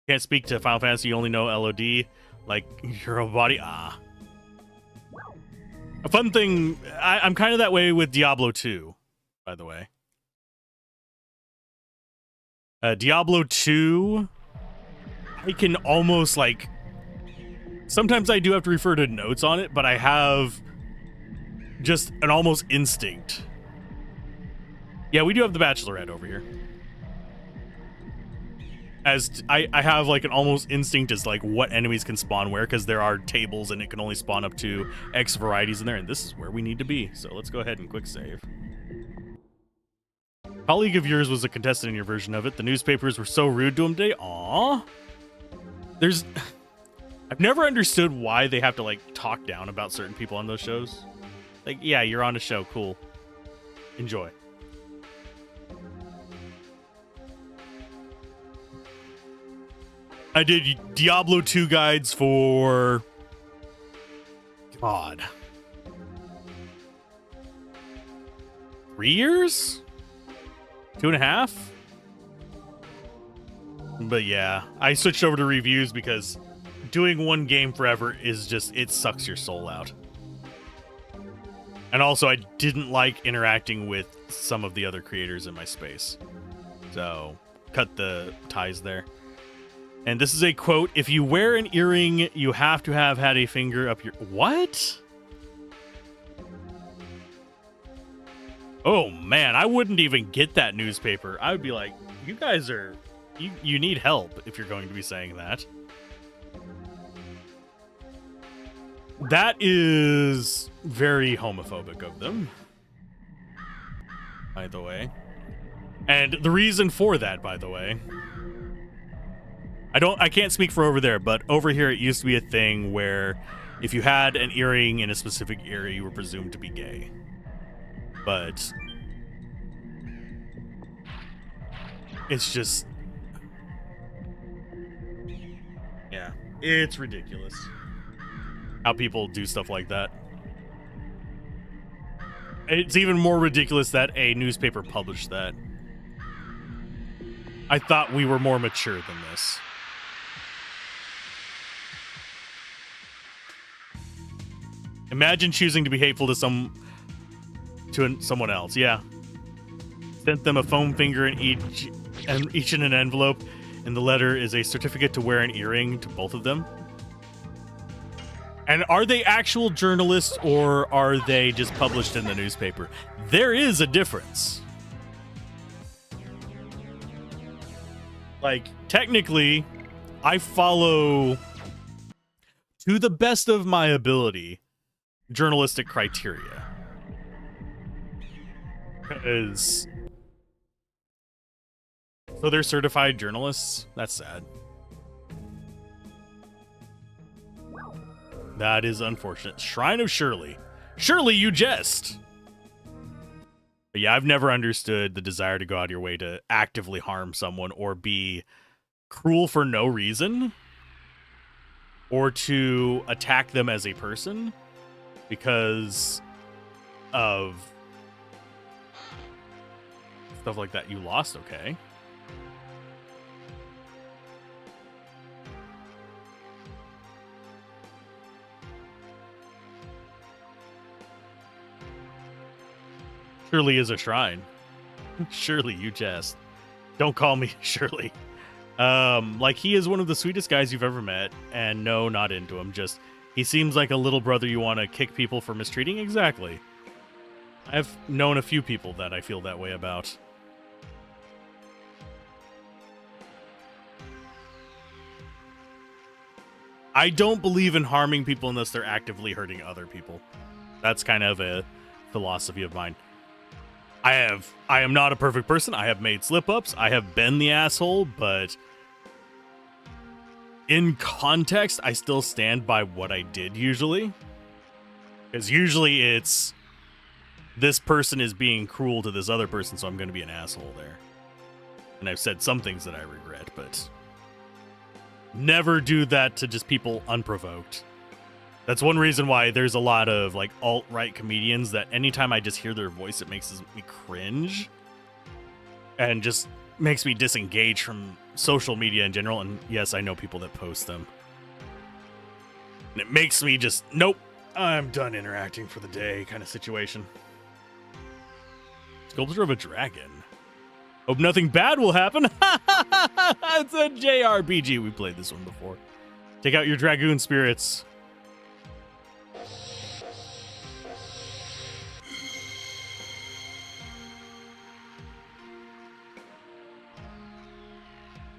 Can't speak to Final Fantasy, you only know LOD, like Hero Body. Ah. A fun thing, I'm kind of that way with Diablo 2, by the way. Diablo 2, I can almost like... Sometimes I do have to refer to notes on it, but I have just an almost instinct. Yeah, we do have the Bachelorette over here. As I have like an almost instinct as like what enemies can spawn where, because there are tables and it can only spawn up to X varieties in there, and this is where we need to be. So let's go ahead and quick save. Colleague of yours was a contestant in your version of it. The newspapers were so rude to him today. Aww. I've never understood why they have to like talk down about certain people on those shows. Like, yeah, you're on a show, cool. Enjoy. I did Diablo 2 guides for... God. 3 years? 2.5? But yeah, I switched over to reviews because doing one game forever is just, it sucks your soul out. And also, I didn't like interacting with some of the other creators in my space. So, cut the ties there. And this is a quote: if you wear an earring, you have to have had a finger up your... What? Oh, man, I wouldn't even get that newspaper. I would be like, you guys are... You need help if you're going to be saying that. That is very homophobic of them, by the way. And the reason for that, by the way... I can't speak for over there, but over here it used to be a thing where if you had an earring in a specific area, you were presumed to be gay. But it's just... Yeah, it's ridiculous how people do stuff like that. It's even more ridiculous that a newspaper published that. I thought we were more mature than this. Imagine choosing to be hateful to someone else. Yeah. Sent them a foam finger in each in an envelope, and the letter is a certificate to wear an earring to both of them. And are they actual journalists, or are they just published in the newspaper? There is a difference. Like, technically, I follow, to the best of my ability, journalistic criteria. Because... So they're certified journalists? That's sad. That is unfortunate. Shrine of Shirley. Shirley, you jest! But yeah, I've never understood the desire to go out of your way to actively harm someone or be cruel for no reason, or to attack them as a person because of stuff like that. You lost, okay. Shirley is a shrine. Shirley, you jest. Don't call me Shirley. Like, he is one of the sweetest guys you've ever met, and no, not into him. Just, he seems like a little brother you want to kick people for mistreating. Exactly. I've known a few people that I feel that way about. I don't believe in harming people unless they're actively hurting other people. That's kind of a philosophy of mine. I am not a perfect person. I have made slip-ups. I have been the asshole, but in context, I still stand by what I did usually. Because usually it's, this person is being cruel to this other person, so I'm going to be an asshole there. And I've said some things that I regret, but never do that to just people unprovoked. That's one reason why there's a lot of like alt-right comedians that anytime I just hear their voice, it makes me cringe and just makes me disengage from social media in general. And yes, I know people that post them. And it makes me just, nope, I'm done interacting for the day kind of situation. Sculpture of a dragon. Hope nothing bad will happen. It's a JRPG. We played this one before. Take out your dragoon spirits.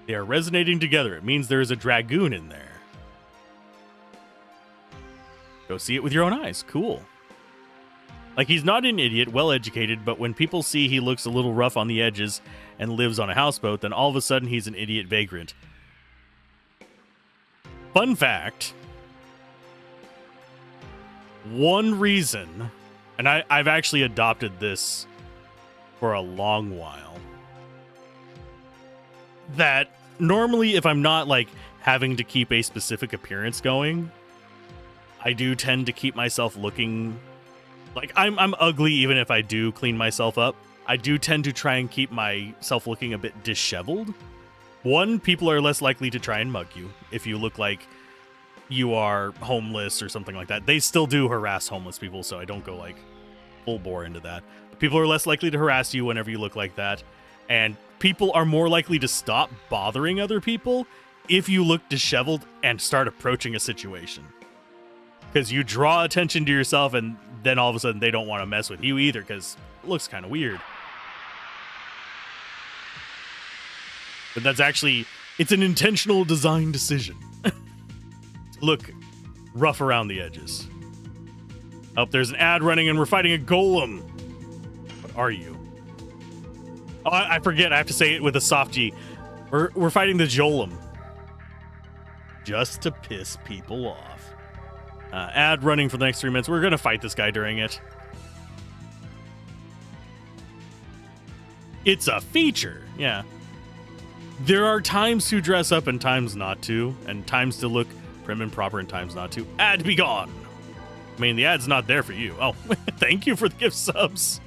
They are resonating together. It means there is a dragoon in there. Go see it with your own eyes. Cool. Like, he's not an idiot, well-educated, but when people see he looks a little rough on the edges and lives on a houseboat, then all of a sudden he's an idiot vagrant. Fun fact. One reason, and I've actually adopted this for a long while, that normally if I'm not, like, having to keep a specific appearance going, I do tend to keep myself looking... Like, I'm ugly even if I do clean myself up. I do tend to try and keep myself looking a bit disheveled. One, people are less likely to try and mug you if you look like you are homeless or something like that. They still do harass homeless people, so I don't go, like, full bore into that. But people are less likely to harass you whenever you look like that. And people are more likely to stop bothering other people if you look disheveled and start approaching a situation. Because you draw attention to yourself, and then all of a sudden they don't want to mess with you either, because it looks kind of weird. But that's actually, it's an intentional design decision. Look rough around the edges. Oh, there's an ad running, and we're fighting a golem. What are you? Oh, I forget. I have to say it with a soft G. We're fighting the Jolem. Just to piss people off. Ad running for the next 3 minutes. We're going to fight this guy during it. It's a feature. Yeah. There are times to dress up and times not to. And times to look prim and proper and times not to. Ad be gone. I mean, the ad's not there for you. Oh, thank you for the gift subs.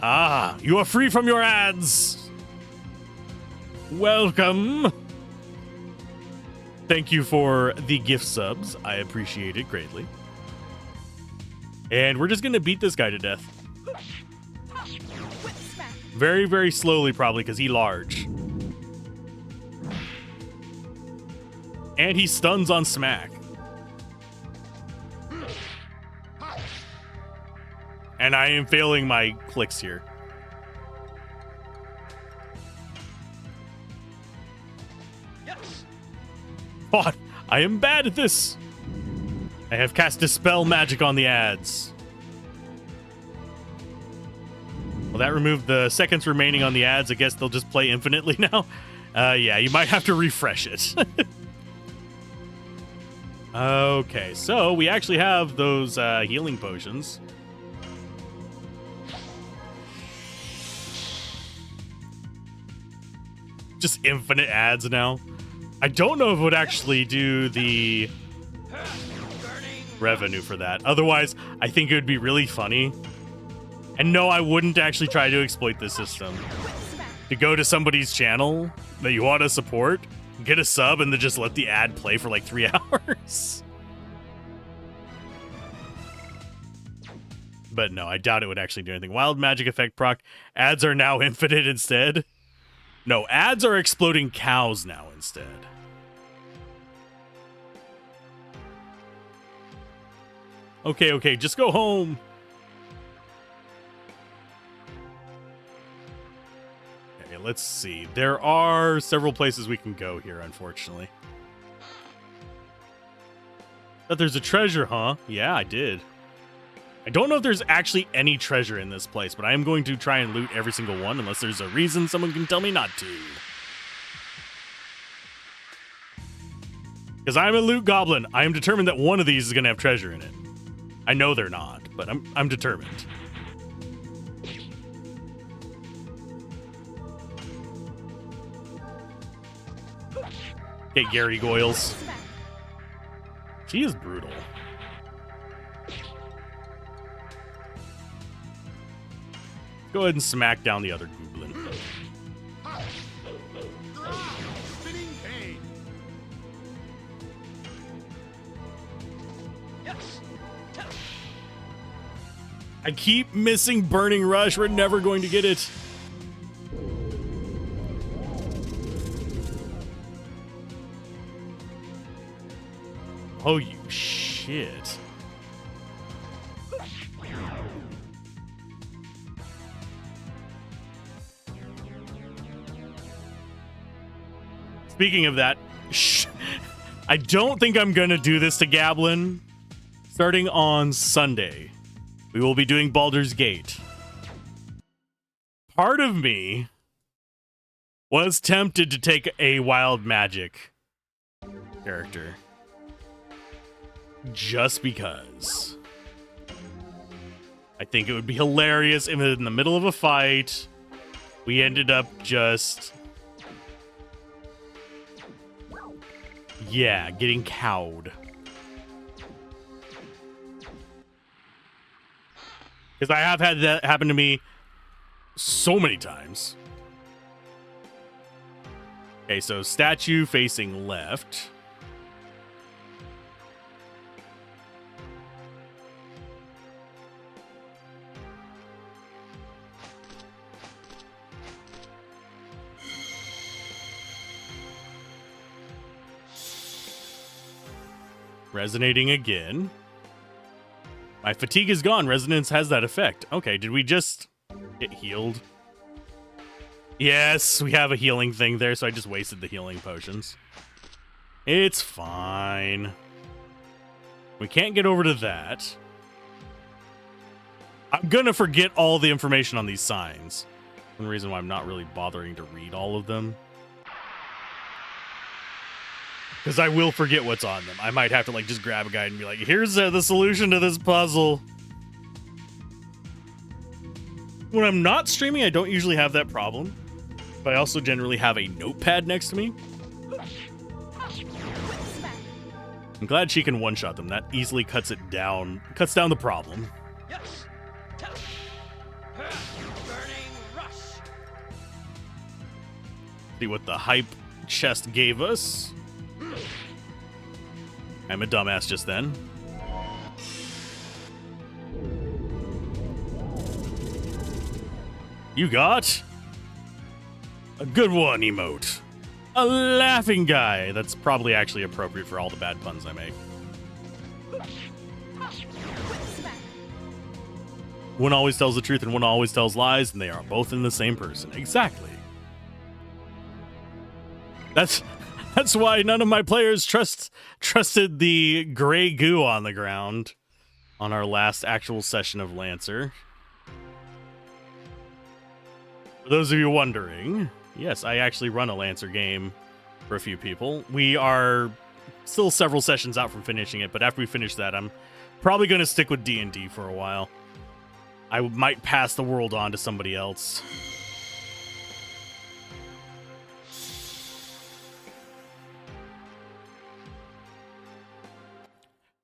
Ah, you are free from your ads. Welcome. Thank you for the gift subs. I appreciate it greatly. And we're just going to beat this guy to death. Very, very slowly, probably, because he's large. And he stuns on smack. And I am failing my clicks here. God, I am bad at this. I have cast Dispel Magic on the ads. Well, that removed the seconds remaining on the ads. I guess they'll just play infinitely now. Yeah, you might have to refresh it. Okay, so we actually have those healing potions. Just infinite ads now. I don't know if it would actually do the revenue for that. Otherwise, I think it would be really funny. And no, I wouldn't actually try to exploit this system. To go to somebody's channel that you want to support, get a sub, and then just let the ad play for like 3 hours. But no, I doubt it would actually do anything. Wild magic effect proc. Ads are now infinite instead. No, ads are exploding cows now instead. Okay, just go home. Okay, let's see. There are several places we can go here, unfortunately. But there's a treasure, huh? Yeah, I did. I don't know if there's actually any treasure in this place, but I am going to try and loot every single one unless there's a reason someone can tell me not to. Because I'm a loot goblin. I am determined that one of these is going to have treasure in it. I know they're not, but I'm determined. Okay, Gary Goyles. She is brutal. Go ahead and smack down the other goblin. I keep missing Burning Rush. We're never going to get it. Oh, you shit. Speaking of that, I don't think I'm going to do this to Gablin. Starting on Sunday, we will be doing Baldur's Gate. Part of me was tempted to take a wild magic character. Just because. I think it would be hilarious if in the middle of a fight, we ended up just... yeah, getting cowed. Because I have had that happen to me so many times. Okay, so statue facing left. Resonating again. My fatigue is gone. Resonance has that effect. Okay, did we just get healed? Yes, we have a healing thing there, so I just wasted the healing potions. It's fine. We can't get over to that. I'm gonna forget all the information on these signs. One reason why I'm not really bothering to read all of them. Because I will forget what's on them. I might have to like just grab a guide and be like, here's the solution to this puzzle. When I'm not streaming, I don't usually have that problem. But I also generally have a notepad next to me. I'm glad she can one-shot them. That easily cuts down the problem. See what the hype chest gave us. I'm a dumbass just then. You got a good one emote. A laughing guy. That's probably actually appropriate for all the bad puns I make. One always tells the truth and one always tells lies, and they are both in the same person. Exactly. That's why none of my players trusted the gray goo on the ground on our last actual session of Lancer. For those of you wondering, yes, I actually run a Lancer game for a few people. We are still several sessions out from finishing it, but after we finish that, I'm probably going to stick with D&D for a while. I might pass the world on to somebody else.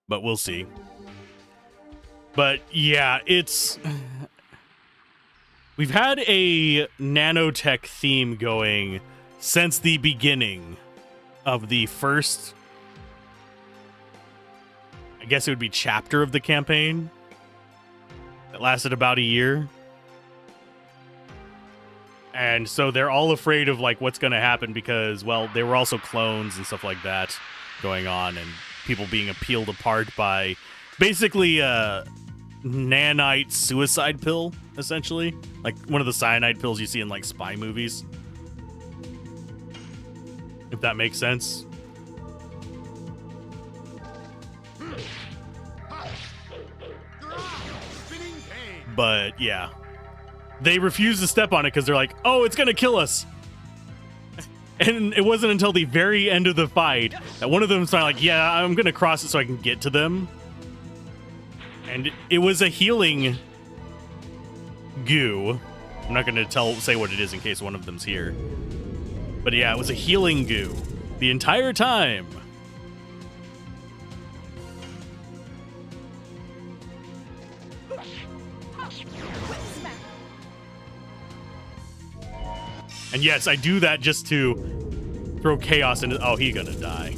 But we'll see. But yeah, we've had a nanotech theme going since the beginning of the first, I guess it would be chapter of the campaign. It lasted about a year. And so they're all afraid of like what's going to happen because, well, there were also clones and stuff like that going on, and people being peeled apart by basically nanite suicide pill, essentially. Like one of the cyanide pills you see in like spy movies. If that makes sense. But yeah, they refuse to step on it because they're like, oh, it's gonna kill us. And it wasn't until the very end of the fight that one of them started like, yeah, I'm gonna cross it so I can get to them. And it was a healing goo. I'm not gonna say what it is in case one of them's here. But yeah, it was a healing goo the entire time. And yes, I do that just to throw chaos into... oh, he's gonna die.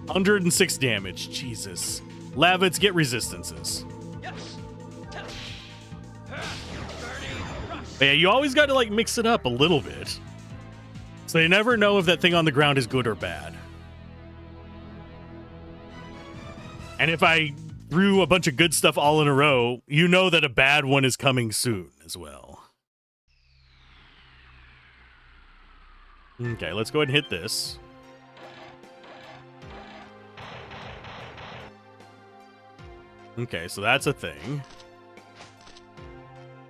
106 damage. Jesus. Lavits get resistances. But yeah, you always got to like mix it up a little bit. So you never know if that thing on the ground is good or bad. And if I threw a bunch of good stuff all in a row, you know that a bad one is coming soon as well. Okay, let's go ahead and hit this. Okay, so that's a thing.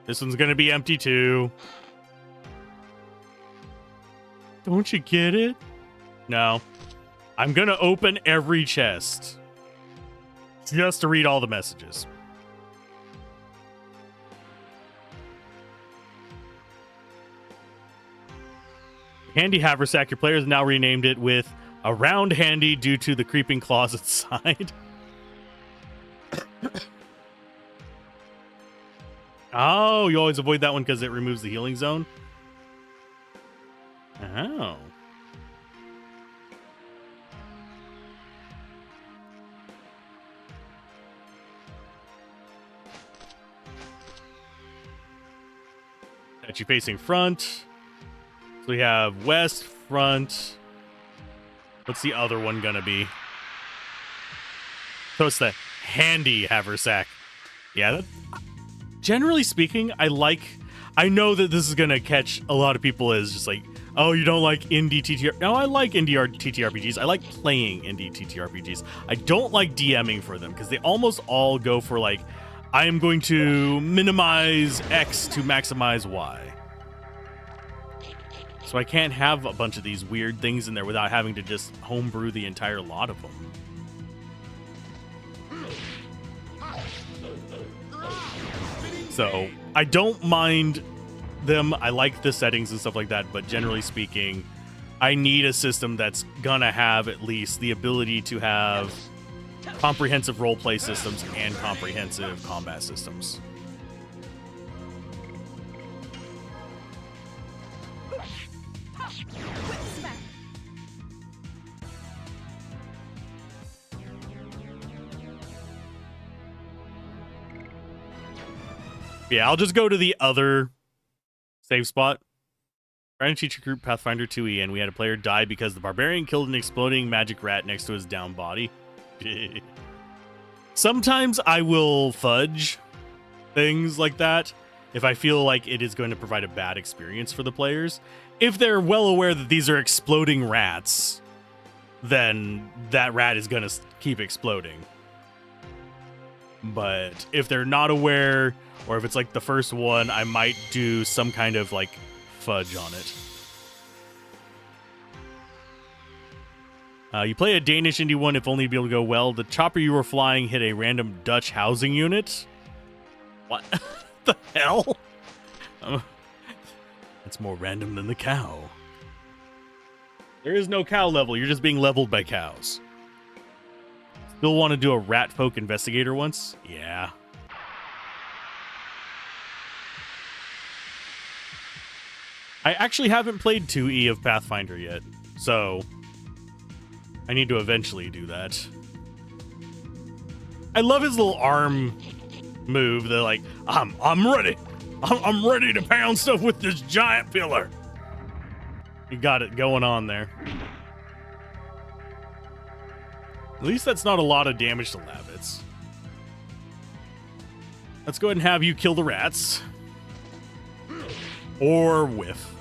This one's gonna be empty too. Don't you get it? No. I'm gonna open every chest just to read all the messages. Handy Haversack, your player has now renamed it with a round handy due to the creeping closet side. Oh, you always avoid that one because it removes the healing zone? Oh. Got you facing front. So we have west, front. What's the other one gonna be? So it's the handy haversack. Yeah, that, generally speaking, I know that this is gonna catch a lot of people as just like, oh, you don't like indie TTR. No, I like indie TTRPGs. I like playing indie TTRPGs. I don't like DMing for them because they almost all go for like, I am going to minimize X to maximize Y. So I can't have a bunch of these weird things in there without having to just homebrew the entire lot of them. So I don't mind them. I like the settings and stuff like that, but generally speaking, I need a system that's gonna have at least the ability to have comprehensive roleplay systems and comprehensive combat systems. Yeah, I'll just go to the other save spot. Trying to teach a group Pathfinder 2E, and we had a player die because the barbarian killed an exploding magic rat next to his down body. Sometimes I will fudge things like that if I feel like it is going to provide a bad experience for the players. If they're well aware that these are exploding rats, then that rat is going to keep exploding. But if they're not aware, or if it's like the first one, I might do some kind of like fudge on it. You play a Danish indie one if only to be able to go well. The chopper you were flying hit a random Dutch housing unit. What the hell? That's more random than the cow. There is no cow level. You're just being leveled by cows. Still want to do a rat folk investigator once? Yeah. I actually haven't played 2E of Pathfinder yet, so I need to eventually do that. I love his little arm move. They're like, I'm ready. I'm ready to pound stuff with this giant pillar. You got it going on there. At least that's not a lot of damage to Lavits. Let's go ahead and have you kill the rats. Or whiff.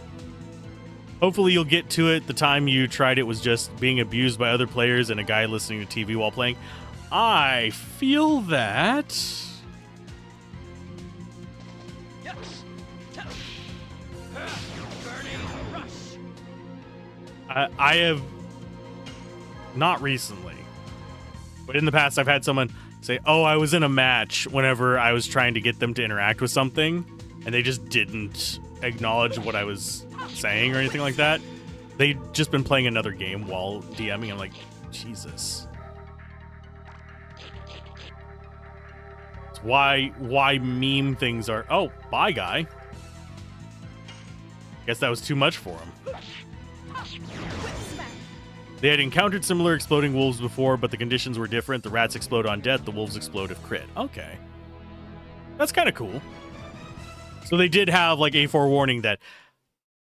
Hopefully you'll get to it. The time you tried it was just being abused by other players and a guy listening to TV while playing. I feel that. I have not recently, but in the past I've had someone say, oh, I was in a match whenever I was trying to get them to interact with something and they just didn't acknowledge what I was saying or anything like that. They'd just been playing another game while DMing. I'm like, Jesus. It's why meme things are... Oh, bye, guy. Guess that was too much for him. They had encountered similar exploding wolves before, but the conditions were different. The rats explode on death, the wolves explode if crit. Okay. That's kind of cool. So they did have like a forewarning that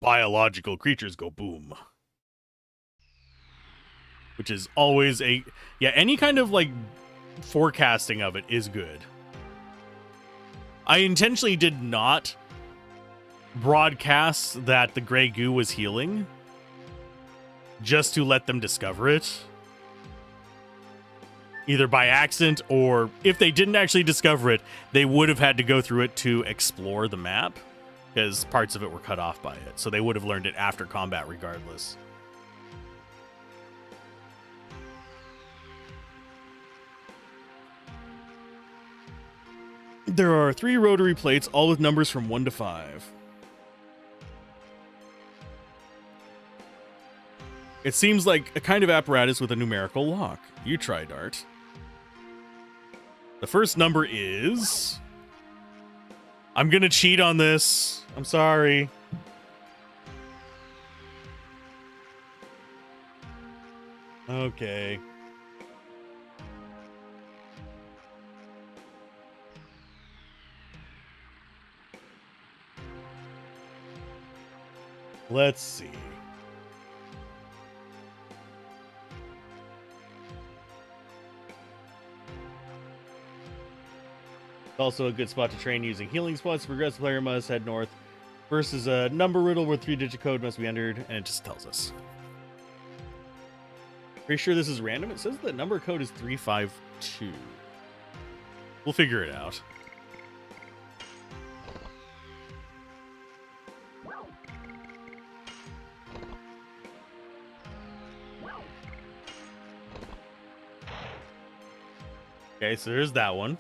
biological creatures go boom. Which is always any kind of like forecasting of it is good. I intentionally did not broadcast that the gray goo was healing just to let them discover it. Either by accident, or if they didn't actually discover it, they would have had to go through it to explore the map, because parts of it were cut off by it. So they would have learned it after combat regardless. There are 3 rotary plates, all with numbers from 1 to 5. It seems like a kind of apparatus with a numerical lock. You try, Dart. The first number is... I'm gonna cheat on this. I'm sorry. Okay. Let's see. Also a good spot to train using healing spots. The progressive player must head north. First is a number riddle where 3-digit code must be entered, and it just tells us. Pretty sure this is random. It says the number code is 352. We'll figure it out. Okay, so there's that one.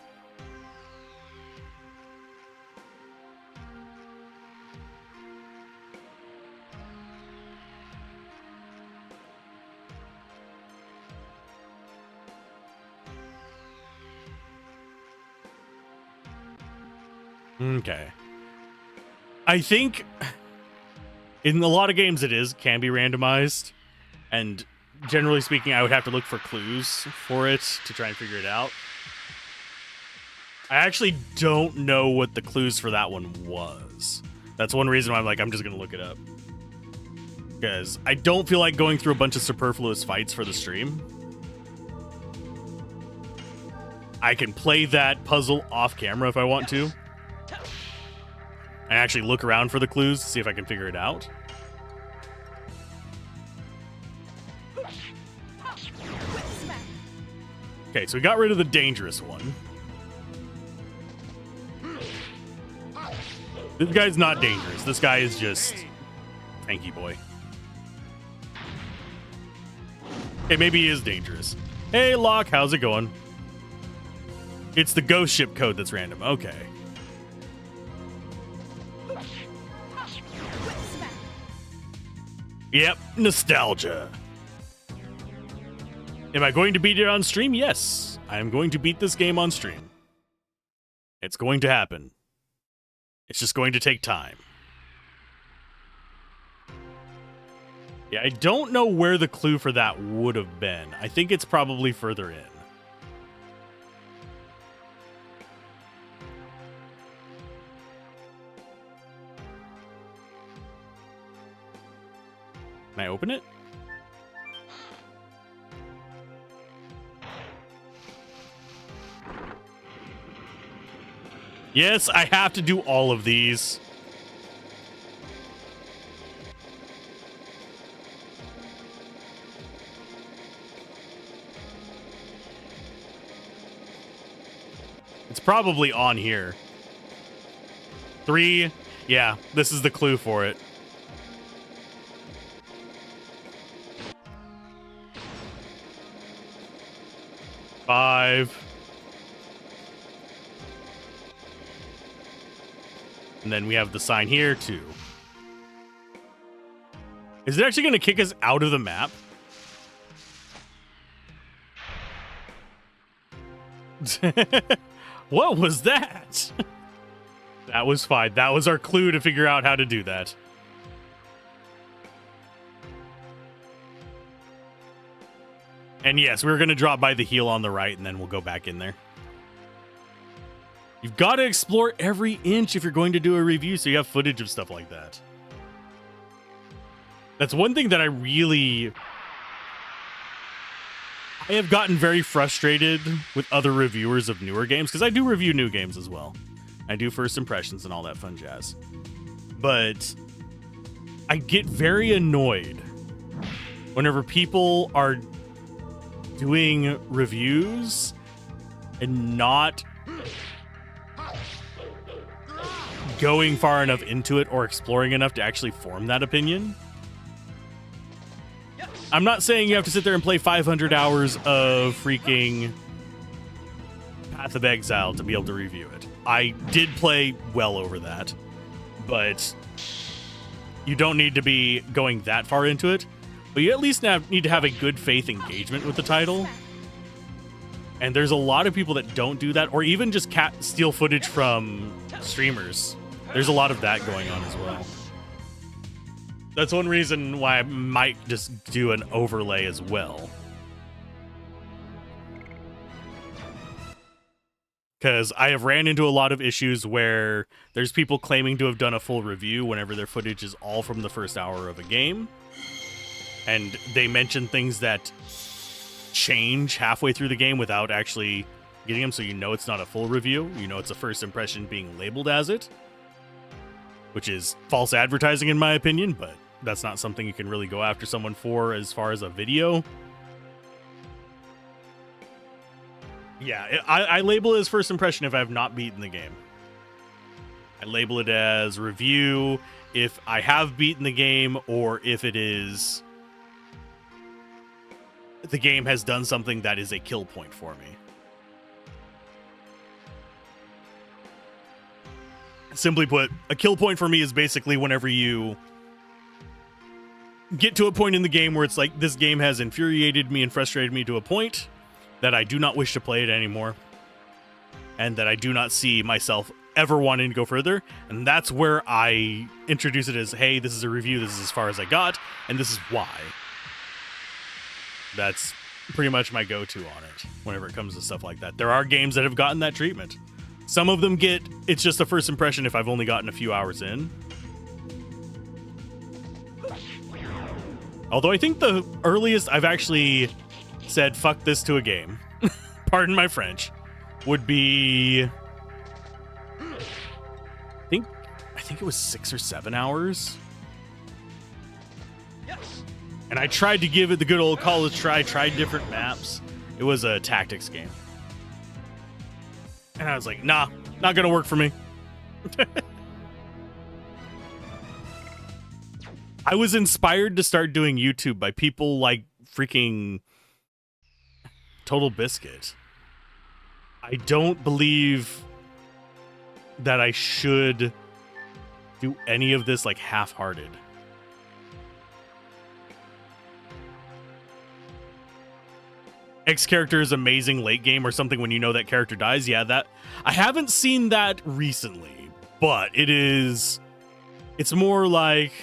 Okay. I think in a lot of games it can be randomized, and generally speaking I would have to look for clues for it to try and figure it out. I actually don't know what the clues for that one was. That's one reason why I'm just gonna look it up, because I don't feel like going through a bunch of superfluous fights for the stream. I can play that puzzle off camera if I want to, and actually look around for the clues to see if I can figure it out. Okay, so we got rid of the dangerous one. This guy's not dangerous. This guy is just tanky boy. Okay, maybe he is dangerous. Hey, Locke, how's it going? It's the ghost ship code that's random. Okay. Yep, nostalgia. Am I going to beat it on stream? Yes, I am going to beat this game on stream. It's going to happen. It's just going to take time. Yeah, I don't know where the clue for that would have been. I think it's probably further in. Can I open it? Yes, I have to do all of these. It's probably on here. 3. Yeah, this is the clue for it. Five. And then we have the sign here, 2. Is it actually going to kick us out of the map? What was that? That was fine. That was our clue to figure out how to do that. And yes, we're going to drop by the heel on the right, and then we'll go back in there. You've got to explore every inch if you're going to do a review, so you have footage of stuff like that. That's one thing that I have gotten very frustrated with other reviewers of newer games, because I do review new games as well. I do first impressions and all that fun jazz. But I get very annoyed whenever people are doing reviews and not going far enough into it or exploring enough to actually form that opinion. I'm not saying you have to sit there and play 500 hours of freaking Path of Exile to be able to review it. I did play well over that, but you don't need to be going that far into it. But you at least need to have a good faith engagement with the title. And there's a lot of people that don't do that, or even just steal footage from streamers. There's a lot of that going on as well. That's one reason why I might just do an overlay as well. Because I have ran into a lot of issues where there's people claiming to have done a full review whenever their footage is all from the first hour of a game. And they mention things that change halfway through the game without actually getting them, so you know it's not a full review. You know it's a first impression being labeled as it. Which is false advertising in my opinion, but that's not something you can really go after someone for as far as a video. Yeah, I label it as first impression if I have not beaten the game. I label it as review if I have beaten the game, or if it is the game has done something that is a kill point for me. Simply put, a kill point for me is basically whenever you get to a point in the game where it's like, this game has infuriated me and frustrated me to a point that I do not wish to play it anymore, and that I do not see myself ever wanting to go further. And that's where I introduce it as, hey, this is a review, this is as far as I got, and this is why. That's pretty much my go-to on it whenever it comes to stuff like that. There are games that have gotten that treatment. Some of them it's just a first impression if I've only gotten a few hours in. Although I think the earliest I've actually said fuck this to a game, pardon my French, would be I think it was 6 or 7 hours. And I tried to give it the good old college try, tried different maps. It was a tactics game. And I was like, nah, not gonna work for me. I was inspired to start doing YouTube by people like freaking Total Biscuit. I don't believe that I should do any of this like half-hearted. X character is amazing late game or something when you know that character dies. Yeah, that I haven't seen that recently, but it's more like,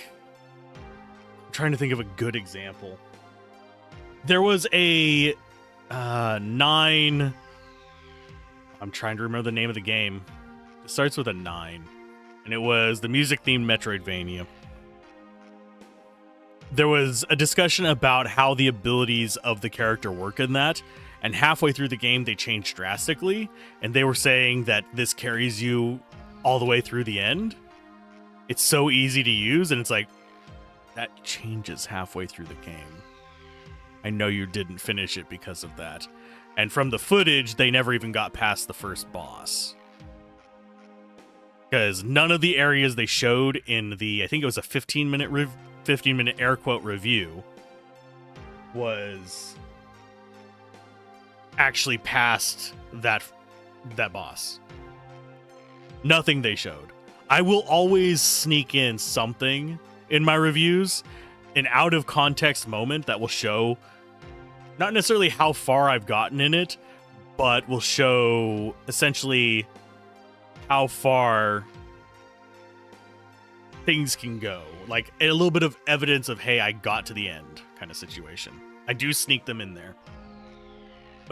I'm trying to think of a good example. There was a 9. I'm trying to remember the name of the game. It starts with a 9, and it was the music-themed Metroidvania. There was a discussion about how the abilities of the character work in that, and halfway through the game they changed drastically, and they were saying that this carries you all the way through the end. It's so easy to use, and it's like, that changes halfway through the game. I know you didn't finish it because of that. And from the footage, they never even got past the first boss. Because none of the areas they showed in the, I think it was a 15-minute air quote review, was actually past that boss. Nothing they showed. I will always sneak in something in my reviews, an out of context moment that will show not necessarily how far I've gotten in it, but will show essentially how far things can go. Like a little bit of evidence of, hey, I got to the end kind of situation. I do sneak them in there.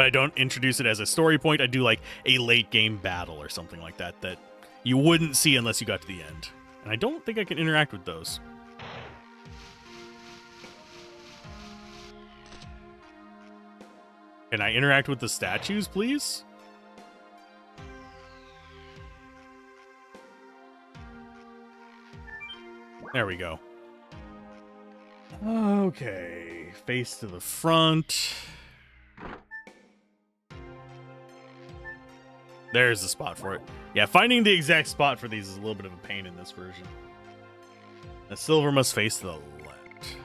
but I don't introduce it as a story point. I do like a late game battle or something like that that you wouldn't see unless you got to the end. And I don't think I can interact with those. Can I interact with the statues, please? There we go. Okay, face to the front. There's the spot for it. Yeah, finding the exact spot for these is a little bit of a pain in this version. The silver must face to the left.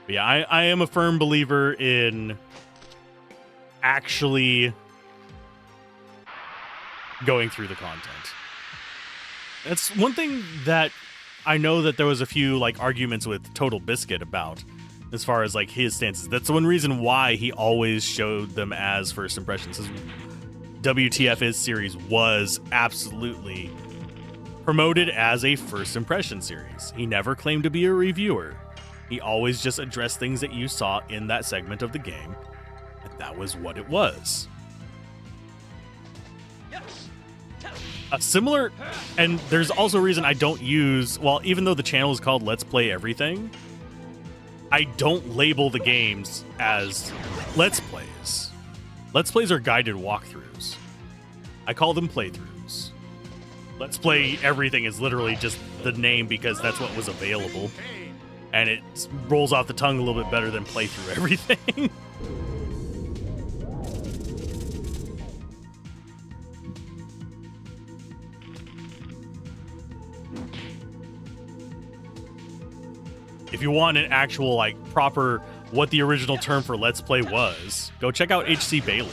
But yeah, I am a firm believer in actually going through the content. That's one thing that I know that there was a few like arguments with Total Biscuit about, as far as like his stances. That's one reason why he always showed them as first impressions. His WTF series was absolutely promoted as a first impression series. He never claimed to be a reviewer. He always just addressed things that you saw in that segment of the game, and that was what it was. A similar, and there's also a reason I don't use, well, even though the channel is called Let's Play Everything, I don't label the games as Let's Plays. Let's Plays are guided walkthroughs. I call them playthroughs. Let's Play Everything is literally just the name because that's what was available. And it rolls off the tongue a little bit better than Play Through Everything. If you want an actual, like, proper, what the original term for Let's Play was, go check out HC Baylor.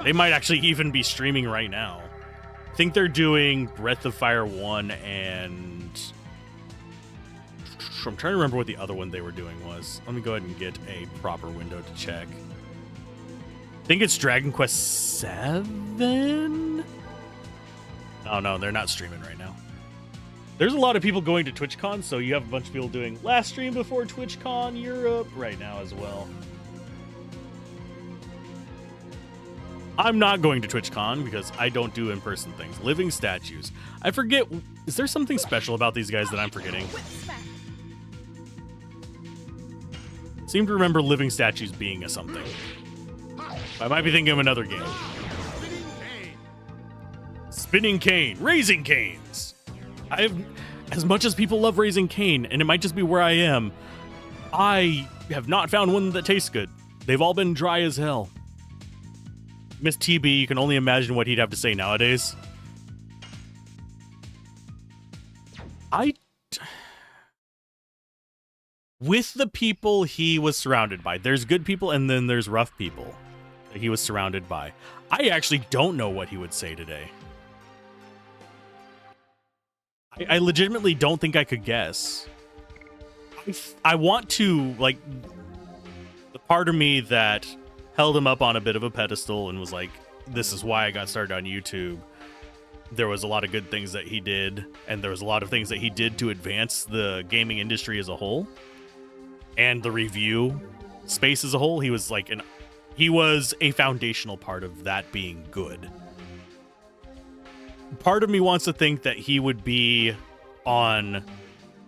They might actually even be streaming right now. I think they're doing Breath of Fire 1 and... I'm trying to remember what the other one they were doing was. Let me go ahead and get a proper window to check. I think it's Dragon Quest 7? Oh, no, they're not streaming right now. There's a lot of people going to TwitchCon, so you have a bunch of people doing last stream before TwitchCon Europe right now as well. I'm not going to TwitchCon because I don't do in-person things. Living statues. I forget, is there something special about these guys that I'm forgetting? Seem to remember living statues being a something. I might be thinking of another game. Spinning cane. Raising canes. As much as people love Raising Cane, and it might just be where I am, I have not found one that tastes good. They've all been dry as hell. Miss TB, you can only imagine what he'd have to say nowadays. With the people he was surrounded by, there's good people and then there's rough people that he was surrounded by. I actually don't know what he would say today. I legitimately don't think I could guess. I want to, like, the part of me that held him up on a bit of a pedestal and was like, this is why I got started on YouTube. There was a lot of good things that he did, and there was a lot of things that he did to advance the gaming industry as a whole. And the review space as a whole, he was a foundational part of that being good. Part of me wants to think that he would be on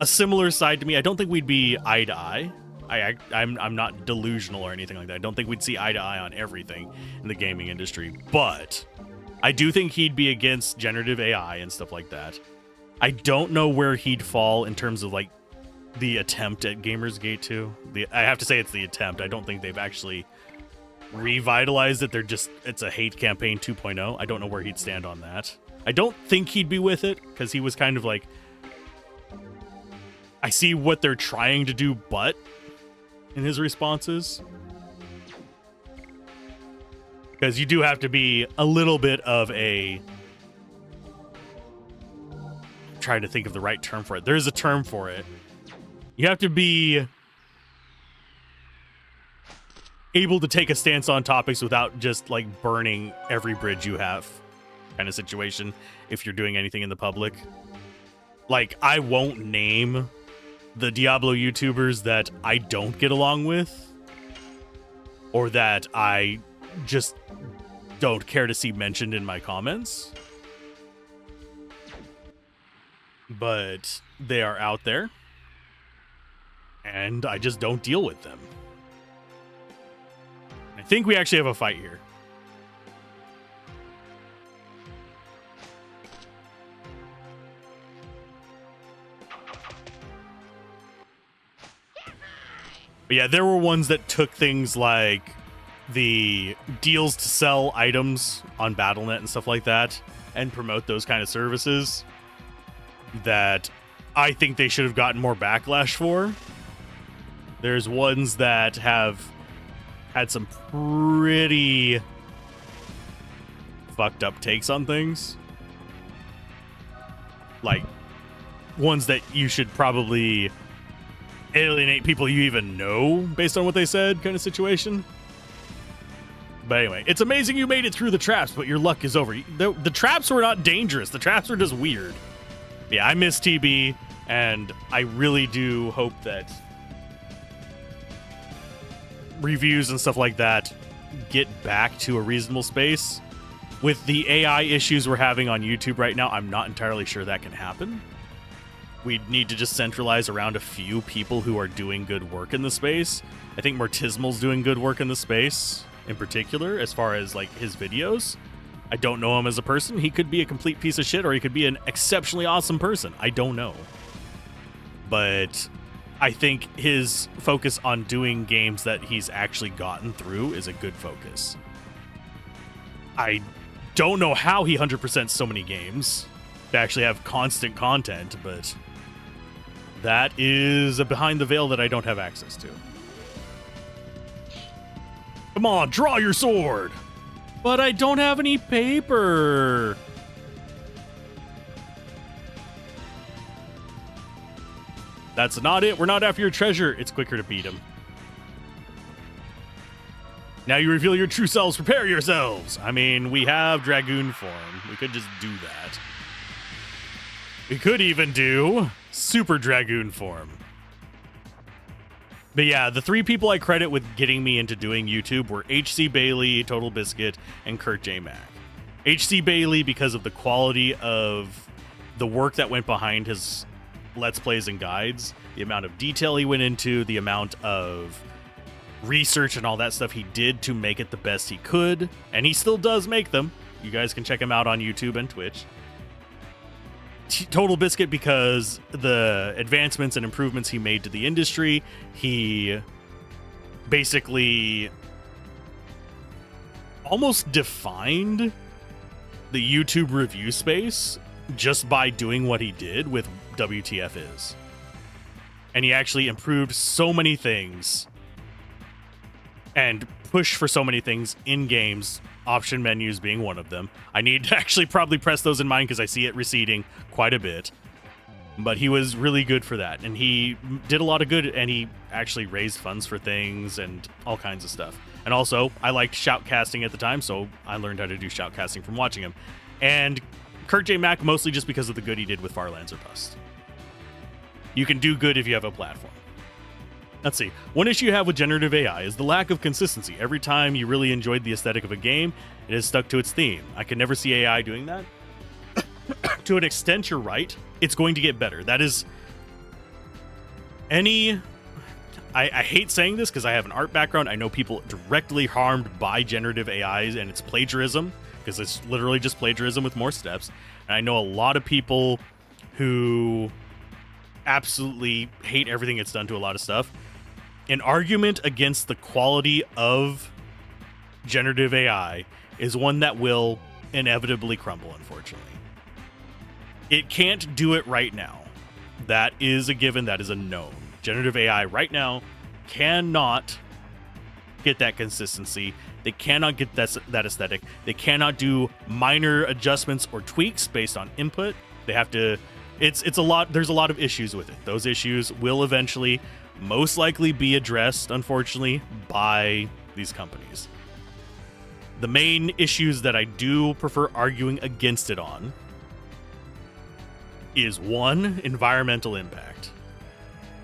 a similar side to me. I don't think we'd be eye to eye. I'm not delusional or anything like that. I don't think we'd see eye to eye on everything in the gaming industry, but I do think he'd be against generative AI and stuff like that. I don't know where he'd fall in terms of like the attempt at Gamersgate 2. I have to say it's the attempt. I don't think they've actually revitalized it. It's a hate campaign 2.0. I don't know where he'd stand on that. I don't think he'd be with it because he was kind of like, I see what they're trying to do, but in his responses. Because you do have to be a little bit of a... I'm trying to think of the right term for it. There's a term for it. You have to be able to take a stance on topics without just like burning every bridge you have kind of situation if you're doing anything in the public. Like, I won't name the Diablo YouTubers that I don't get along with, or that I just don't care to see mentioned in my comments. But they are out there, and I just don't deal with them. I think we actually have a fight here. But yeah, there were ones that took things like the deals to sell items on Battle.net and stuff like that and promote those kind of services that I think they should have gotten more backlash for. There's ones that have had some pretty fucked up takes on things. Like, ones that you should probably alienate people you even know based on what they said kind of situation. But anyway, it's amazing you made it through the traps, but your luck is over. The traps were not dangerous. The traps were just weird. Yeah, I miss TB, and I really do hope that reviews and stuff like that get back to a reasonable space. With the AI issues we're having on YouTube right now, I'm not entirely sure that can happen. We need to just centralize around a few people who are doing good work in the space. I think Mortismal's doing good work in the space, in particular, as far as like his videos. I don't know him as a person. He could be a complete piece of shit, or he could be an exceptionally awesome person. I don't know. But I think his focus on doing games that he's actually gotten through is a good focus. I don't know how he 100% so many games to actually have constant content, but that is a behind the veil that I don't have access to. Come on, draw your sword! But I don't have any paper! That's not it. We're not after your treasure. It's quicker to beat him. Now you reveal your true selves. Prepare yourselves. I mean, we have Dragoon form. We could just do that. We could even do Super Dragoon form. But yeah, the three people I credit with getting me into doing YouTube were HC Bailey, Total Biscuit, and Kurt J. Mack. HC Bailey because of the quality of the work that went behind his Let's Plays and guides, the amount of detail he went into, the amount of research and all that stuff he did to make it the best he could, and he still does make them. You guys can check him out on YouTube and Twitch. Total Biscuit because the advancements and improvements he made to the industry, he basically almost defined the YouTube review space just by doing what he did with WTF is. And he actually improved so many things and pushed for so many things in games, option menus being one of them. I need to actually probably press those in mind because I see it receding quite a bit. But he was really good for that. And he did a lot of good, and he actually raised funds for things and all kinds of stuff. And also, I liked shoutcasting at the time, so I learned how to do shoutcasting from watching him. And Kurt J. Mack mostly just because of the good he did with Farlands or Bust. You can do good if you have a platform. Let's see. One issue you have with generative AI is the lack of consistency. Every time you really enjoyed the aesthetic of a game, it is stuck to its theme. I can never see AI doing that. To an extent, you're right. It's going to get better. That is any... I hate saying this because I have an art background. I know people directly harmed by generative AIs and it's plagiarism, because it's literally just plagiarism with more steps. And I know a lot of people who absolutely hate everything it's done to a lot of stuff. An argument against the quality of generative AI is one that will inevitably crumble, unfortunately. It can't do it right now. That is a given. That is a known. Generative AI right now cannot get that consistency. They cannot get that aesthetic. They cannot do minor adjustments or tweaks based on input. They have to... It's a lot. There's a lot of issues with it. Those issues will eventually most likely be addressed, unfortunately, by these companies. The main issues that I do prefer arguing against it on is one, environmental impact.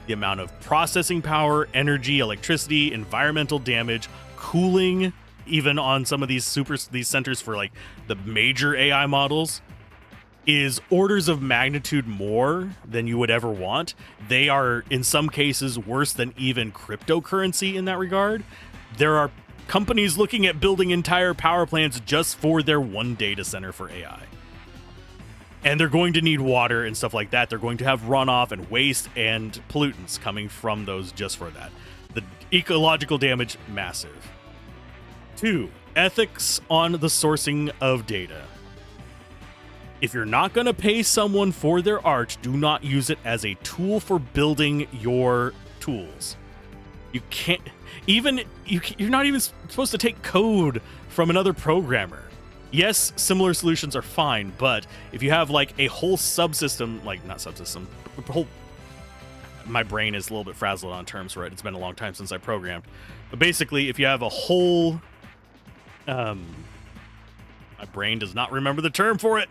The amount of processing power, energy, electricity, environmental damage, cooling, even on some of these centers for like the major AI models, is orders of magnitude more than you would ever want. They are, in some cases, worse than even cryptocurrency in that regard. There are companies looking at building entire power plants just for their one data center for AI. And they're going to need water and stuff like that. They're going to have runoff and waste and pollutants coming from those just for that. The ecological damage, massive. 2, ethics on the sourcing of data. If you're not going to pay someone for their art, do not use it as a tool for building your tools. You can't even, you're not even supposed to take code from another programmer. Yes, similar solutions are fine, but if you have like a whole subsystem, like not subsystem, my brain is a little bit frazzled on terms for it. It's been a long time since I programmed. But basically, if you have a whole, my brain does not remember the term for it.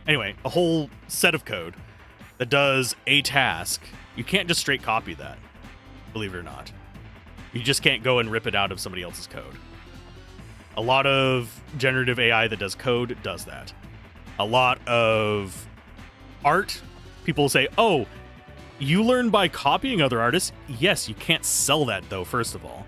Anyway, a whole set of code that does a task, you can't just straight copy that, believe it or not. You just can't go and rip it out of somebody else's code. A lot of generative AI that does code does that. A lot of art, people say, oh, you learn by copying other artists. Yes, you can't sell that though, first of all.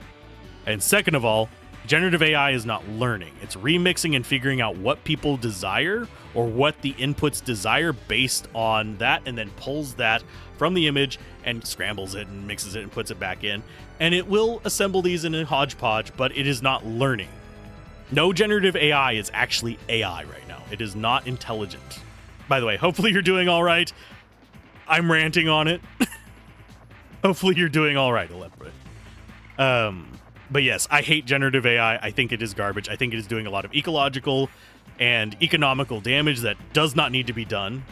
And second of all, generative AI is not learning. It's remixing and figuring out what people desire or what the inputs desire based on that, and then pulls that from the image and scrambles it and mixes it and puts it back in. And it will assemble these in a hodgepodge, but it is not learning. No generative AI is actually AI right now. It is not intelligent. By the way, hopefully you're doing all right. I'm ranting on it. Hopefully you're doing all right, Alepra. But yes, I hate generative AI. I think it is garbage. I think it is doing a lot of ecological and economical damage that does not need to be done.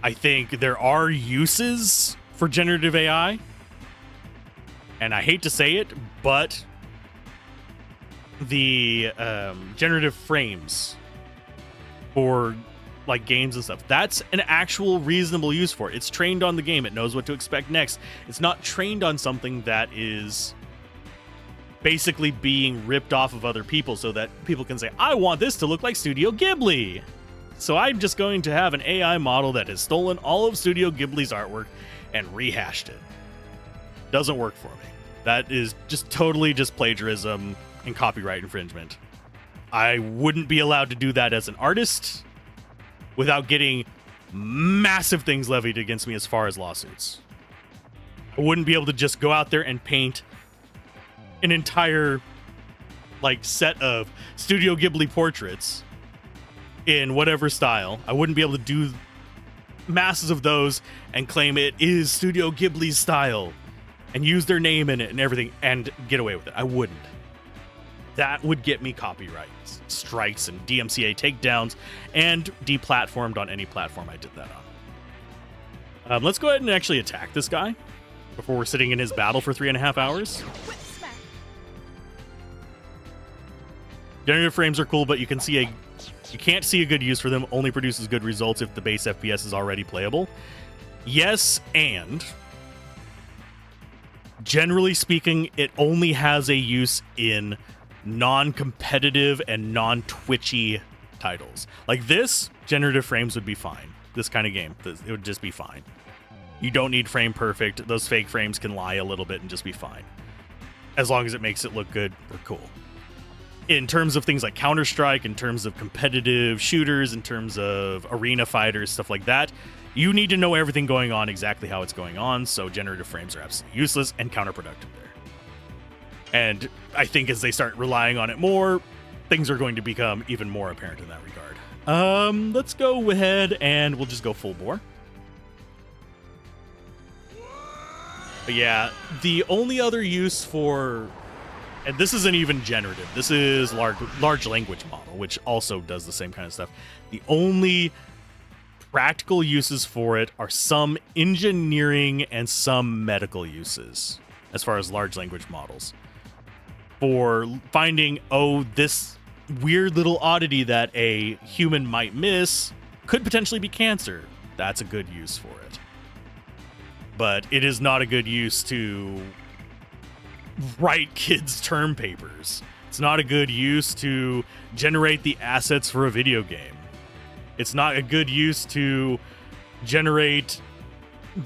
I think there are uses for generative AI. And I hate to say it, but the generative frames for like games and stuff, that's an actual reasonable use for it. It's trained on the game. It knows what to expect next. It's not trained on something that is basically being ripped off of other people so that people can say, I want this to look like Studio Ghibli. So I'm just going to have an AI model that has stolen all of Studio Ghibli's artwork and rehashed it. Doesn't work for me. That is just totally just plagiarism and copyright infringement. I wouldn't be allowed to do that as an artist without getting massive things levied against me as far as lawsuits. I wouldn't be able to just go out there and paint an entire like set of Studio Ghibli portraits in whatever style. I wouldn't be able to do masses of those and claim it is Studio Ghibli's style and use their name in it and everything and get away with it. I wouldn't. That would get me copyright strikes and DMCA takedowns and deplatformed on any platform I did that on. Let's go ahead and actually attack this guy before we're sitting in his battle for 3.5 hours. Generative frames are cool, but you can't see a good use for them. Only produces good results if the base FPS is already playable. Yes, and generally speaking, it only has a use in non-competitive and non-twitchy titles. Like this, generative frames would be fine. This kind of game, it would just be fine. You don't need frame perfect. Those fake frames can lie a little bit and just be fine. As long as it makes it look good, we're cool. In terms of things like Counter-Strike, in terms of competitive shooters, in terms of arena fighters, stuff like that, you need to know everything going on, exactly how it's going on, so generative frames are absolutely useless and counterproductive there. And I think as they start relying on it more, things are going to become even more apparent in that regard. Let's go ahead and we'll just go full bore. But yeah, the only other use for, and this isn't even generative, this is large language model, which also does the same kind of stuff. The only practical uses for it are some engineering and some medical uses as far as large language models. For finding, oh, this weird little oddity that a human might miss could potentially be cancer. That's a good use for it. But it is not a good use to write kids' term papers. It's not a good use to generate the assets for a video game. It's not a good use to generate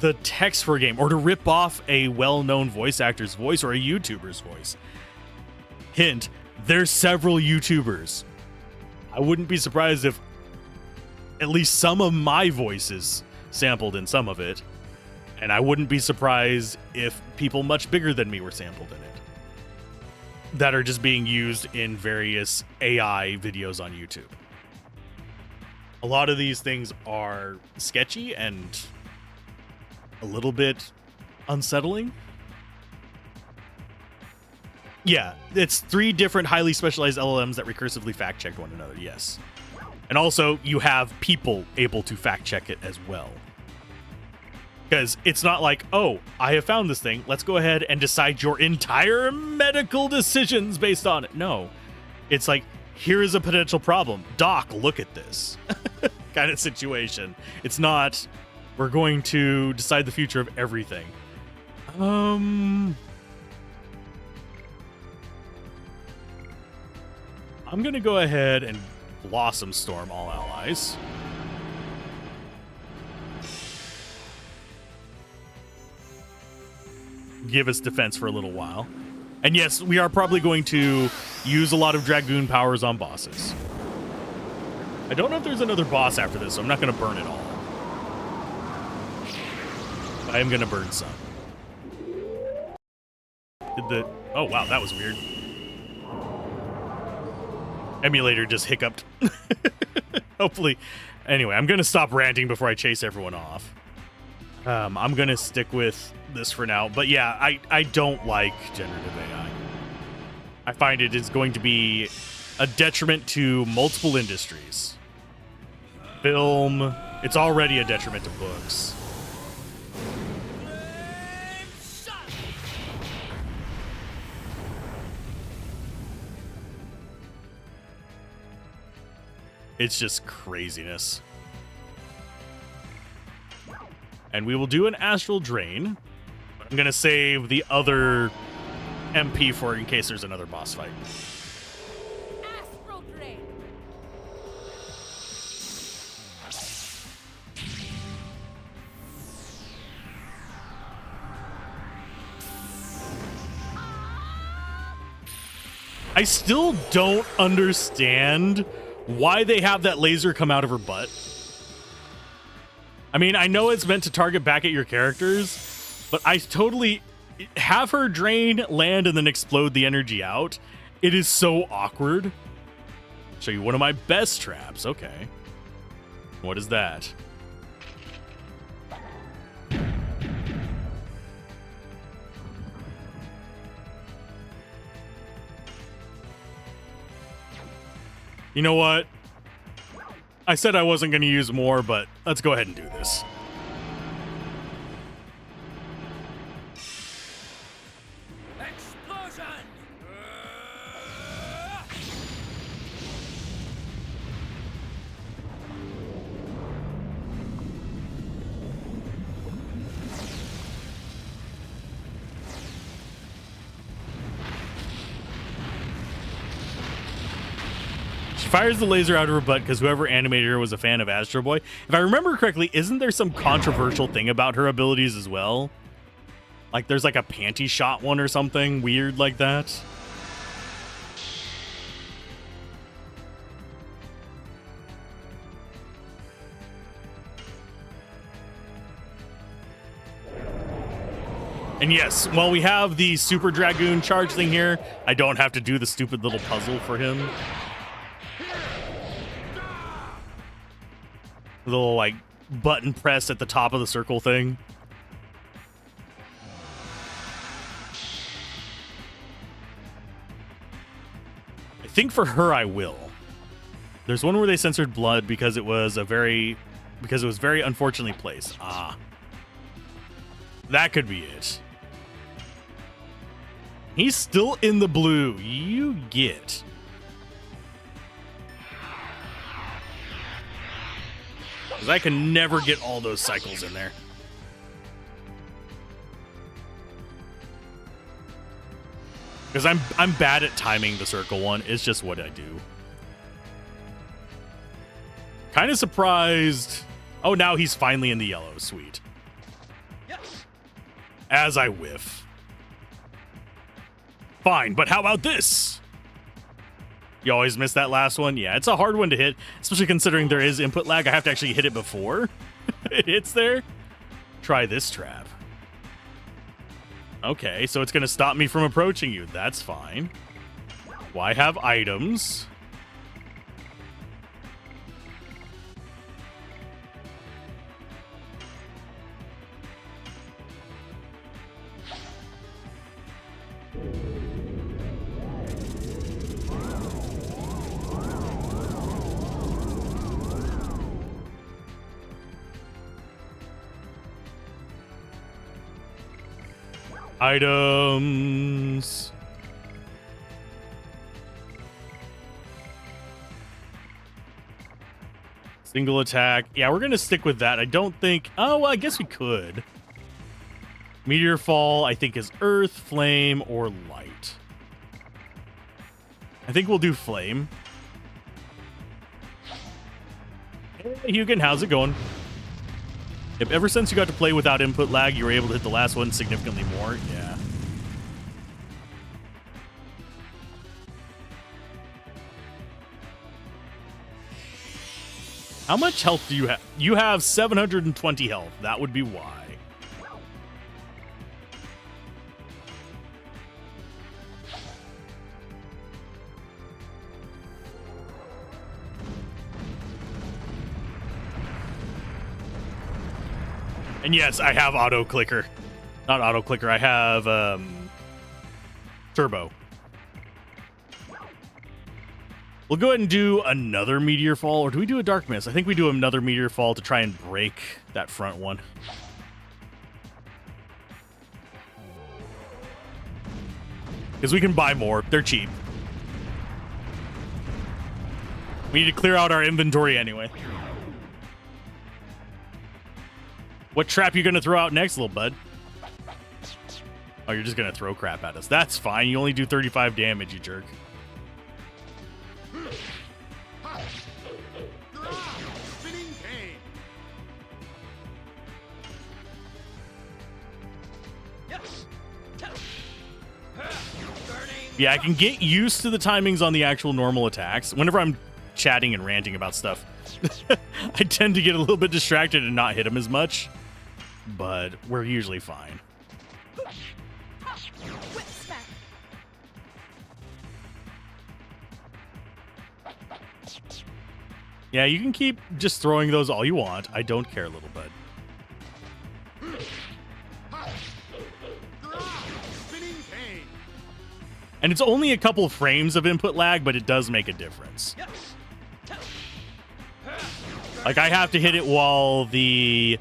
the text for a game or to rip off a well-known voice actor's voice or a YouTuber's voice. Hint, there's several YouTubers. I wouldn't be surprised if at least some of my voices sampled in some of it. And I wouldn't be surprised if people much bigger than me were sampled in it, that are just being used in various AI videos on YouTube. A lot of these things are sketchy and a little bit unsettling. Yeah, it's 3 different highly specialized LLMs that recursively fact-checked one another, yes. And also, you have people able to fact-check it as well. Because it's not like, oh, I have found this thing, let's go ahead and decide your entire medical decisions based on it. No. It's like, here is a potential problem. Doc, look at this. Kind of situation. It's not, we're going to decide the future of everything. I'm going to go ahead and Blossom Storm all allies. Give us defense for a little while. And yes, we are probably going to use a lot of Dragoon powers on bosses. I don't know if there's another boss after this, so I'm not going to burn it all. I am going to burn some. Oh, wow, that was weird. Emulator just hiccuped. Hopefully. Anyway, I'm going to stop ranting before I chase everyone off. I'm going to stick with this for now. But yeah, I don't like generative AI. I find it is going to be a detriment to multiple industries. Film, it's already a detriment to books. It's just craziness. And we will do an astral drain. I'm going to save the other MP for in case there's another boss fight. Astral drain. I still don't understand why they have that laser come out of her butt. I mean, I know it's meant to target back at your characters, but I totally have her drain, land, and then explode the energy out. It is so awkward. Show you one of my best traps. Okay. What is that? You know what? I said I wasn't going to use more, but let's go ahead and do this. Explosion. She fires the laser out of her butt because whoever animated her was a fan of Astro Boy. If I remember correctly, isn't there some controversial thing about her abilities as well? Like there's like a panty shot one or something weird like that. And yes, while we have the Super Dragoon charge thing here, I don't have to do the stupid little puzzle for him. Little like button press at the top of the circle thing. I think for her I will. There's one where they censored blood because it was very unfortunately placed. Ah. That could be it. He's still in the blue. You get. Because I can never get all those cycles in there. Because I'm bad at timing the circle one. It's just what I do. Kind of surprised. Oh, now he's finally in the yellow. Sweet. As I whiff. Fine, but how about this? You always miss that last one? Yeah, it's a hard one to hit, especially considering there is input lag. I have to actually hit it before it hits there. Try this trap. Okay, so it's going to stop me from approaching you. That's fine. Well, I have items. Items. Single attack. Yeah, we're going to stick with that. I don't think... Oh, well, I guess we could. Meteor fall, I think, is earth, flame, or light. I think we'll do flame. Hey, Hugin, how's it going? Yep, ever since you got to play without input lag, you were able to hit the last one significantly more. Yeah. How much health do you have? You have 720 health. That would be why. And yes, I have auto clicker. Not auto clicker. I have turbo. We'll go ahead and do another meteor fall, or do we do a dark mist? I think we do another meteor fall to try and break that front one. Because we can buy more. They're cheap. We need to clear out our inventory anyway. What trap you gonna throw out next, little bud? Oh, you're just gonna throw crap at us. That's fine. You only do 35 damage, you jerk. Yeah, I can get used to the timings on the actual normal attacks. Whenever I'm chatting and ranting about stuff, I tend to get a little bit distracted and not hit him as much. But we're usually fine. Yeah, you can keep just throwing those all you want. I don't care, little bud. And it's only a couple frames of input lag, but it does make a difference. Like, I have to hit it while the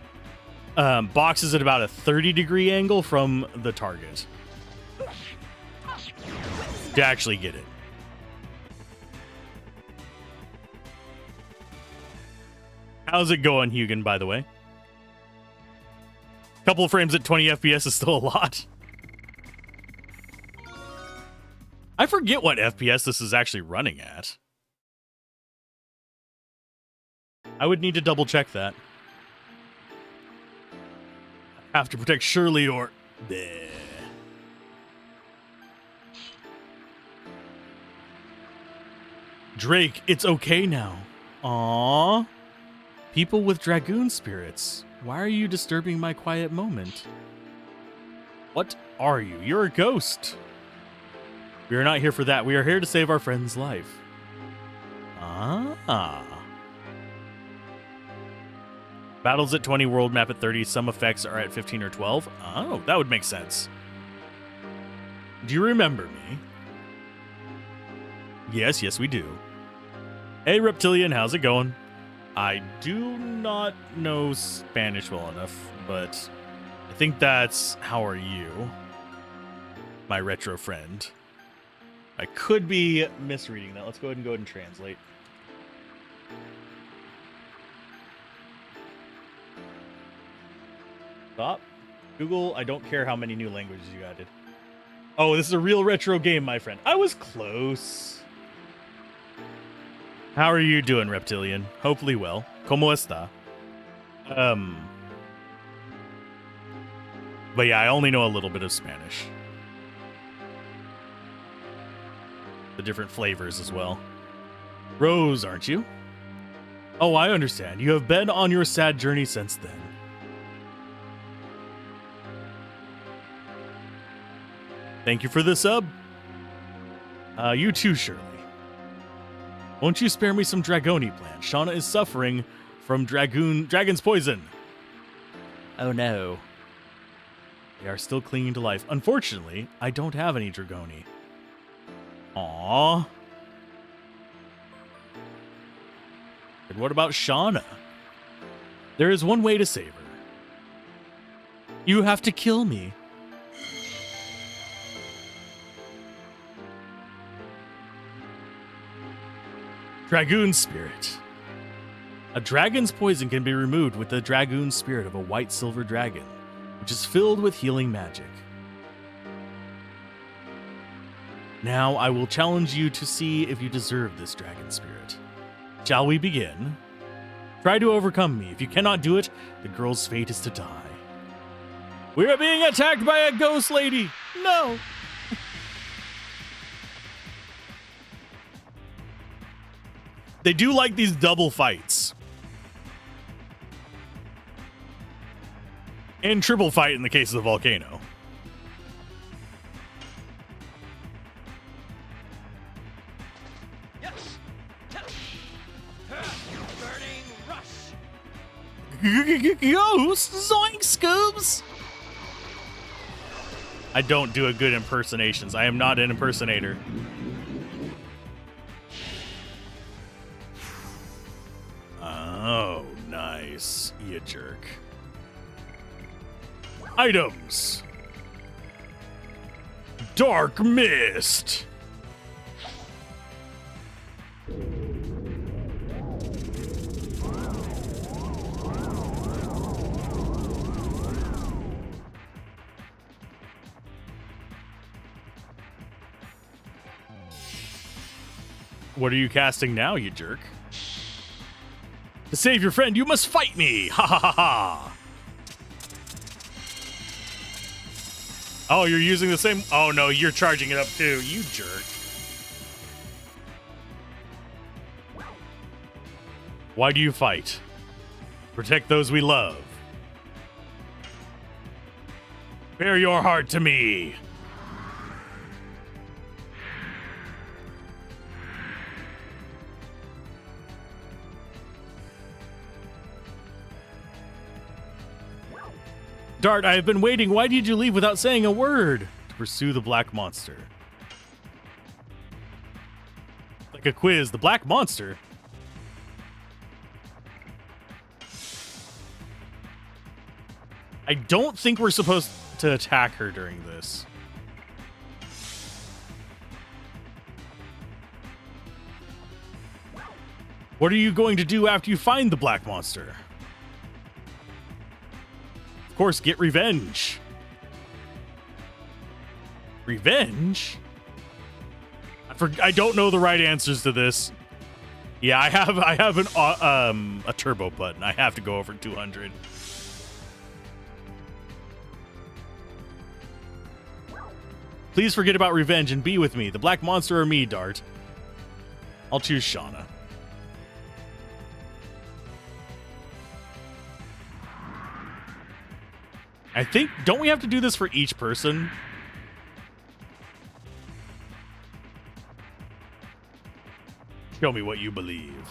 box is at about a 30-degree angle from the target to actually get it. How's it going, Hugin, by the way? Couple of frames at 20 FPS is still a lot. I forget what FPS this is actually running at. I would need to double check that. Have to protect Shirley or... Bleh. Drake, it's okay now. Aww. People with Dragoon spirits. Why are you disturbing my quiet moment? What are you? You're a ghost. We are not here for that. We are here to save our friend's life. Ah. Battles at 20, world map at 30. Some effects are at 15 or 12. Oh, that would make sense. Do you remember me? Yes, we do. Hey, Reptilian, how's it going? I do not know Spanish well enough, but I think that's how are you, my retro friend. I could be misreading that. Let's go ahead and translate. Stop. Google, I don't care how many new languages you added. Oh, this is a real retro game, my friend. I was close. How are you doing, Reptilian? Hopefully well. ¿Cómo está? But yeah, I only know a little bit of Spanish. The different flavors as well. Rose, aren't you? Oh, I understand. You have been on your sad journey since then. Thank you for the sub. You too, Shirley. Won't you spare me some Dragoni plants? Shauna is suffering from dragon's poison. Oh no. They are still clinging to life. Unfortunately, I don't have any Dragoni. Aww. And what about Shauna? There is one way to save her. You have to kill me. Dragoon Spirit. A dragon's poison can be removed with the Dragoon Spirit of a white silver dragon, which is filled with healing magic. Now I will challenge you to see if you deserve this dragon spirit. Shall we begin? Try to overcome me. If you cannot do it, the girl's fate is to die. We are being attacked by a ghost lady! No! They do like these double fights. And triple fight in the case of the volcano. Yes. Burning rush. Ghost zoink scoobs. I don't do a good impersonations. I am not an impersonator. Oh, nice, you jerk. Items. Dark Mist. What are you casting now, you jerk? To save your friend, you must fight me! Ha ha ha ha! Oh, you're using the same... Oh no, you're charging it up too, you jerk. Why do you fight? Protect those we love. Bear your heart to me! Dart, I have been waiting. Why did you leave without saying a word? To pursue the black monster. Like a quiz, the black monster? I don't think we're supposed to attack her during this. What are you going to do after you find the black monster? Of course, get revenge. Revenge? I don't know the right answers to this. Yeah, I have a turbo button. I have to go over 200. Please forget about revenge and be with me. The black monster or me, Dart. I'll choose Shauna. I think, don't we have to do this for each person? Show me what you believe.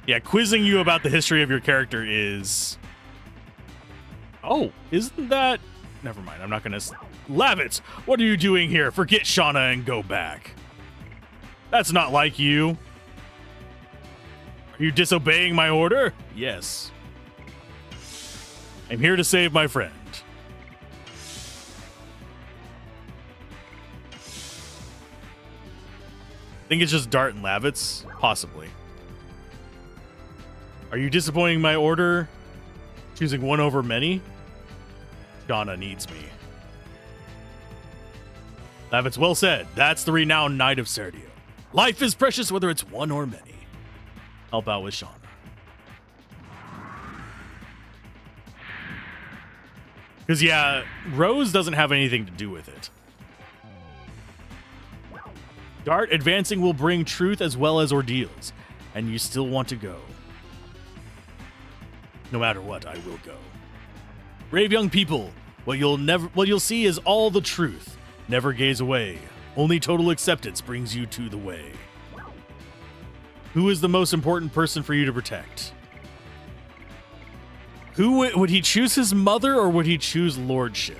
Yeah, quizzing you about the history of your character is... Oh, isn't that... Never mind, I'm not gonna... Lavitz, what are you doing here? Forget Shauna and go back. That's not like you. Are you disobeying my order? Yes. I'm here to save my friend. I think it's just Dart and Lavitz. Possibly. Are you disappointing my order? Choosing one over many? Shauna needs me. It's well said. That's the renowned Knight of Serdio. Life is precious whether it's one or many. Help out with Shauna. Because, yeah, Rose doesn't have anything to do with it. Dart, advancing will bring truth as well as ordeals. And you still want to go. No matter what, I will go. Brave young people, what you'll see is all the truth. Never gaze away. Only total acceptance brings you to the way. Who is the most important person for you to protect? Who would he choose, his mother, or would he choose lordship?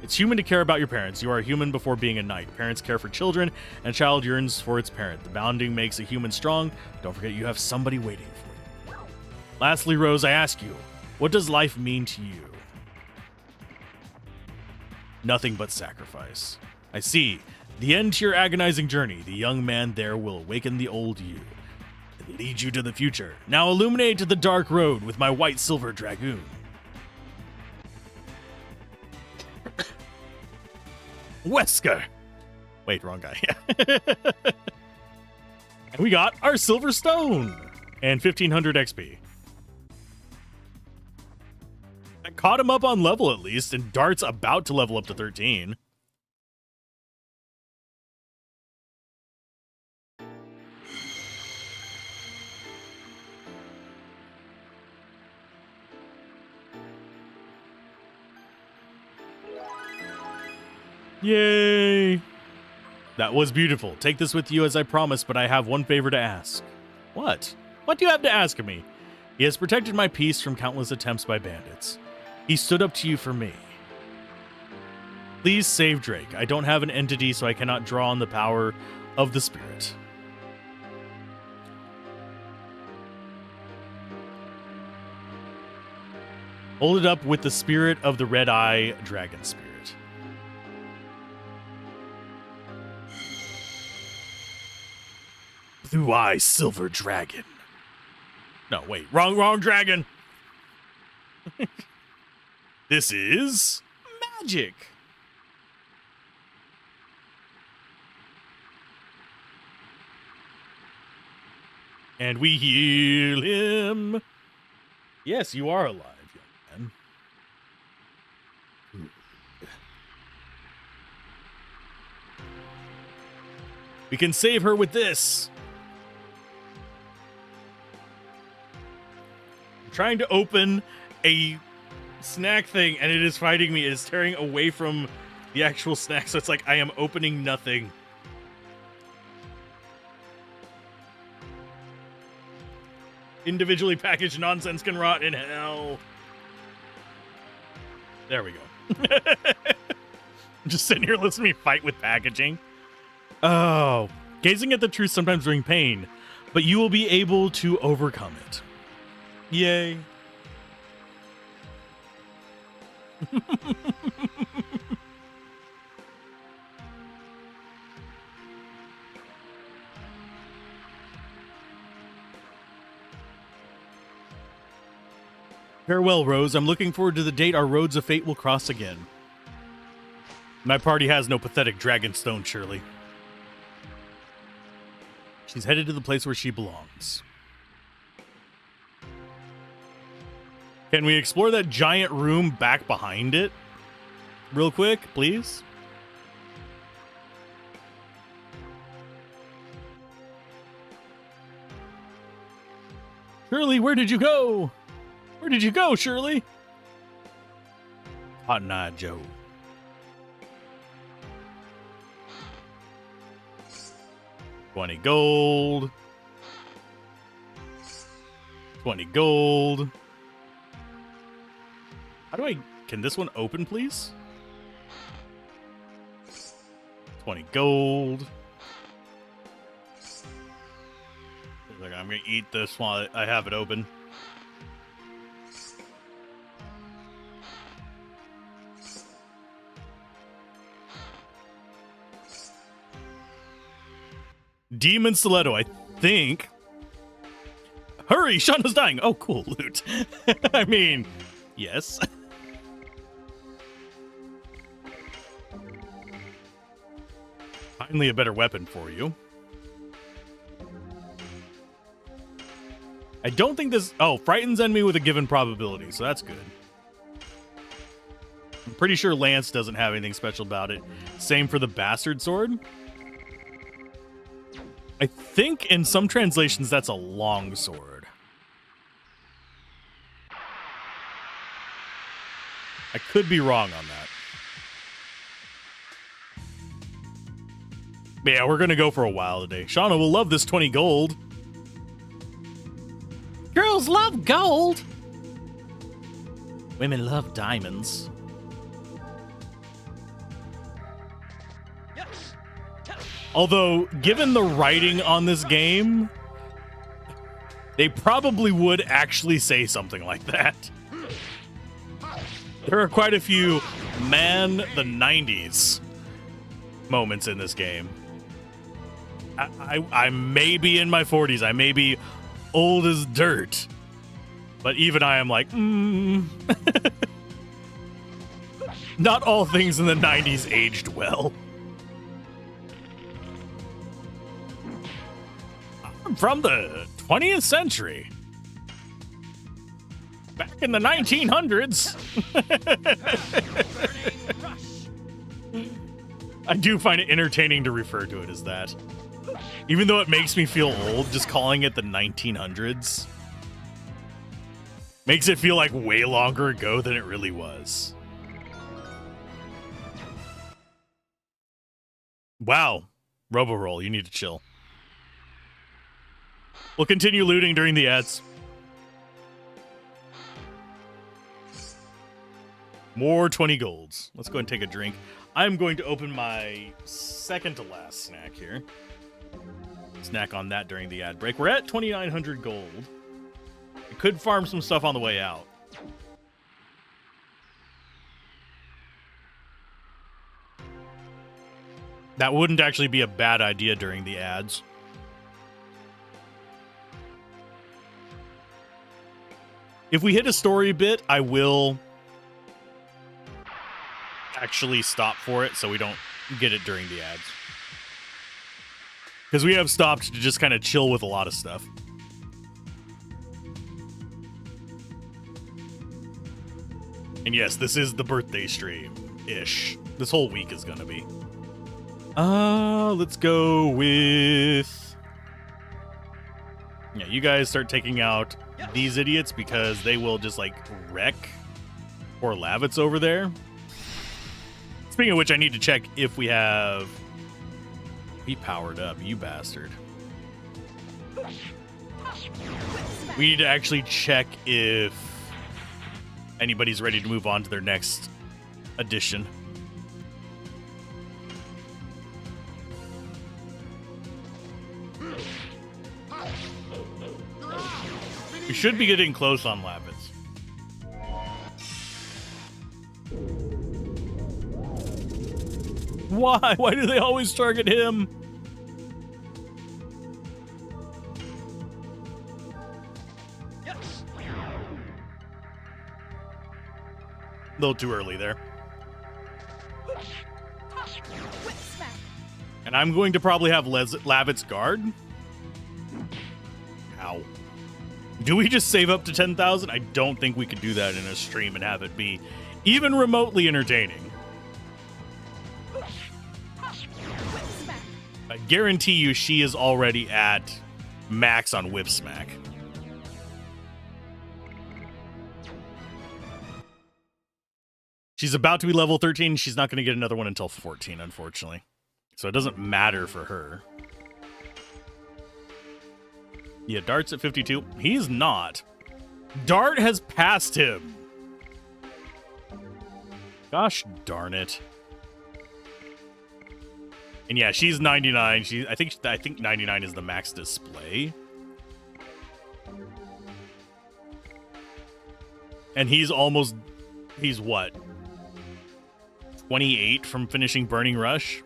It's human to care about your parents. You are a human before being a knight. Parents care for children, and a child yearns for its parent. The bonding makes a human strong. Don't forget you have somebody waiting for you. Lastly, Rose, I ask you, what does life mean to you? Nothing but sacrifice. I see. The end to your agonizing journey. The young man there will awaken the old you and lead you to the future. Now illuminate the dark road with my white silver dragoon. Wesker. Wait, wrong guy. And we got our silver stone and 1500 XP. That caught him up on level at least, and Dart's about to level up to 13. Yay! That was beautiful. Take this with you as I promised, but I have one favor to ask. What? What do you have to ask of me? He has protected my peace from countless attempts by bandits. He stood up to you for me. Please save Drake. I don't have an entity, so I cannot draw on the power of the spirit. Hold it up with the spirit of the red-eye dragon spirit. Blue-eye silver dragon. No, wait. Wrong dragon. This is magic. And we heal him. Yes, you are alive, young man. We can save her with this. I'm trying to open a snack thing, and it is fighting me. It is tearing away from the actual snack, so it's like I am opening nothing. Individually packaged nonsense can rot in hell. There we go. I'm just sitting here listening to me fight with packaging. Oh, gazing at the truth sometimes brings pain, but you will be able to overcome it. Yay. Farewell, Rose. I'm looking forward to the date our roads of fate will cross again. My party has no pathetic dragonstone, surely. She's headed to the place where she belongs. Can we explore that giant room back behind it? Real quick, please? Shirley, where did you go? Where did you go, Shirley? Cotton Eye Joe. $20 gold. 20 gold. How do I... Can this one open, please? 20 gold. Like, I'm gonna eat this while I have it open. Demon Stiletto, I think. Hurry, Shauna's dying. Oh, cool, loot. I mean, yes. Finally a better weapon for you. I don't think this... Oh, frightens enemy with a given probability, so that's good. I'm pretty sure Lance doesn't have anything special about it. Same for the Bastard Sword. I think in some translations that's a long sword. I could be wrong on that. But yeah, we're going to go for a while today. Shauna will love this 20 gold. Girls love gold. Women love diamonds. Although, given the writing on this game, they probably would actually say something like that. There are quite a few man the 90s moments in this game. I may be in my 40s. I may be old as dirt. But even I am like, Not all things in the 90s aged well. I'm from the 20th century. Back in the 1900s. I do find it entertaining to refer to it as that. Even though it makes me feel old, just calling it the 1900s makes it feel like way longer ago than it really was. Wow. Roboroll, you need to chill. We'll continue looting during the ads. More 20 golds. Let's go and take a drink. I'm going to open my second to last snack here. Snack on that during the ad break. We're at 2,900 gold. I could farm some stuff on the way out. That wouldn't actually be a bad idea during the ads. If we hit a story bit, I will actually stop for it so we don't get it during the ads. Because we have stopped to just kind of chill with a lot of stuff. And yes, this is the birthday stream-ish. This whole week is going to be. Let's go with... Yeah, you guys start taking out these idiots because they will just, like, wreck poor Lavitz over there. Speaking of which, I need to check if we have... He powered up, you bastard. We need to actually check if anybody's ready to move on to their next edition. We should be getting close on Lavitz. Why? Why do they always target him? A little too early there. And I'm going to probably have Lavitz guard. Ow. Do we just save up to 10,000? I don't think we could do that in a stream and have it be even remotely entertaining. I guarantee you she is already at max on Whip Smack. She's about to be level 13. She's not going to get another one until 14, unfortunately. So it doesn't matter for her. Yeah, Dart's at 52. He's not. Dart has passed him. Gosh darn it. And yeah, she's 99. I think 99 is the max display. And he's what? 28 from finishing Burning Rush?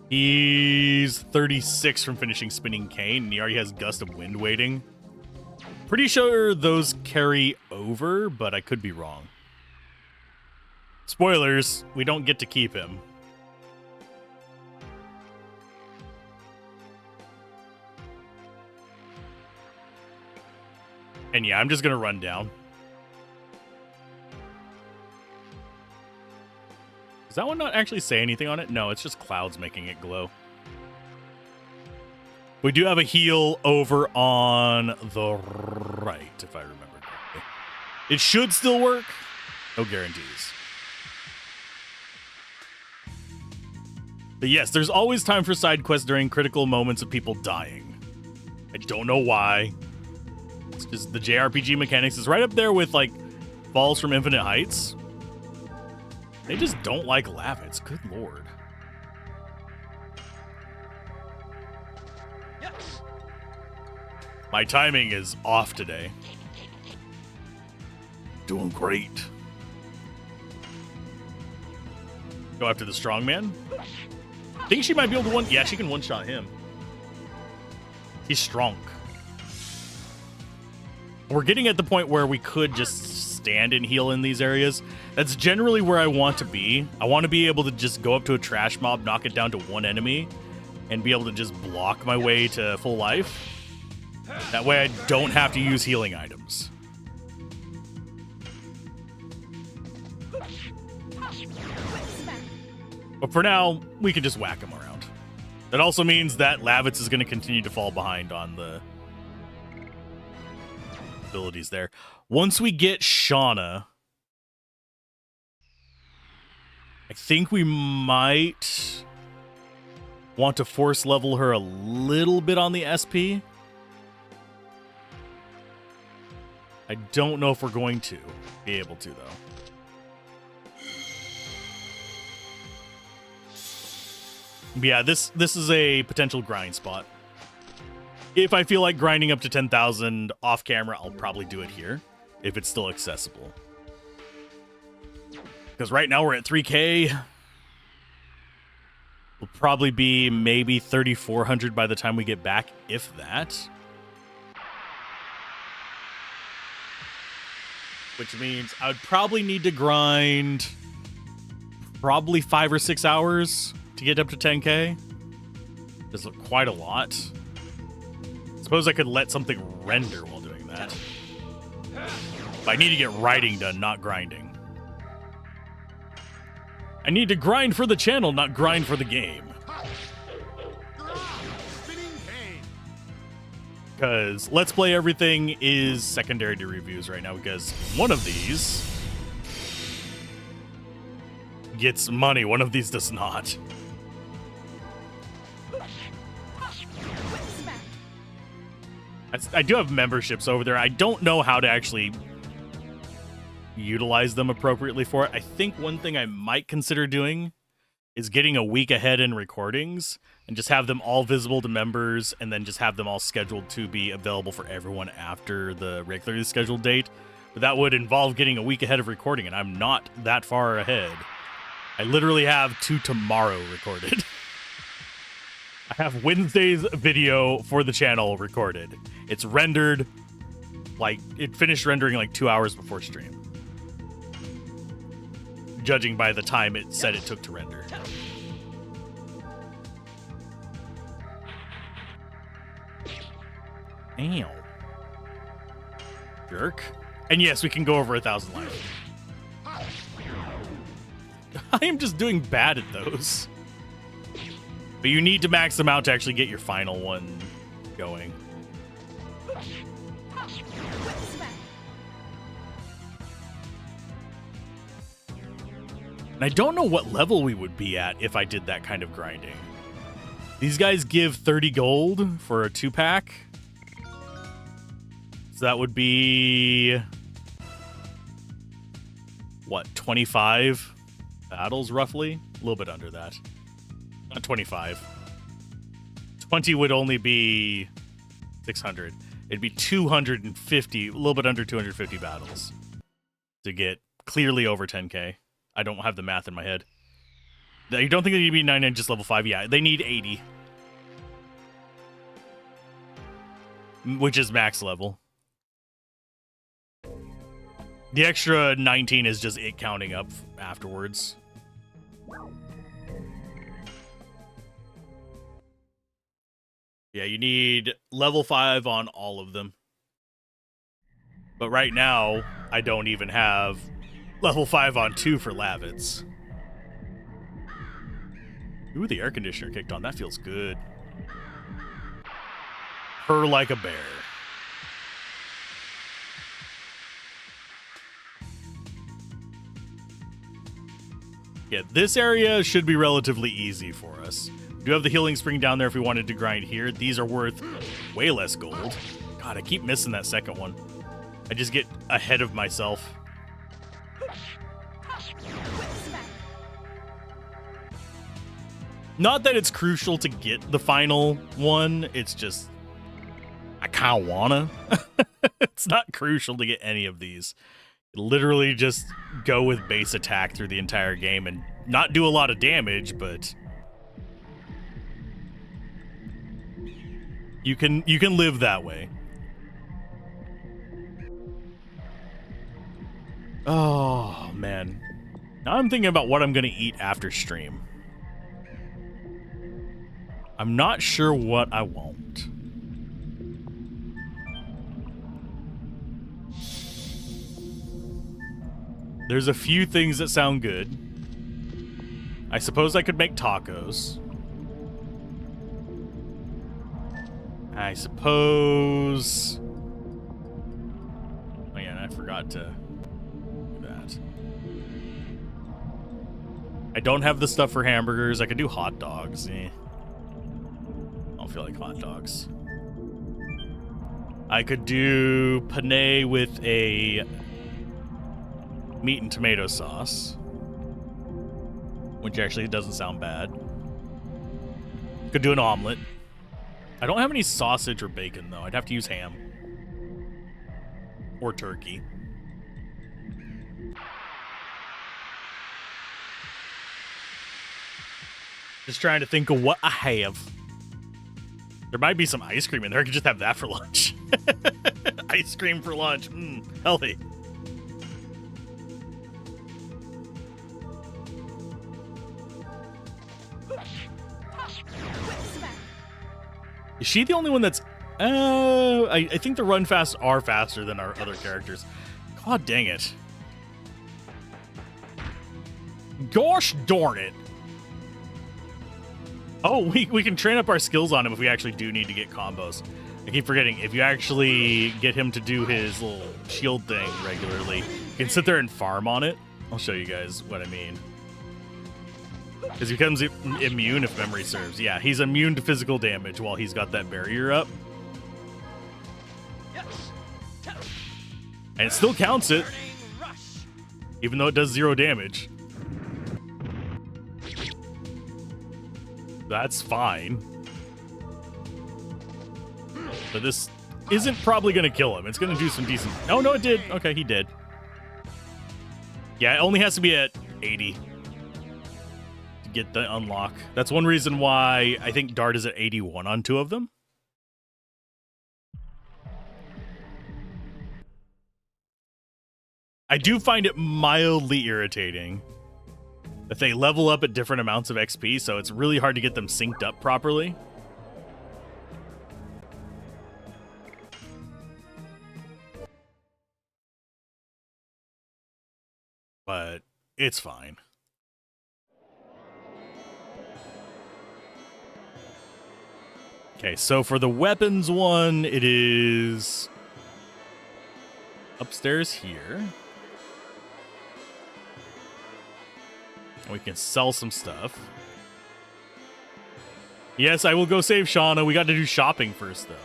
He's 36 from finishing Spinning Cane, and he already has Gust of Wind waiting. Pretty sure those carry over, but I could be wrong. Spoilers, we don't get to keep him. And yeah, I'm just going to run down. Does that one not actually say anything on it? No, it's just clouds making it glow. We do have a heal over on the right, if I remember correctly. It should still work. No guarantees. But yes, there's always time for side quests during critical moments of people dying. I don't know why. It's just the JRPG mechanics is right up there with, like, Falls from Infinite Heights. They just don't like Lavits. Good lord. My timing is off today. Doing great. Go after the strongman. Think she might be able to yeah, she can one-shot him. He's strong. We're getting at the point where we could just stand and heal in these areas. That's generally where I want to be. I want to be able to just go up to a trash mob, knock it down to one enemy, and be able to just block my way to full life. That way I don't have to use healing items. But for now, we can just whack him around. That also means that Lavitz is going to continue to fall behind on the abilities there. Once we get Shauna, I think we might want to force level her a little bit on the SP. I don't know if we're going to be able to, though. But yeah, this is a potential grind spot. If I feel like grinding up to 10,000 off camera, I'll probably do it here, if it's still accessible. Because right now we're at 3K. We'll probably be maybe 3,400 by the time we get back, if that. Which means I would probably need to grind probably 5 or 6 hours to get up to 10K. This is quite a lot. Suppose I could let something render while doing that. But I need to get writing done, not grinding. I need to grind for the channel, not grind for the game. Because Let's Play everything is secondary to reviews right now, because one of these gets money, one of these does not. I do have memberships over there. I don't know how to actually utilize them appropriately for it. I think one thing I might consider doing is getting a week ahead in recordings and just have them all visible to members and then just have them all scheduled to be available for everyone after the regularly scheduled date. But that would involve getting a week ahead of recording, and I'm not that far ahead. I literally have 2 tomorrow recorded. I have Wednesday's video for the channel recorded. It's rendered, like, it finished rendering like 2 hours before stream. Judging by the time it said it took to render. Damn. Jerk. And yes, we can go over 1,000 life. I am just doing bad at those. But you need to max them out to actually get your final one going. And I don't know what level we would be at if I did that kind of grinding. These guys give 30 gold for a 2-pack. So that would be... what, 25 battles roughly? A little bit under that. Not 25. 20 would only be 600. It'd be 250, a little bit under 250 battles to get clearly over 10K. I don't have the math in my head. You don't think they need to be 99 just level 5? Yeah, they need 80. Which is max level. The extra 19 is just it counting up afterwards. Yeah, you need level 5 on all of them. But right now, I don't even have level 5 on 2 for Lavits. Ooh, the air conditioner kicked on. That feels good. Purr like a bear. Yeah, this area should be relatively easy for us. We do have the healing spring down there if we wanted to grind here. These are worth way less gold. God, I keep missing that second one. I just get ahead of myself. Not that it's crucial to get the final one, it's just I kind of wanna. It's not crucial to get any of these. Literally just go with base attack through the entire game and not do a lot of damage, but you can live that way. Oh man. Now I'm thinking about what I'm gonna eat after stream. I'm not sure what I want. There's a few things that sound good. I suppose I could make tacos. I suppose... Oh yeah, and I forgot to do that. I don't have the stuff for hamburgers. I could do hot dogs. I don't feel like hot dogs. I could do penne with a meat and tomato sauce, which actually doesn't sound bad. Could do an omelet. I don't have any sausage or bacon, though. I'd have to use ham. Or turkey. Just trying to think of what I have. There might be some ice cream in there. I could just have that for lunch. Ice cream for lunch. Healthy. Is she the only one that's... I think the run fast are faster than our other characters. God dang it. Gosh darn it. Oh, we can train up our skills on him if we actually do need to get combos. I keep forgetting, if you actually get him to do his little shield thing regularly, you can sit there and farm on it. I'll show you guys what I mean. Because he becomes immune if memory serves. Yeah, he's immune to physical damage while he's got that barrier up. And it still counts it, even though it does 0 damage. That's fine. But this isn't probably going to kill him. It's going to do some decent... Oh, no, it did. Okay, he did. Yeah, it only has to be at 80 to get the unlock. That's one reason why I think Dart is at 81 on 2 of them. I do find it mildly irritating that they level up at different amounts of XP, so it's really hard to get them synced up properly. But it's fine. Okay, so for the weapons one, it is upstairs here. We can sell some stuff. Yes, I will go save Shauna. We got to do shopping first, though.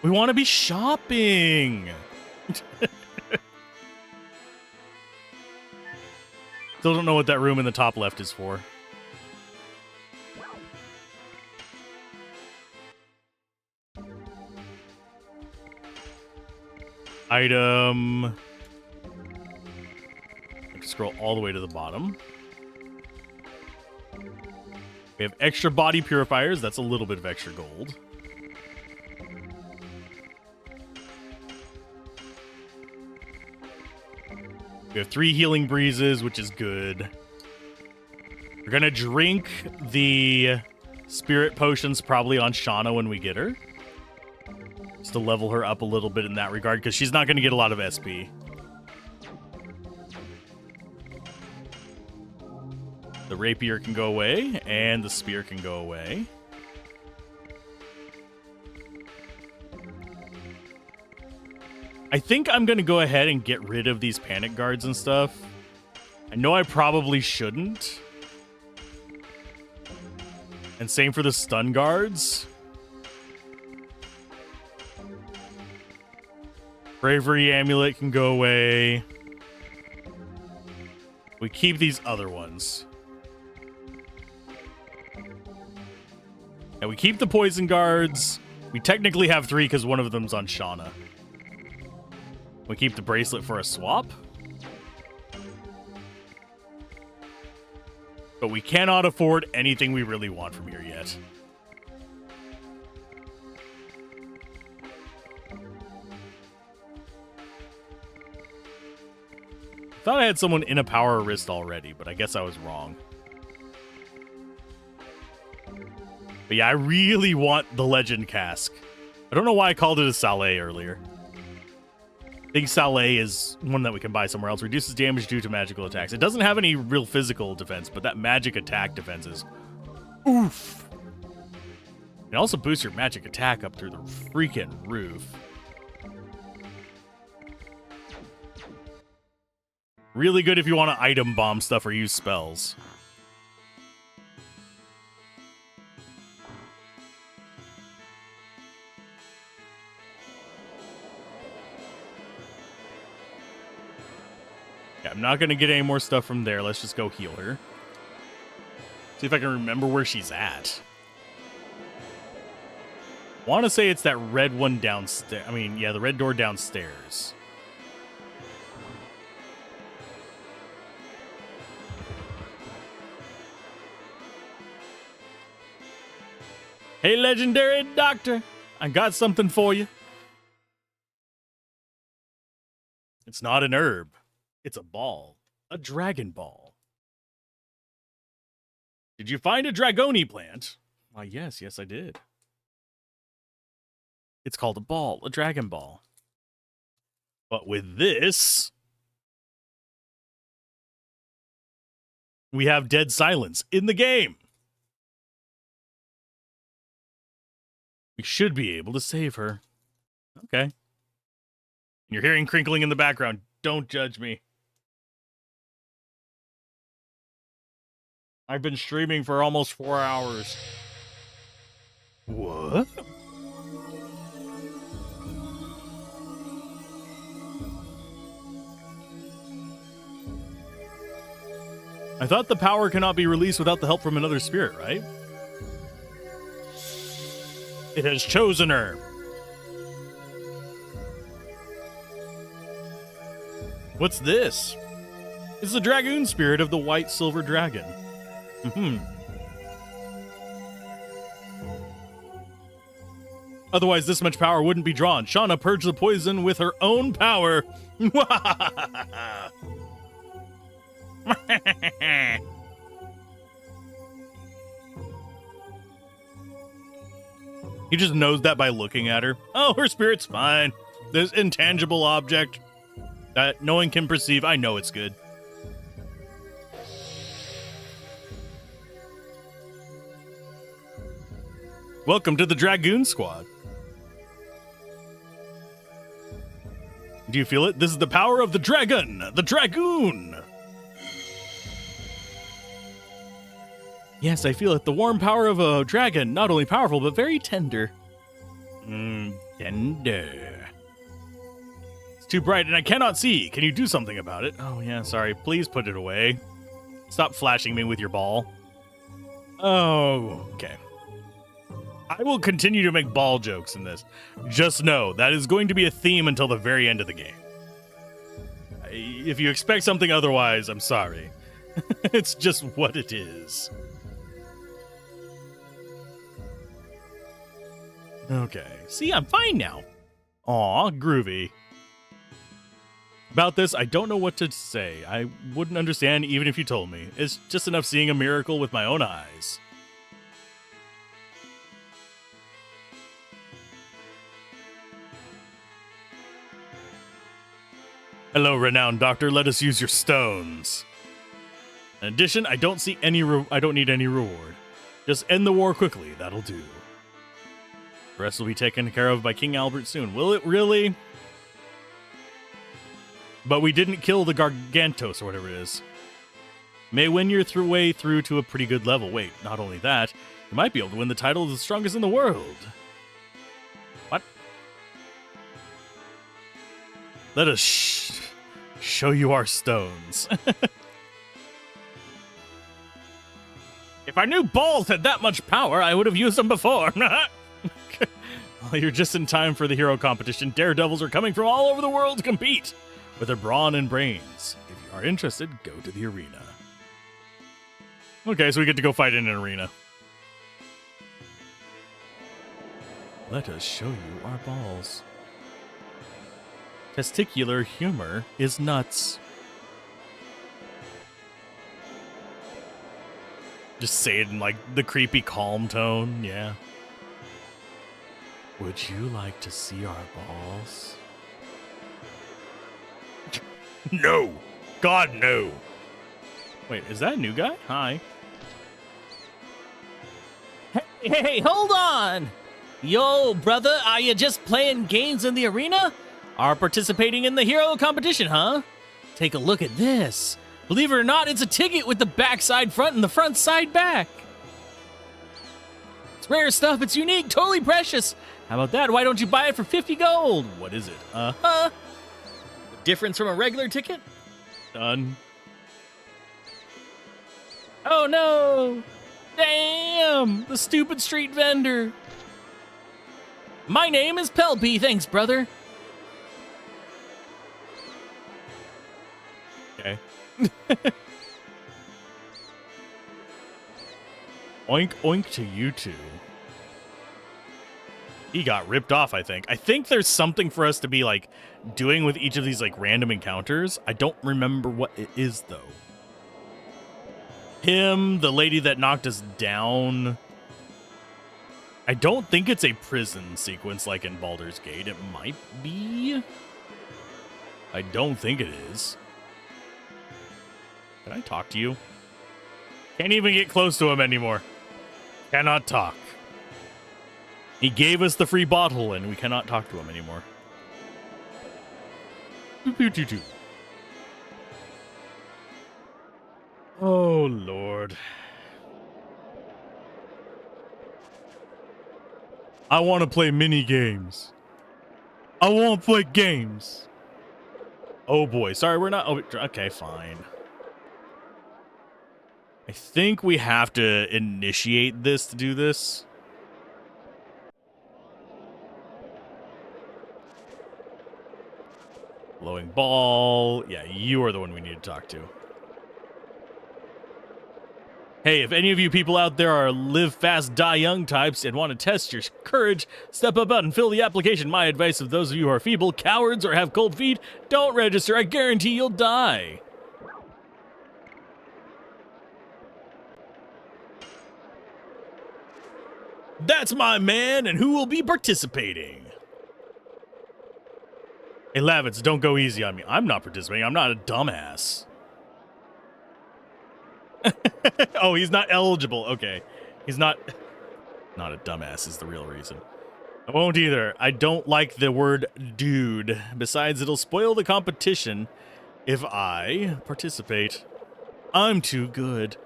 We want to be shopping. Still don't know what that room in the top left is for. Item... Scroll all the way to the bottom. We have extra body purifiers. That's a little bit of extra gold. We have 3 healing breezes, which is good. We're going to drink the spirit potions probably on Shauna when we get her. Just to level her up a little bit in that regard, because she's not going to get a lot of SP. The rapier can go away, and the spear can go away. I think I'm going to go ahead and get rid of these panic guards and stuff. I know I probably shouldn't. And same for the stun guards. Bravery amulet can go away. We keep these other ones. And we keep the poison guards. We technically have 3 because one of them's on Shauna. We keep the bracelet for a swap. But we cannot afford anything we really want from here yet. Thought I had someone in a power wrist already, but I guess I was wrong. But yeah, I really want the Legend Cask. I don't know why I called it a Saleh earlier. I think Saleh is one that we can buy somewhere else. Reduces damage due to magical attacks. It doesn't have any real physical defense, but that magic attack defense is oof. It also boosts your magic attack up through the freaking roof. Really good if you want to item bomb stuff or use spells. Yeah, I'm not going to get any more stuff from there. Let's just go heal her. See if I can remember where she's at. Want to say it's that red one downstairs. I mean, yeah, the red door downstairs. Hey, legendary doctor, I got something for you. It's not an herb. It's a ball. A dragon ball. Did you find a dragoni plant? Why, yes, I did. It's called a ball, a dragon ball. But with this, we have dead silence in the game. We should be able to save her. Okay. You're hearing crinkling in the background. Don't judge me. I've been streaming for almost 4 hours. What? I thought the power cannot be released without the help from another spirit, right? It has chosen her. What's this? It's the dragoon spirit of the white silver dragon. Otherwise, this much power wouldn't be drawn. Shauna purged the poison with her own power. He just knows that by looking at her. Oh, her spirit's fine. This intangible object that no one can perceive. I know it's good. Welcome to the Dragoon Squad. Do you feel it? This is the power of the dragon, the Dragoon. Yes, I feel it. The warm power of a dragon, not only powerful, but very tender. Tender. It's too bright and I cannot see. Can you do something about it? Oh, yeah, sorry. Please put it away. Stop flashing me with your ball. Oh, okay. I will continue to make ball jokes in this. Just know that is going to be a theme until the very end of the game. If you expect something otherwise, I'm sorry. It's just what it is. Okay. See, I'm fine now. Aw, groovy. About this, I don't know what to say. I wouldn't understand even if you told me. It's just enough seeing a miracle with my own eyes. Hello, renowned doctor. Let us use your stones. In addition, I don't see any. I don't need any reward. Just end the war quickly. That'll do. The rest will be taken care of by King Albert soon. Will it really? But we didn't kill the Gargantos or whatever it is. May win your way through to a pretty good level. Wait, not only that, you might be able to win the title of the strongest in the world. What? Let us show you our stones. If I knew balls had that much power, I would have used them before. Well, you're just in time for the hero competition. Daredevils are coming from all over the world to compete with their brawn and brains. If you are interested, go to the arena. Okay, so we get to go fight in an arena. Let us show you our balls. Testicular humor is nuts. Just say it in like the creepy calm tone, yeah. Would you like to see our balls? No! God, no! Wait, is that a new guy? Hi. Hey, hold on! Yo, brother, are you just playing games in the arena? Are participating in the hero competition, huh? Take a look at this. Believe it or not, it's a ticket with the backside front and the front side back. It's rare stuff, it's unique, totally precious. How about that? Why don't you buy it for 50 gold? What is it? The difference from a regular ticket? Done. Oh no! Damn! The stupid street vendor. My name is Pelpy, thanks, brother. Okay. Oink oink to you two. He got ripped off, I think. I think there's something for us to be, like, doing with each of these, like, random encounters. I don't remember what it is, though. Him, the lady that knocked us down. I don't think it's a prison sequence like in Baldur's Gate. It might be. I don't think it is. Can I talk to you? Can't even get close to him anymore. Cannot talk. He gave us the free bottle, and we cannot talk to him anymore. Oh, Lord. I want to play mini games. I want to play games. Oh, boy. Sorry, we're not... Oh, okay, fine. I think we have to initiate this to do this. Glowing ball. Yeah, you are the one we need to talk to. Hey, if any of you people out there are live fast, die young types and want to test your courage, step up out and fill the application. My advice of those of you who are feeble, cowards, or have cold feet, don't register. I guarantee you'll die. That's my man, and who will be participating? Hey, Lavitz, don't go easy on me. I'm not participating. I'm not a dumbass. Oh, he's not eligible. Okay. He's not a dumbass is the real reason. I won't either. I don't like the word dude. Besides, it'll spoil the competition if I participate. I'm too good.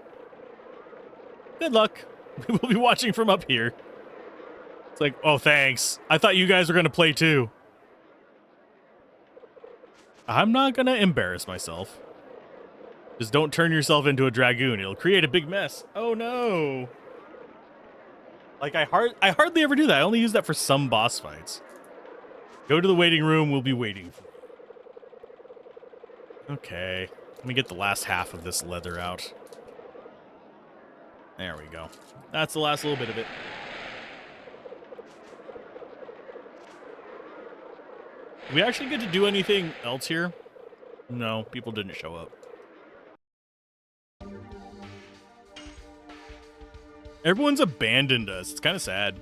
Good luck. We'll be watching from up here. It's like, oh, thanks. I thought you guys were going to play too. I'm not going to embarrass myself. Just don't turn yourself into a dragoon. It'll create a big mess. Oh, no. Like, I hardly ever do that. I only use that for some boss fights. Go to the waiting room. We'll be waiting for you. Okay. Let me get the last half of this leather out. There we go. That's the last little bit of it. Do we actually get to do anything else here? No, people didn't show up. Everyone's abandoned us. It's kind of sad.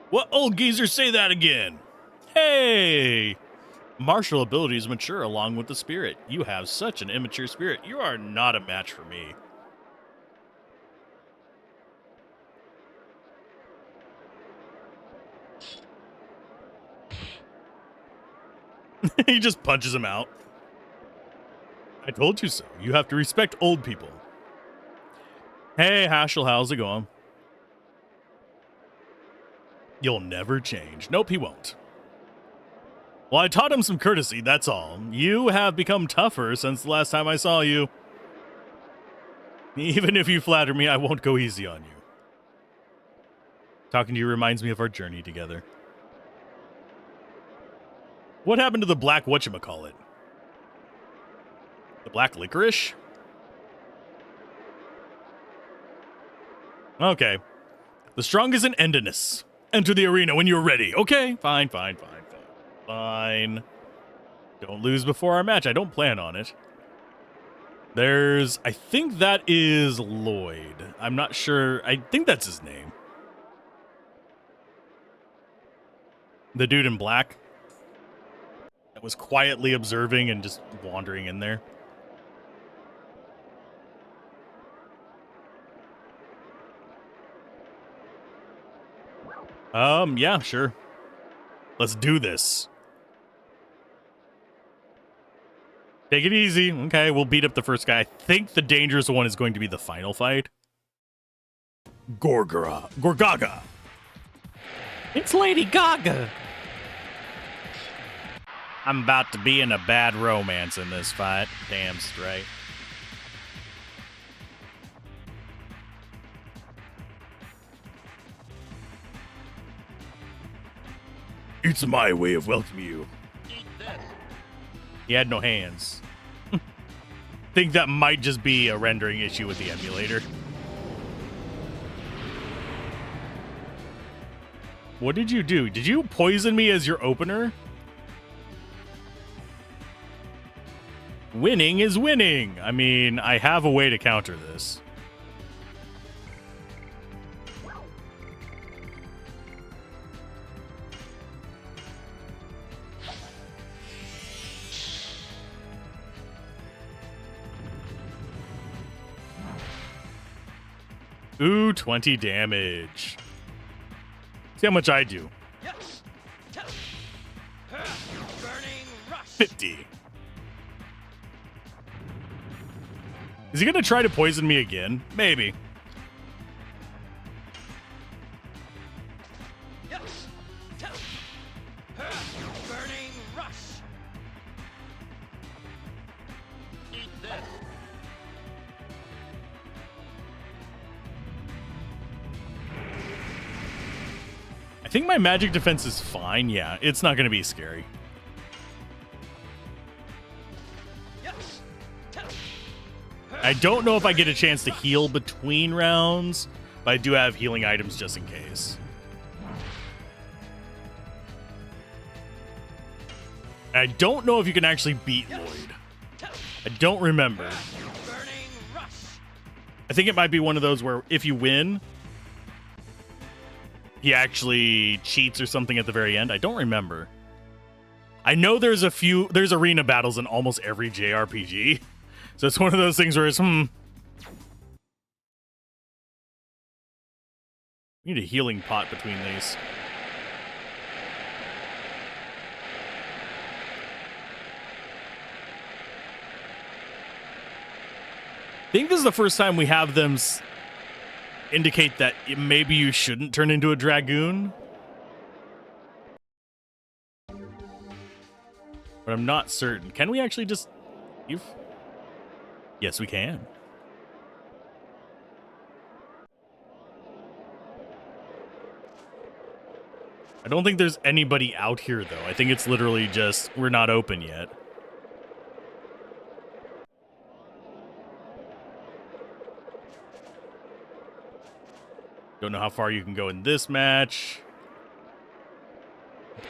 What old geezer, say that again? Hey! Martial abilities mature along with the spirit. You have such an immature spirit. You are not a match for me. He just punches him out. I told you so. You have to respect old people. Hey, Hashel, how's it going? You'll never change. Nope, he won't. Well, I taught him some courtesy, that's all. You have become tougher since the last time I saw you. Even if you flatter me, I won't go easy on you. Talking to you reminds me of our journey together. What happened to the black whatchamacallit? The black licorice? Okay. The strong is an endiness. Enter the arena when you're ready. Okay, fine. Fine. Don't lose before our match. I don't plan on it. I think that is Lloyd. I'm not sure. I think that's his name. The dude in black that was quietly observing and just wandering in there. Yeah, sure. Let's do this. Take it easy. Okay, we'll beat up the first guy. I think the dangerous one is going to be the final fight. Gorgaga. It's Lady Gaga. I'm about to be in a bad romance in this fight. Damn straight. It's my way of welcoming you. He had no hands. Think that might just be a rendering issue with the emulator. What did you do? Did you poison me as your opener? Winning is winning. I mean, I have a way to counter this. Ooh, 20 damage. See how much I do. 50. Is he gonna try to poison me again? Maybe. Burning rush. Eat this. I think my magic defense is fine. Yeah, it's not gonna be scary. I don't know if I get a chance to heal between rounds, but I do have healing items just in case. I don't know if you can actually beat Lloyd. I don't remember. I think it might be one of those where if you win, he actually cheats or something at the very end. I don't remember. I know there's arena battles in almost every JRPG. So it's one of those things where it's, We need a healing pot between these. I think this is the first time we have them indicate that maybe you shouldn't turn into a dragoon. But I'm not certain. Can we actually just leave? Yes, we can. I don't think there's anybody out here, though. I think it's literally just, we're not open yet. Don't know how far you can go in this match.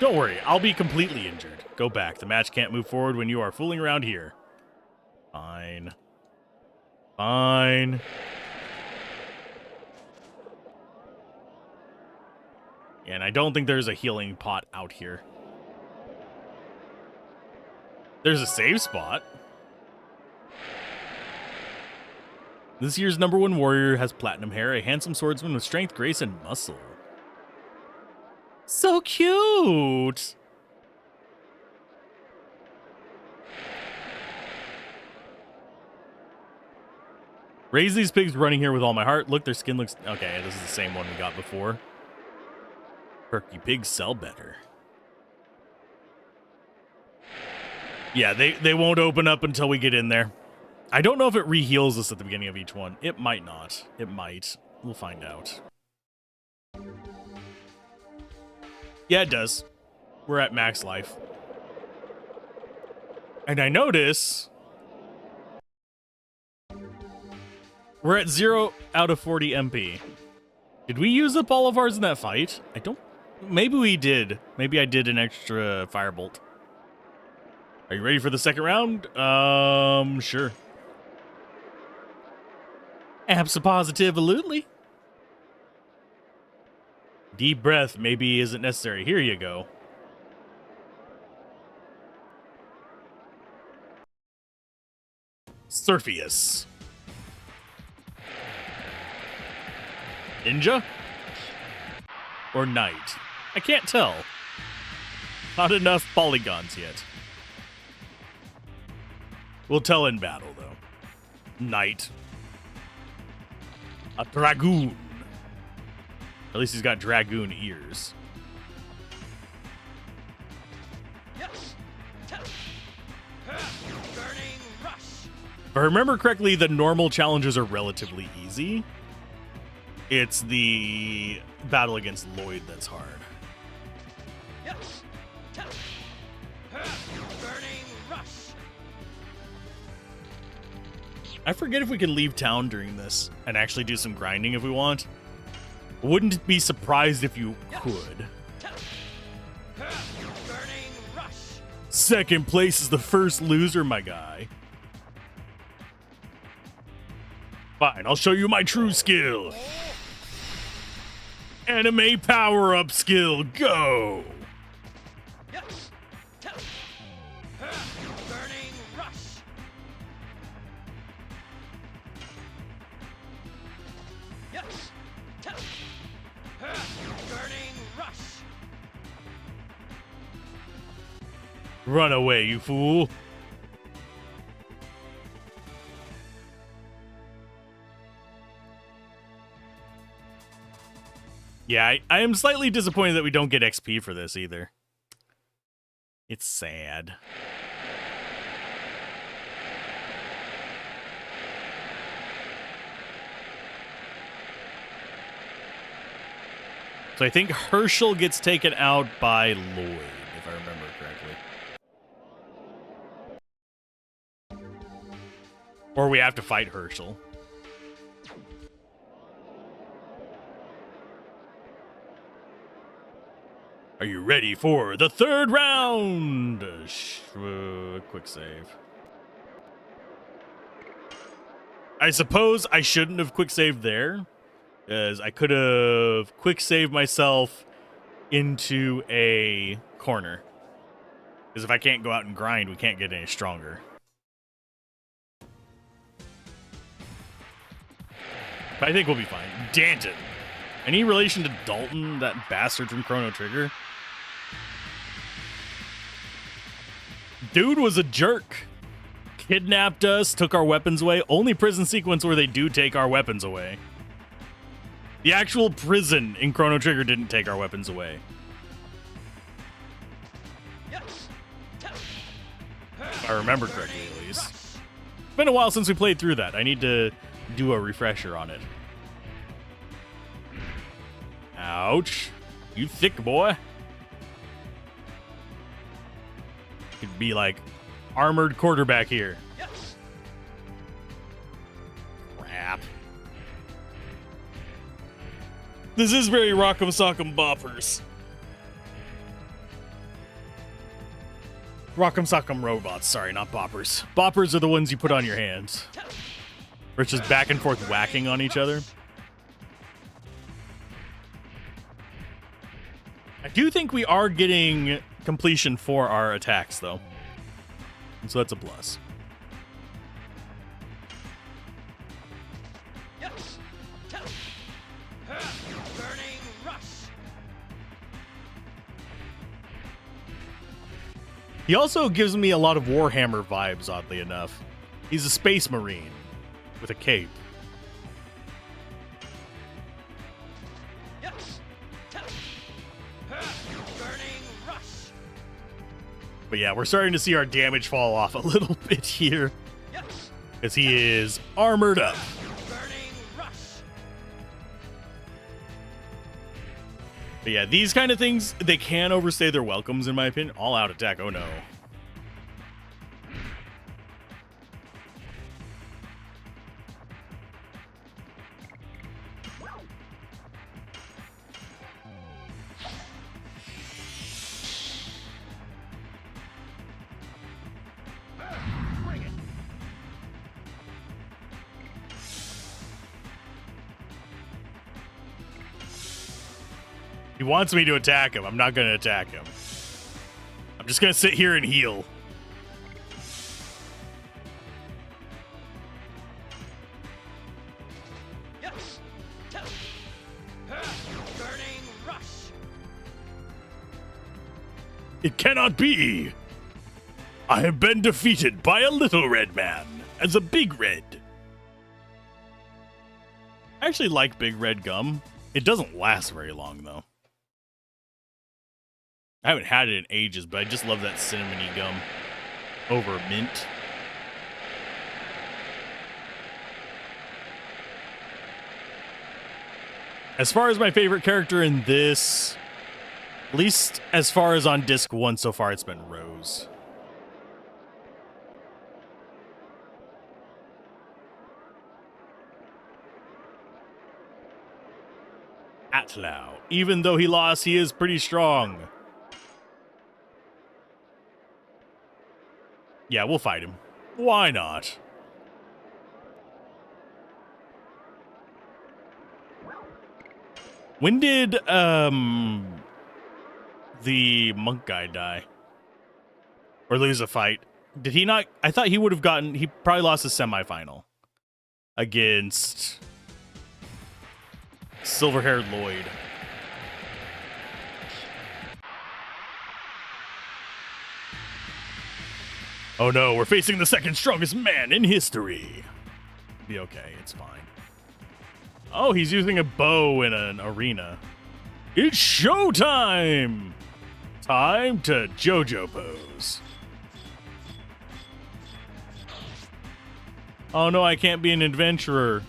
Don't worry, I'll be completely injured. Go back. The match can't move forward when you are fooling around here. Fine. Fine. And I don't think there's a healing pot out here. There's a save spot. This year's #1 warrior has platinum hair, a handsome swordsman with strength, grace, and muscle. So cute! Raise these pigs running here with all my heart. Look, their skin looks... Okay, this is the same one we got before. Perky pigs sell better. Yeah, they won't open up until we get in there. I don't know if it re-heals us at the beginning of each one. It might not. It might. We'll find out. Yeah, it does. We're at max life. And I notice... we're at 0 out of 40 MP. Did we use up all of ours in that fight? I don't... Maybe we did. Maybe I did an extra firebolt. Are you ready for the second round? Sure. Abso-positive-alutely. Deep breath maybe isn't necessary. Here you go. Surfius. Ninja? Or knight? I can't tell. Not enough polygons yet. We'll tell in battle, though. Knight. A dragoon. At least he's got dragoon ears. Burning rush. If I remember correctly, the normal challenges are relatively easy. It's the battle against Lloyd that's hard. Burning rush. I forget if we can leave town during this and actually do some grinding if we want. Wouldn't be surprised if you could. Burning rush. Second place is the first loser, my guy. Fine, I'll show you my true skill. Anime power-up skill, go! Burning rush. Burning rush. Run away, you fool. Yeah, I am slightly disappointed that we don't get XP for this either. It's sad. So I think Herschel gets taken out by Lloyd, if I remember correctly. Or we have to fight Herschel. Are you ready for the third round? Quick save. I suppose I shouldn't have quick saved there, as I could have quick saved myself into a corner. Because if I can't go out and grind, we can't get any stronger. But I think we'll be fine. Danton. Any relation to Dalton, that bastard from Chrono Trigger? Dude was a jerk. Kidnapped us, took our weapons away. Only prison sequence where they do take our weapons away. The actual prison in Chrono Trigger didn't take our weapons away. If I remember correctly, at least. It's been a while since we played through that. I need to do a refresher on it. Ouch. You thick boy. Could be like armored quarterback here. Crap. This is very Rock'em Sock'em Boppers. Rock'em Sock'em Robots, sorry, not Boppers. Boppers are the ones you put on your hands. Where it's just back and forth whacking on each other. I do think we are getting completion for our attacks, though. And so that's a plus. Burning rush. He also gives me a lot of Warhammer vibes, oddly enough. He's a space marine with a cape. Burning rush. But yeah, we're starting to see our damage fall off a little bit here. As he is armored up. Burning rush. But yeah, these kind of things, they can overstay their welcomes, in my opinion. All out attack, oh no. He wants me to attack him. I'm not going to attack him. I'm just going to sit here and heal. Burning rush. It cannot be. I have been defeated by a little red man as a big red. I actually like big red gum. It doesn't last very long, though. I haven't had it in ages, but I just love that cinnamony gum over mint. As far as my favorite character in this, at least as far as on disc 1 so far, it's been Rose. Atlau. Even though he lost, he is pretty strong. Yeah, we'll fight him. Why not? When did the monk guy die? Or lose a fight? Did he not? I thought he would have gotten... He probably lost the semifinal against silver-haired Lloyd. Oh no, we're facing the second strongest man in history. Be okay, it's fine. Oh, he's using a bow in an arena. It's showtime! Time to JoJo pose. Oh no, I can't be an adventurer.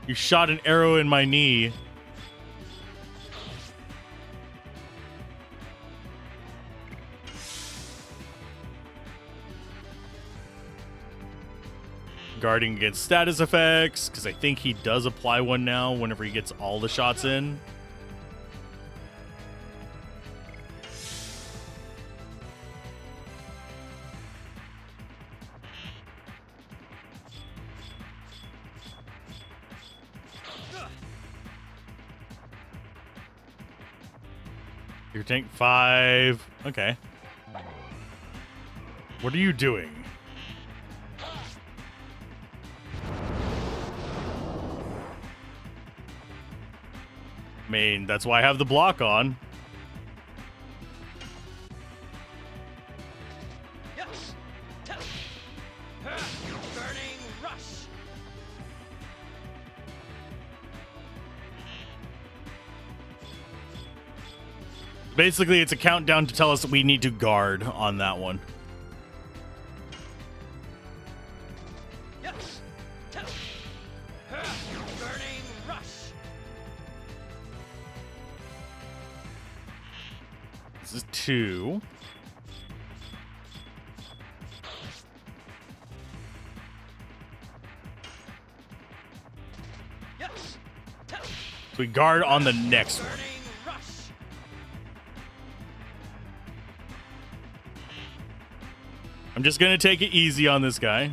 You shot an arrow in my knee. Guarding against status effects, because I think he does apply one now whenever he gets all the shots in. Your tank 5. Okay. What are you doing? I mean, that's why I have the block on. Burning rush. Basically, it's a countdown to tell us that we need to guard on that one. Burning rush. This is 2. So we guard on the next one. Burning rush. I'm just going to take it easy on this guy.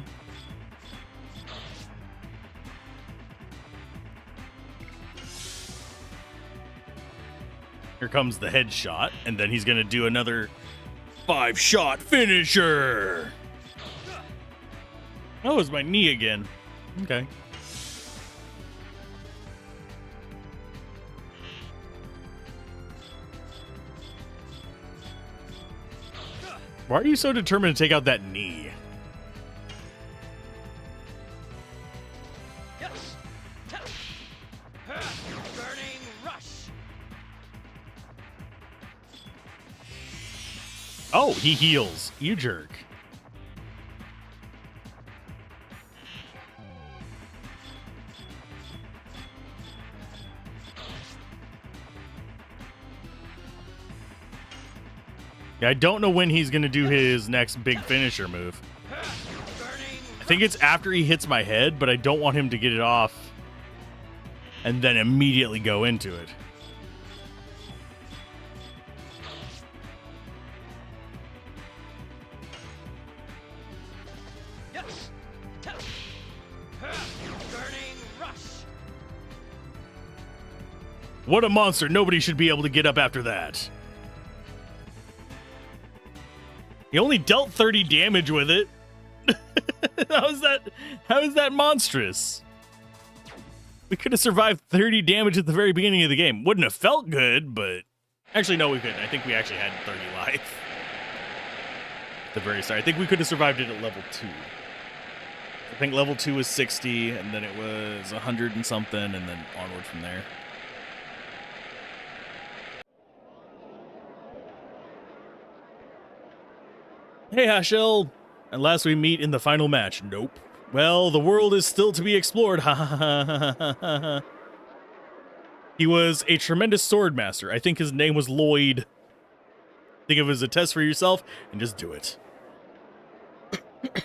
Here comes the headshot, and then he's going to do another 5-shot finisher. Oh, it was my knee again. Okay. Why are you so determined to take out that knee? Yes. Burning rush. Oh, he heals. You jerk. Yeah, I don't know when he's going to do his next big finisher move. Burning. I think it's after he hits my head, but I don't want him to get it off and then immediately go into it. Yes. Burning rush. What a monster. Nobody should be able to get up after that. He only dealt 30 damage with it. How is that monstrous? We could have survived 30 damage at the very beginning of the game. Wouldn't have felt good, but... Actually, no, we couldn't. I think we actually had 30 life. At the very start. I think we could have survived it at level 2. I think level 2 was 60, and then it was 100 and something, and then onward from there. Hey, Hashel. Unless we meet in the final match. Nope. Well, the world is still to be explored. Ha ha ha ha ha. He was a tremendous sword master. I think his name was Lloyd. Think of it as a test for yourself and just do it.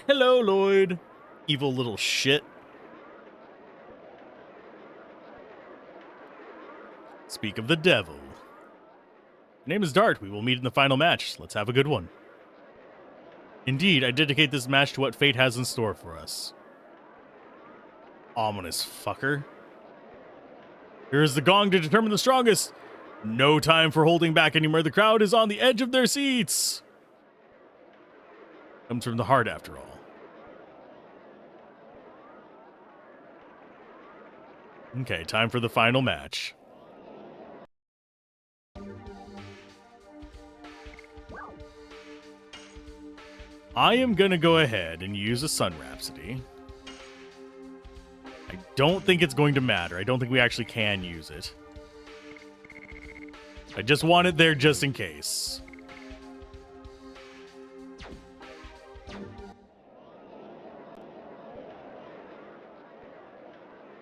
Hello, Lloyd. Evil little shit. Speak of the devil. My name is Dart. We will meet in the final match. Let's have a good one. Indeed, I dedicate this match to what fate has in store for us. Ominous fucker. Here is the gong to determine the strongest. No time for holding back anymore. The crowd is on the edge of their seats. Comes from the heart, after all. Okay, time for the final match. I am going to go ahead and use a Sun Rhapsody. I don't think it's going to matter. I don't think we actually can use it. I just want it there just in case.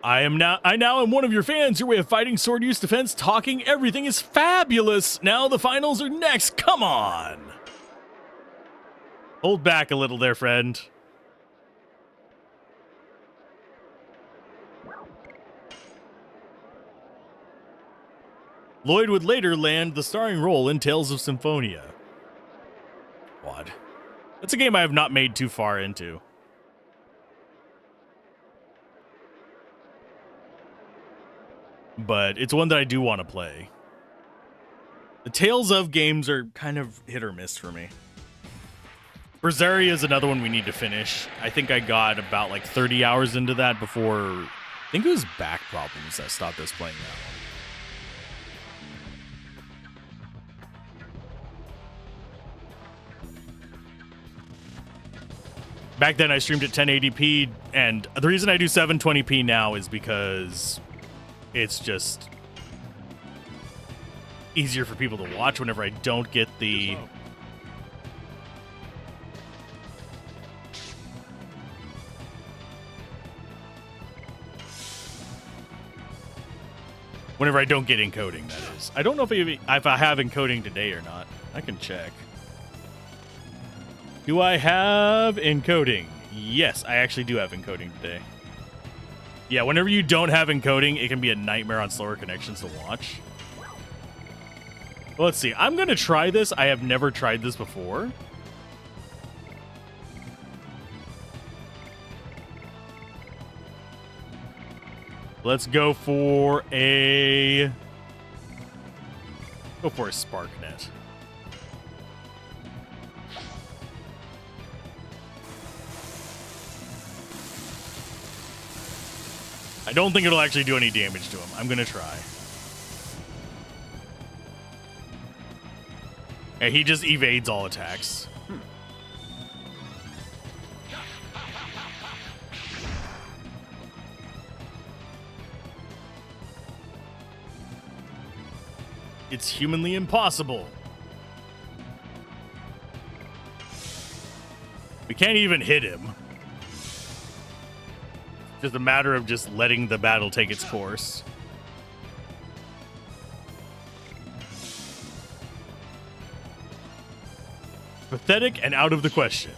I now am one of your fans. Your way of fighting, sword use, defense, talking, everything is fabulous. Now the finals are next. Come on. Hold back a little there, friend. Lloyd would later land the starring role in Tales of Symphonia. What? That's a game I have not made too far into. But it's one that I do want to play. The Tales of games are kind of hit or miss for me. Berseria is another one we need to finish. I think I got about like 30 hours into that before... I think it was back problems that stopped us playing that one. Back then I streamed at 1080p, and the reason I do 720p now is because it's just easier for people to watch whenever I don't get the... Whenever I don't get encoding, that is. I don't know if I have encoding today or not. I can check. Do I have encoding? Yes, I actually do have encoding today. Yeah, whenever you don't have encoding, it can be a nightmare on slower connections to watch. Well, let's see. I'm going to try this. I have never tried this before. Let's go for a... Go for a SparkNet. I don't think it'll actually do any damage to him. I'm going to try. And he just evades all attacks. It's humanly impossible. We can't even hit him. Just a matter of just letting the battle take its course. Pathetic and out of the question.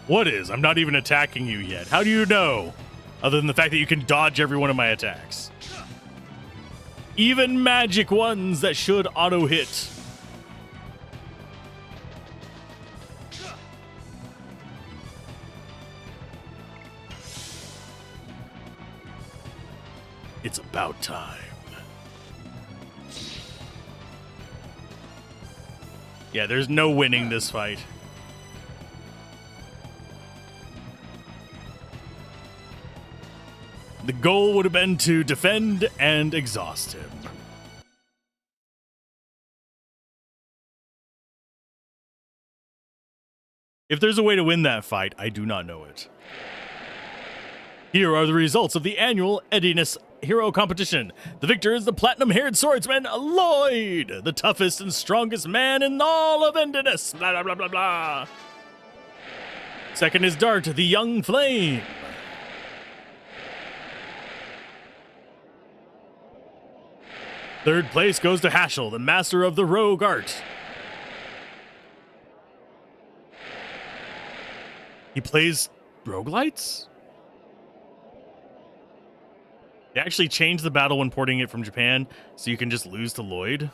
What is? I'm not even attacking you yet. How do you know? Other than the fact that you can dodge every one of my attacks. Even magic ones that should auto-hit. It's about time. Yeah, there's no winning this fight. The goal would have been to defend and exhaust him. If there's a way to win that fight, I do not know it. Here are the results of the annual Ediness Hero Competition. The victor is the platinum-haired swordsman, Lloyd, the toughest and strongest man in all of Ediness. Blah, blah, blah, blah, blah. Second is Dart, the young flame. Third place goes to Hashel, the master of the rogue art. He plays roguelites? They actually changed the battle when porting it from Japan, so you can just lose to Lloyd.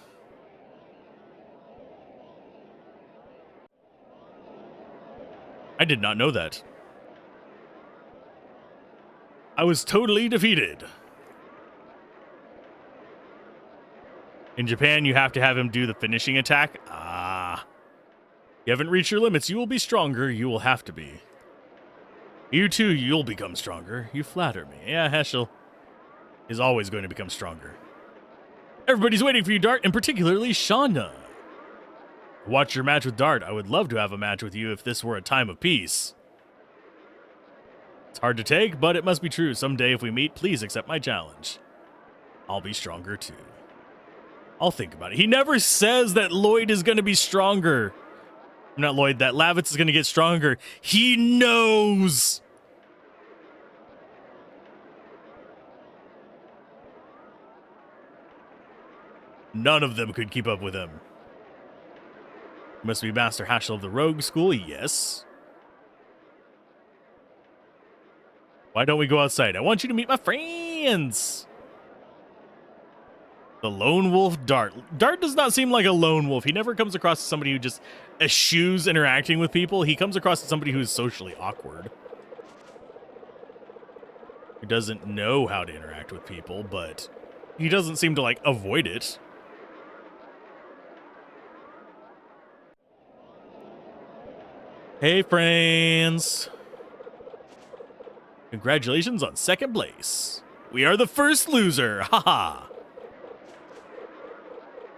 I did not know that. I was totally defeated. In Japan, you have to have him do the finishing attack. Ah. You haven't reached your limits. You will be stronger. You will have to be. You too, you'll become stronger. You flatter me. Yeah, Heschel is always going to become stronger. Everybody's waiting for you, Dart, and particularly Shauna. Watch your match with Dart. I would love to have a match with you if this were a time of peace. It's hard to take, but it must be true. Someday if we meet, please accept my challenge. I'll be stronger too. I'll think about it. He never says that Lloyd is going to be stronger. Not Lloyd, that Lavitz is going to get stronger. He knows. None of them could keep up with him. Must be Master Hashel of the Rogue School? Yes. Why don't we go outside? I want you to meet my friends. The lone wolf Dart. Dart does not seem like a lone wolf. He never comes across as somebody who just eschews interacting with people. He comes across as somebody who is socially awkward. Who doesn't know how to interact with people, but he doesn't seem to, like, avoid it. Hey, friends. Congratulations on second place. We are the first loser. Haha.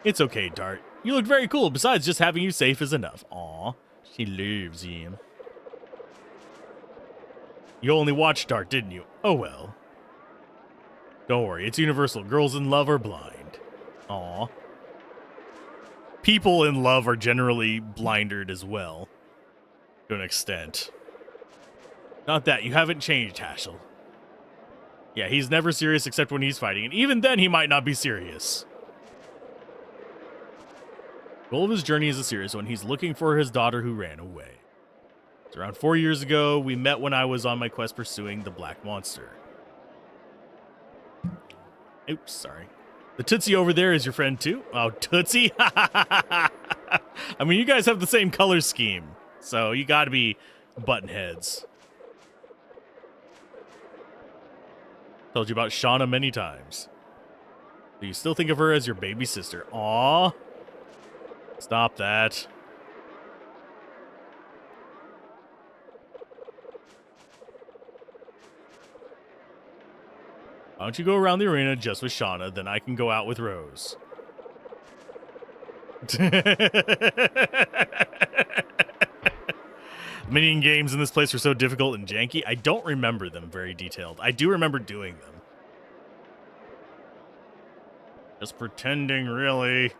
It's okay, Dart. You look very cool. Besides, just having you safe is enough. Aw, she loves him. You only watched Dart, didn't you? Oh well. Don't worry, it's universal. Girls in love are blind. Aw. People in love are generally blindered as well. To an extent. Not that. You haven't changed, Hashel. Yeah, he's never serious except when he's fighting. And even then, he might not be serious. The goal of his journey is a serious one. He's looking for his daughter who ran away. It's around 4 years ago. We met when I was on my quest pursuing the Black Monster. Oops, sorry. The Tootsie over there is your friend too? Oh, Tootsie? I mean, you guys have the same color scheme, so you gotta be button heads. Told you about Shauna many times. Do you still think of her as your baby sister? Aw. Stop that. Why don't you go around the arena just with Shauna, then I can go out with Rose. Minion games in this place were so difficult and janky. I don't remember them very detailed. I do remember doing them. Just pretending, really.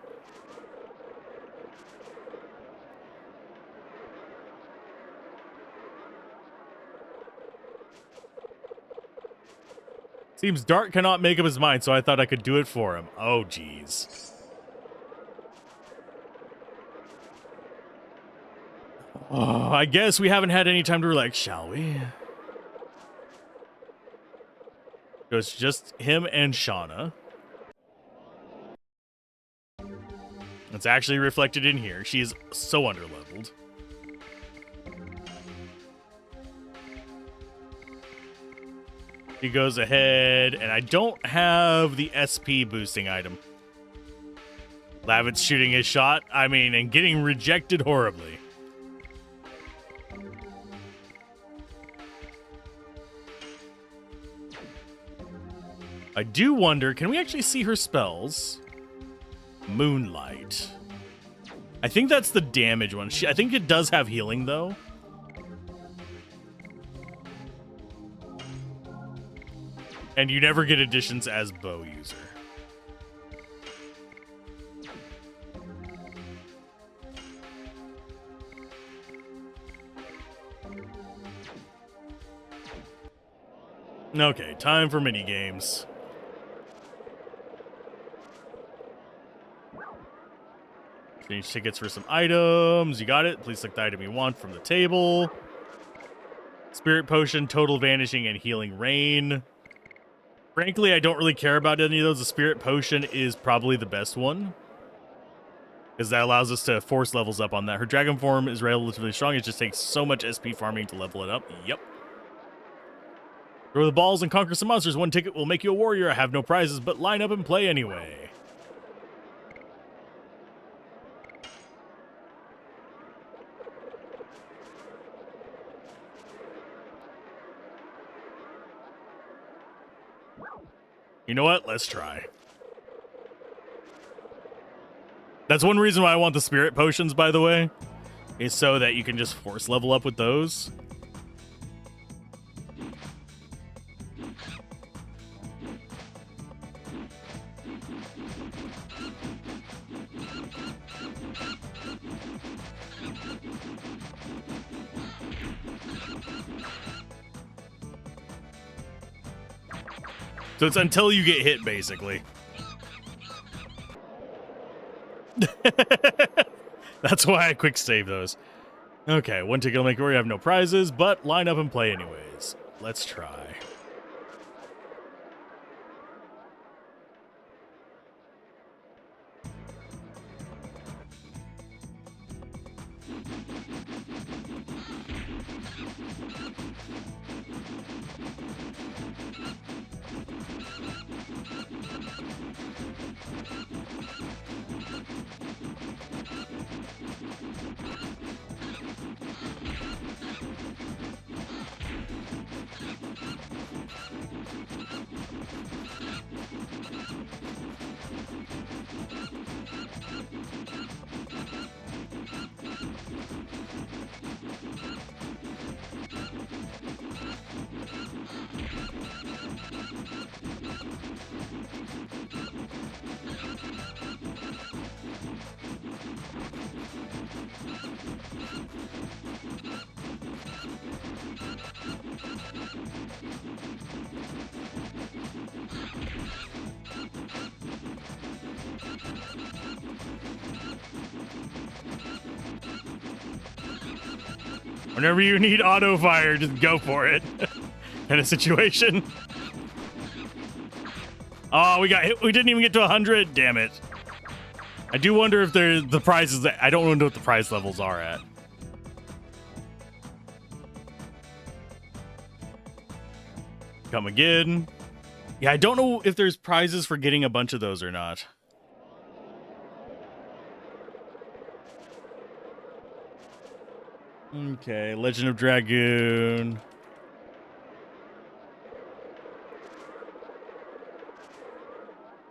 Seems Dart cannot make up his mind, so I thought I could do it for him. Oh, jeez. Oh, I guess we haven't had any time to relax, shall we? So it's just him and Shauna. It's actually reflected in here. She is so underleveled. He goes ahead, and I don't have the SP boosting item. Lavitt's shooting his shot, and getting rejected horribly. I do wonder, can we actually see her spells? Moonlight. I think that's the damage one. I think it does have healing, though. And you never get additions as bow user. Okay, time for mini games. Exchange tickets for some items. You got it. Please select the item you want from the table. Spirit potion, total vanishing, and healing rain. Frankly, I don't really care about any of those. The Spirit Potion is probably the best one, because that allows us to force levels up on that. Her Dragon form is relatively strong. It just takes so much SP farming to level it up. Yep. Throw the balls and conquer some monsters. One ticket will make you a warrior. I have no prizes, but line up and play anyway. You know what? Let's try. That's one reason why I want the Spirit Potions, by the way, is so that you can just force level up with those. So it's until you get hit, basically. That's why I quick save those. Okay, one ticket will make you have no prizes, but line up and play anyways. Let's try. Whenever you need auto fire, just go for it. Kind of situation. Oh, we got hit. We didn't even get to 100. Damn it. I do wonder if the prizes. I don't know what the prize levels are at. Come again. Yeah, I don't know if there's prizes for getting a bunch of those or not. Okay, Legend of Dragoon.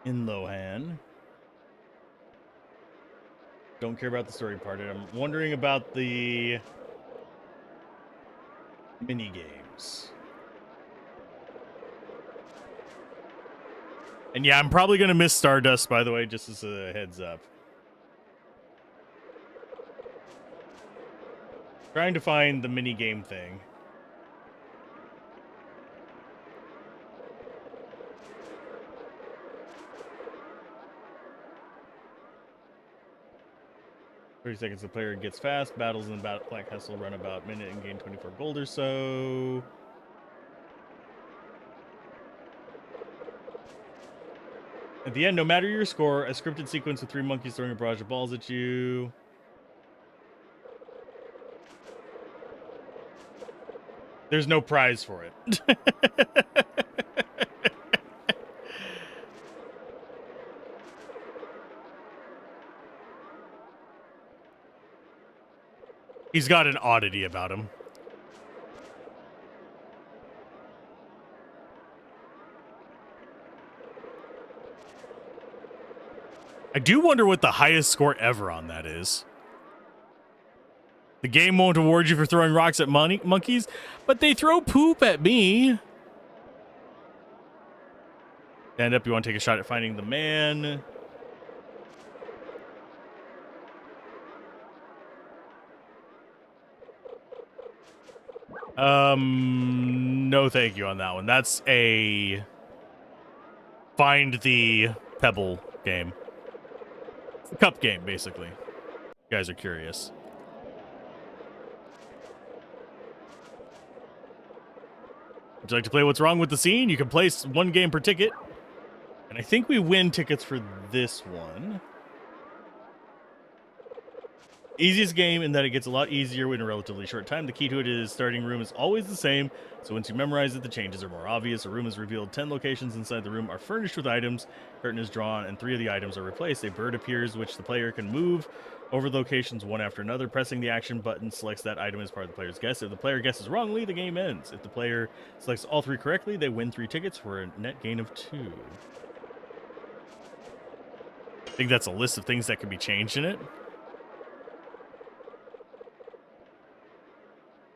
In Lohan. Don't care about the story part. I'm wondering about the mini games. And yeah, I'm probably gonna miss Stardust, by the way, just as a heads up. Trying to find the mini game thing. $30 the player gets fast. Battles in the Black Castle run about a minute and gain 24 gold or so. At the end, no matter your score, a scripted sequence with 3 monkeys throwing a barrage of balls at you. There's no prize for it. He's got an oddity about him. I do wonder what the highest score ever on that is. The game won't award you for throwing rocks at monkeys, but they throw poop at me. Stand up, you want to take a shot at finding the man. No thank you on that one. That's a find the pebble game. It's a cup game, basically. You guys are curious. Would you like to play What's Wrong with the Scene? You can place 1 game per ticket. And I think we win tickets for this one. Easiest game in that it gets a lot easier in a relatively short time. The key to it is starting room is always the same, so once you memorize it, the changes are more obvious. A room is revealed. 10 locations inside the room are furnished with items. Curtain is drawn, and 3 of the items are replaced. A bird appears, which the player can move over locations one after another. Pressing the action button selects that item as part of the player's guess. If the player guesses wrongly, the game ends. If the player selects all 3 correctly, they win 3 tickets for a net gain of 2. I think that's a list of things that can be changed in it.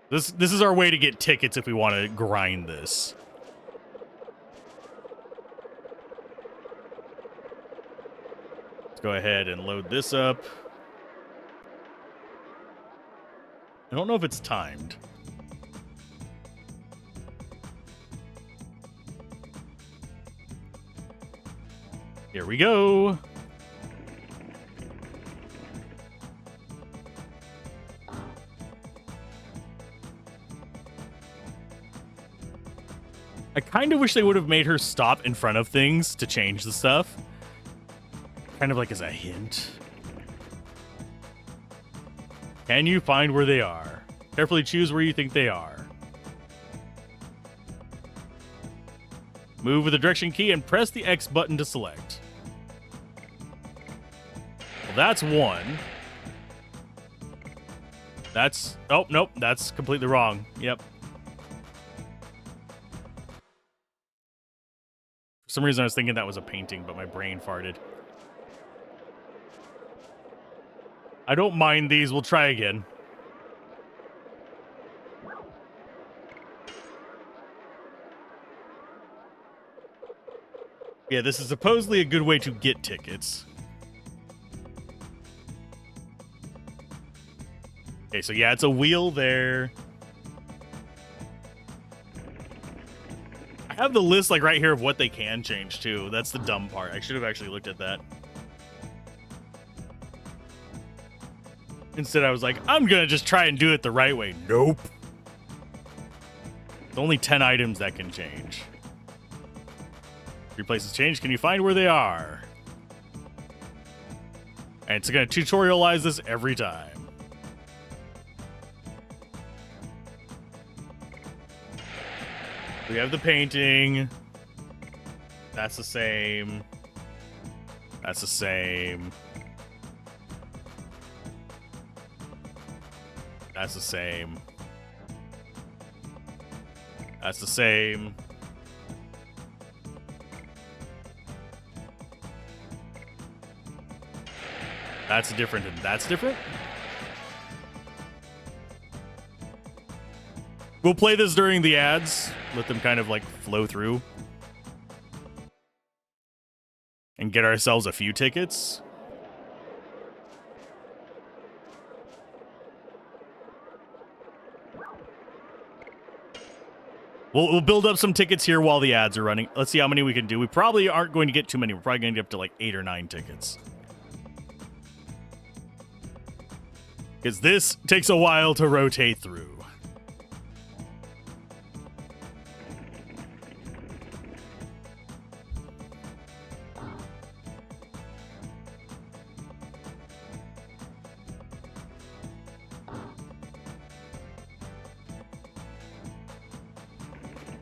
This is our way to get tickets if we want to grind this. Let's go ahead and load this up. I don't know if it's timed. Here we go. I kind of wish they would have made her stop in front of things to change the stuff. Kind of like as a hint. Can you find where they are? Carefully choose where you think they are. Move with the direction key and press the X button to select. Well, that's 1. That's... Oh, nope. That's completely wrong. Yep. For some reason I was thinking that was a painting, but my brain farted. I don't mind these. We'll try again. Yeah, this is supposedly a good way to get tickets. Okay, so yeah, it's a wheel there. I have the list like right here of what they can change too. That's the dumb part. I should have actually looked at that. Instead, I was like, I'm gonna just try and do it the right way. Nope. It's only 10 items that can change. 3 places change. Can you find where they are? And it's gonna tutorialize this every time. We have the painting. That's the same. That's the same. That's the same. That's the same. That's different and that's different. We'll play this during the ads. Let them kind of like flow through. And get ourselves a few tickets. We'll build up some tickets here while the ads are running. Let's see how many we can do. We probably aren't going to get too many. We're probably going to get up to like 8 or 9 tickets. Because this takes a while to rotate through.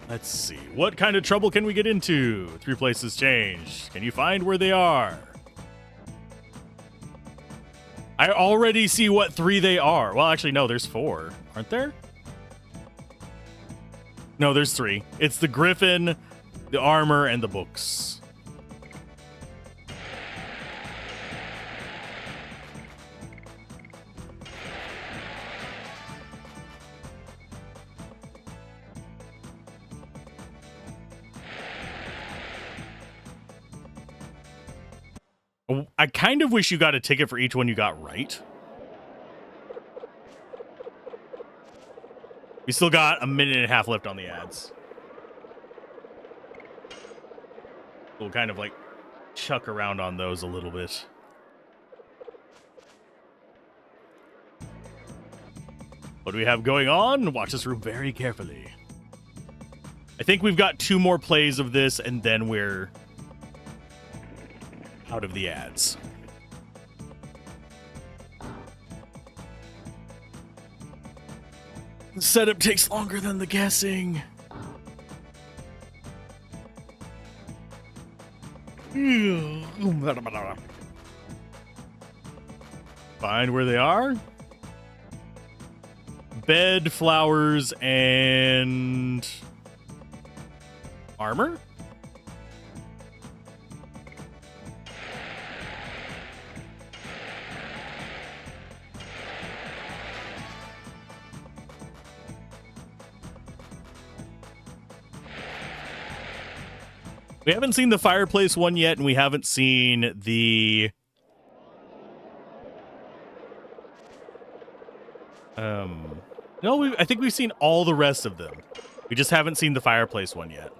Let's see. What kind of trouble can we get into? 3 places change. Can you find where they are? I already see what 3 they are. Well, actually, no, there's 4. Aren't there? No, there's 3. It's the griffin, the armor, and the books. I kind of wish you got a ticket for each one you got right. We still got a minute and a half left on the ads. We'll kind of like chuck around on those a little bit. What do we have going on? Watch this room very carefully. I think we've got 2 more plays of this and then we're out of the ads. The setup takes longer than the guessing. Find where they are. Bed, flowers, and armor? We haven't seen the fireplace one yet, and we haven't seen the no, I think we've seen all the rest of them. We just haven't seen the fireplace one yet.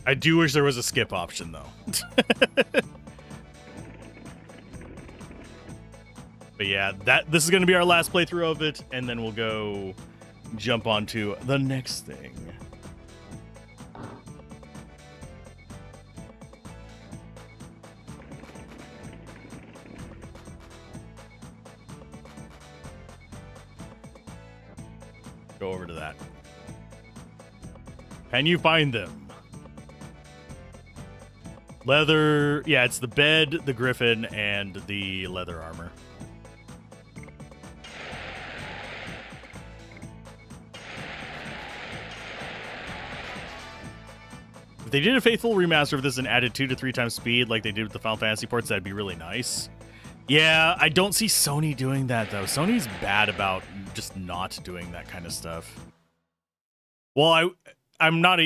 I do wish there was a skip option, though. But yeah, this is going to be our last playthrough of it, and then we'll go jump onto the next thing. Go over to that. Can you find them? Leather, yeah, it's the bed, the griffin, and the leather armor. If they did a faithful remaster of this and added 2 to 3 times speed like they did with the Final Fantasy ports, that'd be really nice. Yeah, I don't see Sony doing that, though. Sony's bad about just not doing that kind of stuff. Well, I'm not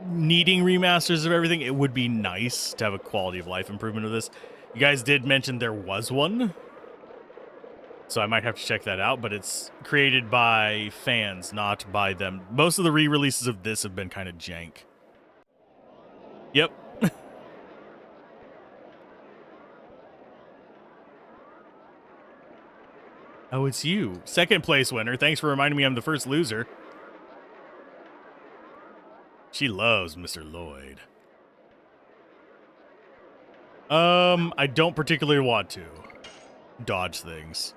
needing remasters of everything. It would be nice to have a quality of life improvement of this. You guys did mention there was one. So I might have to check that out, but it's created by fans, not by them. Most of the re-releases of this have been kind of jank. Yep. Oh, it's you. Second place winner. Thanks for reminding me I'm the first loser. She loves Mr. Lloyd. I don't particularly want to dodge things.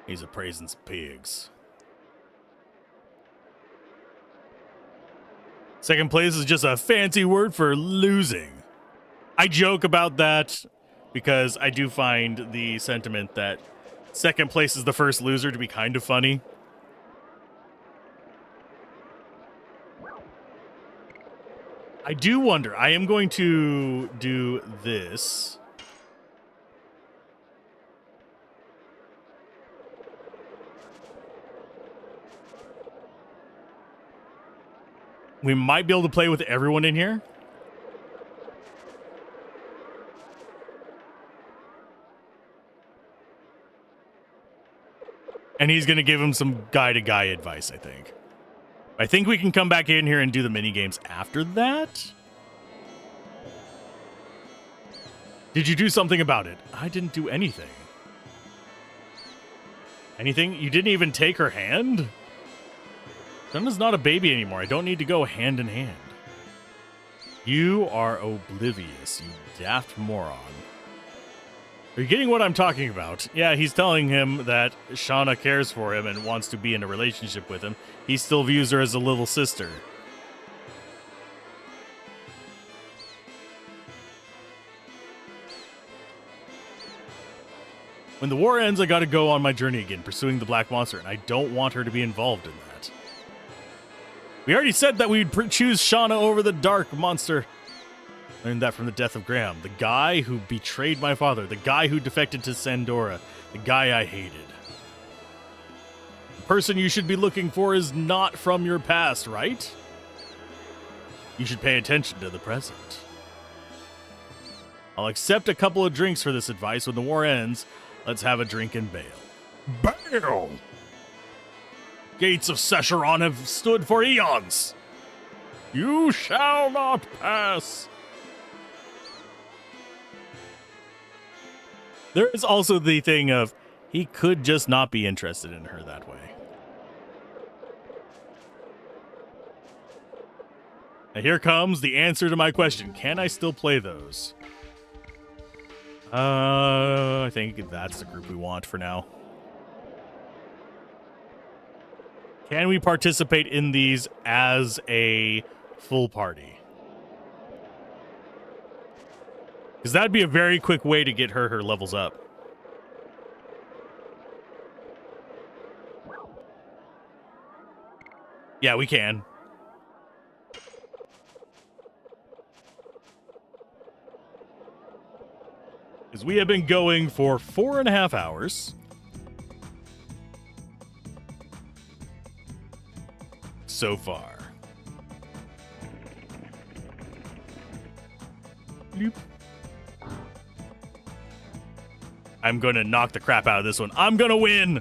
He's a praising some pigs. Second place is just a fancy word for losing. I joke about that because I do find the sentiment that second place is the first loser to be kind of funny. I do wonder. I am going to do this. We might be able to play with everyone in here. And he's going to give him some guy-to-guy advice, I think. I think we can come back in here and do the mini games after that. Did you do something about it? I didn't do anything. Anything? You didn't even take her hand? Senna's not a baby anymore. I don't need to go hand in hand. You are oblivious, you daft moron. Are you getting what I'm talking about? Yeah, he's telling him that Shauna cares for him and wants to be in a relationship with him. He still views her as a little sister. When the war ends, I gotta go on my journey again, pursuing the Black Monster, and I don't want her to be involved in that. We already said that we'd choose Shauna over the Dark Monster. Learned that from the death of Graham. The guy who betrayed my father. The guy who defected to Sandora. The guy I hated. The person you should be looking for is not from your past, right? You should pay attention to the present. I'll accept a couple of drinks for this advice. When the war ends, let's have a drink and bail. Bail! Gates of Sescheron have stood for eons. You shall not pass. There is also the thing of he could just not be interested in her that way. And here comes the answer to my question. Can I still play those? I think that's the group we want for now. Can we participate in these as a full party? Because that'd be a very quick way to get her levels up. Yeah, we can. Because we have been going for 4.5 hours. So far. Bloop. I'm gonna knock the crap out of this one. I'm gonna win!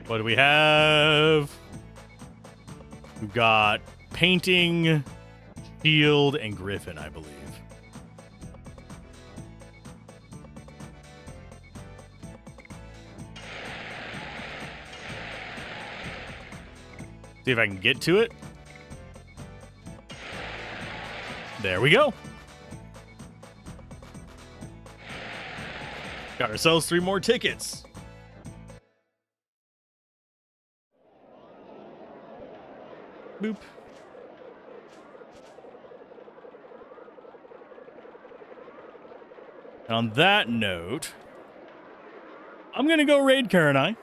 What do we have? We've got painting, shield, and griffin, I believe. See if I can get to it. There we go. Got ourselves 3 more tickets. Boop. And on that note, I'm going to go raid Karenai.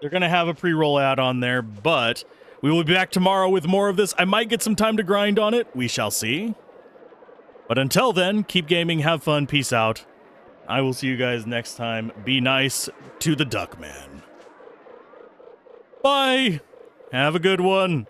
They're going to have a pre-roll out on there, but we will be back tomorrow with more of this. I might get some time to grind on it. We shall see. But until then, keep gaming, have fun, peace out. I will see you guys next time. Be nice to the Duckman. Bye. Have a good one.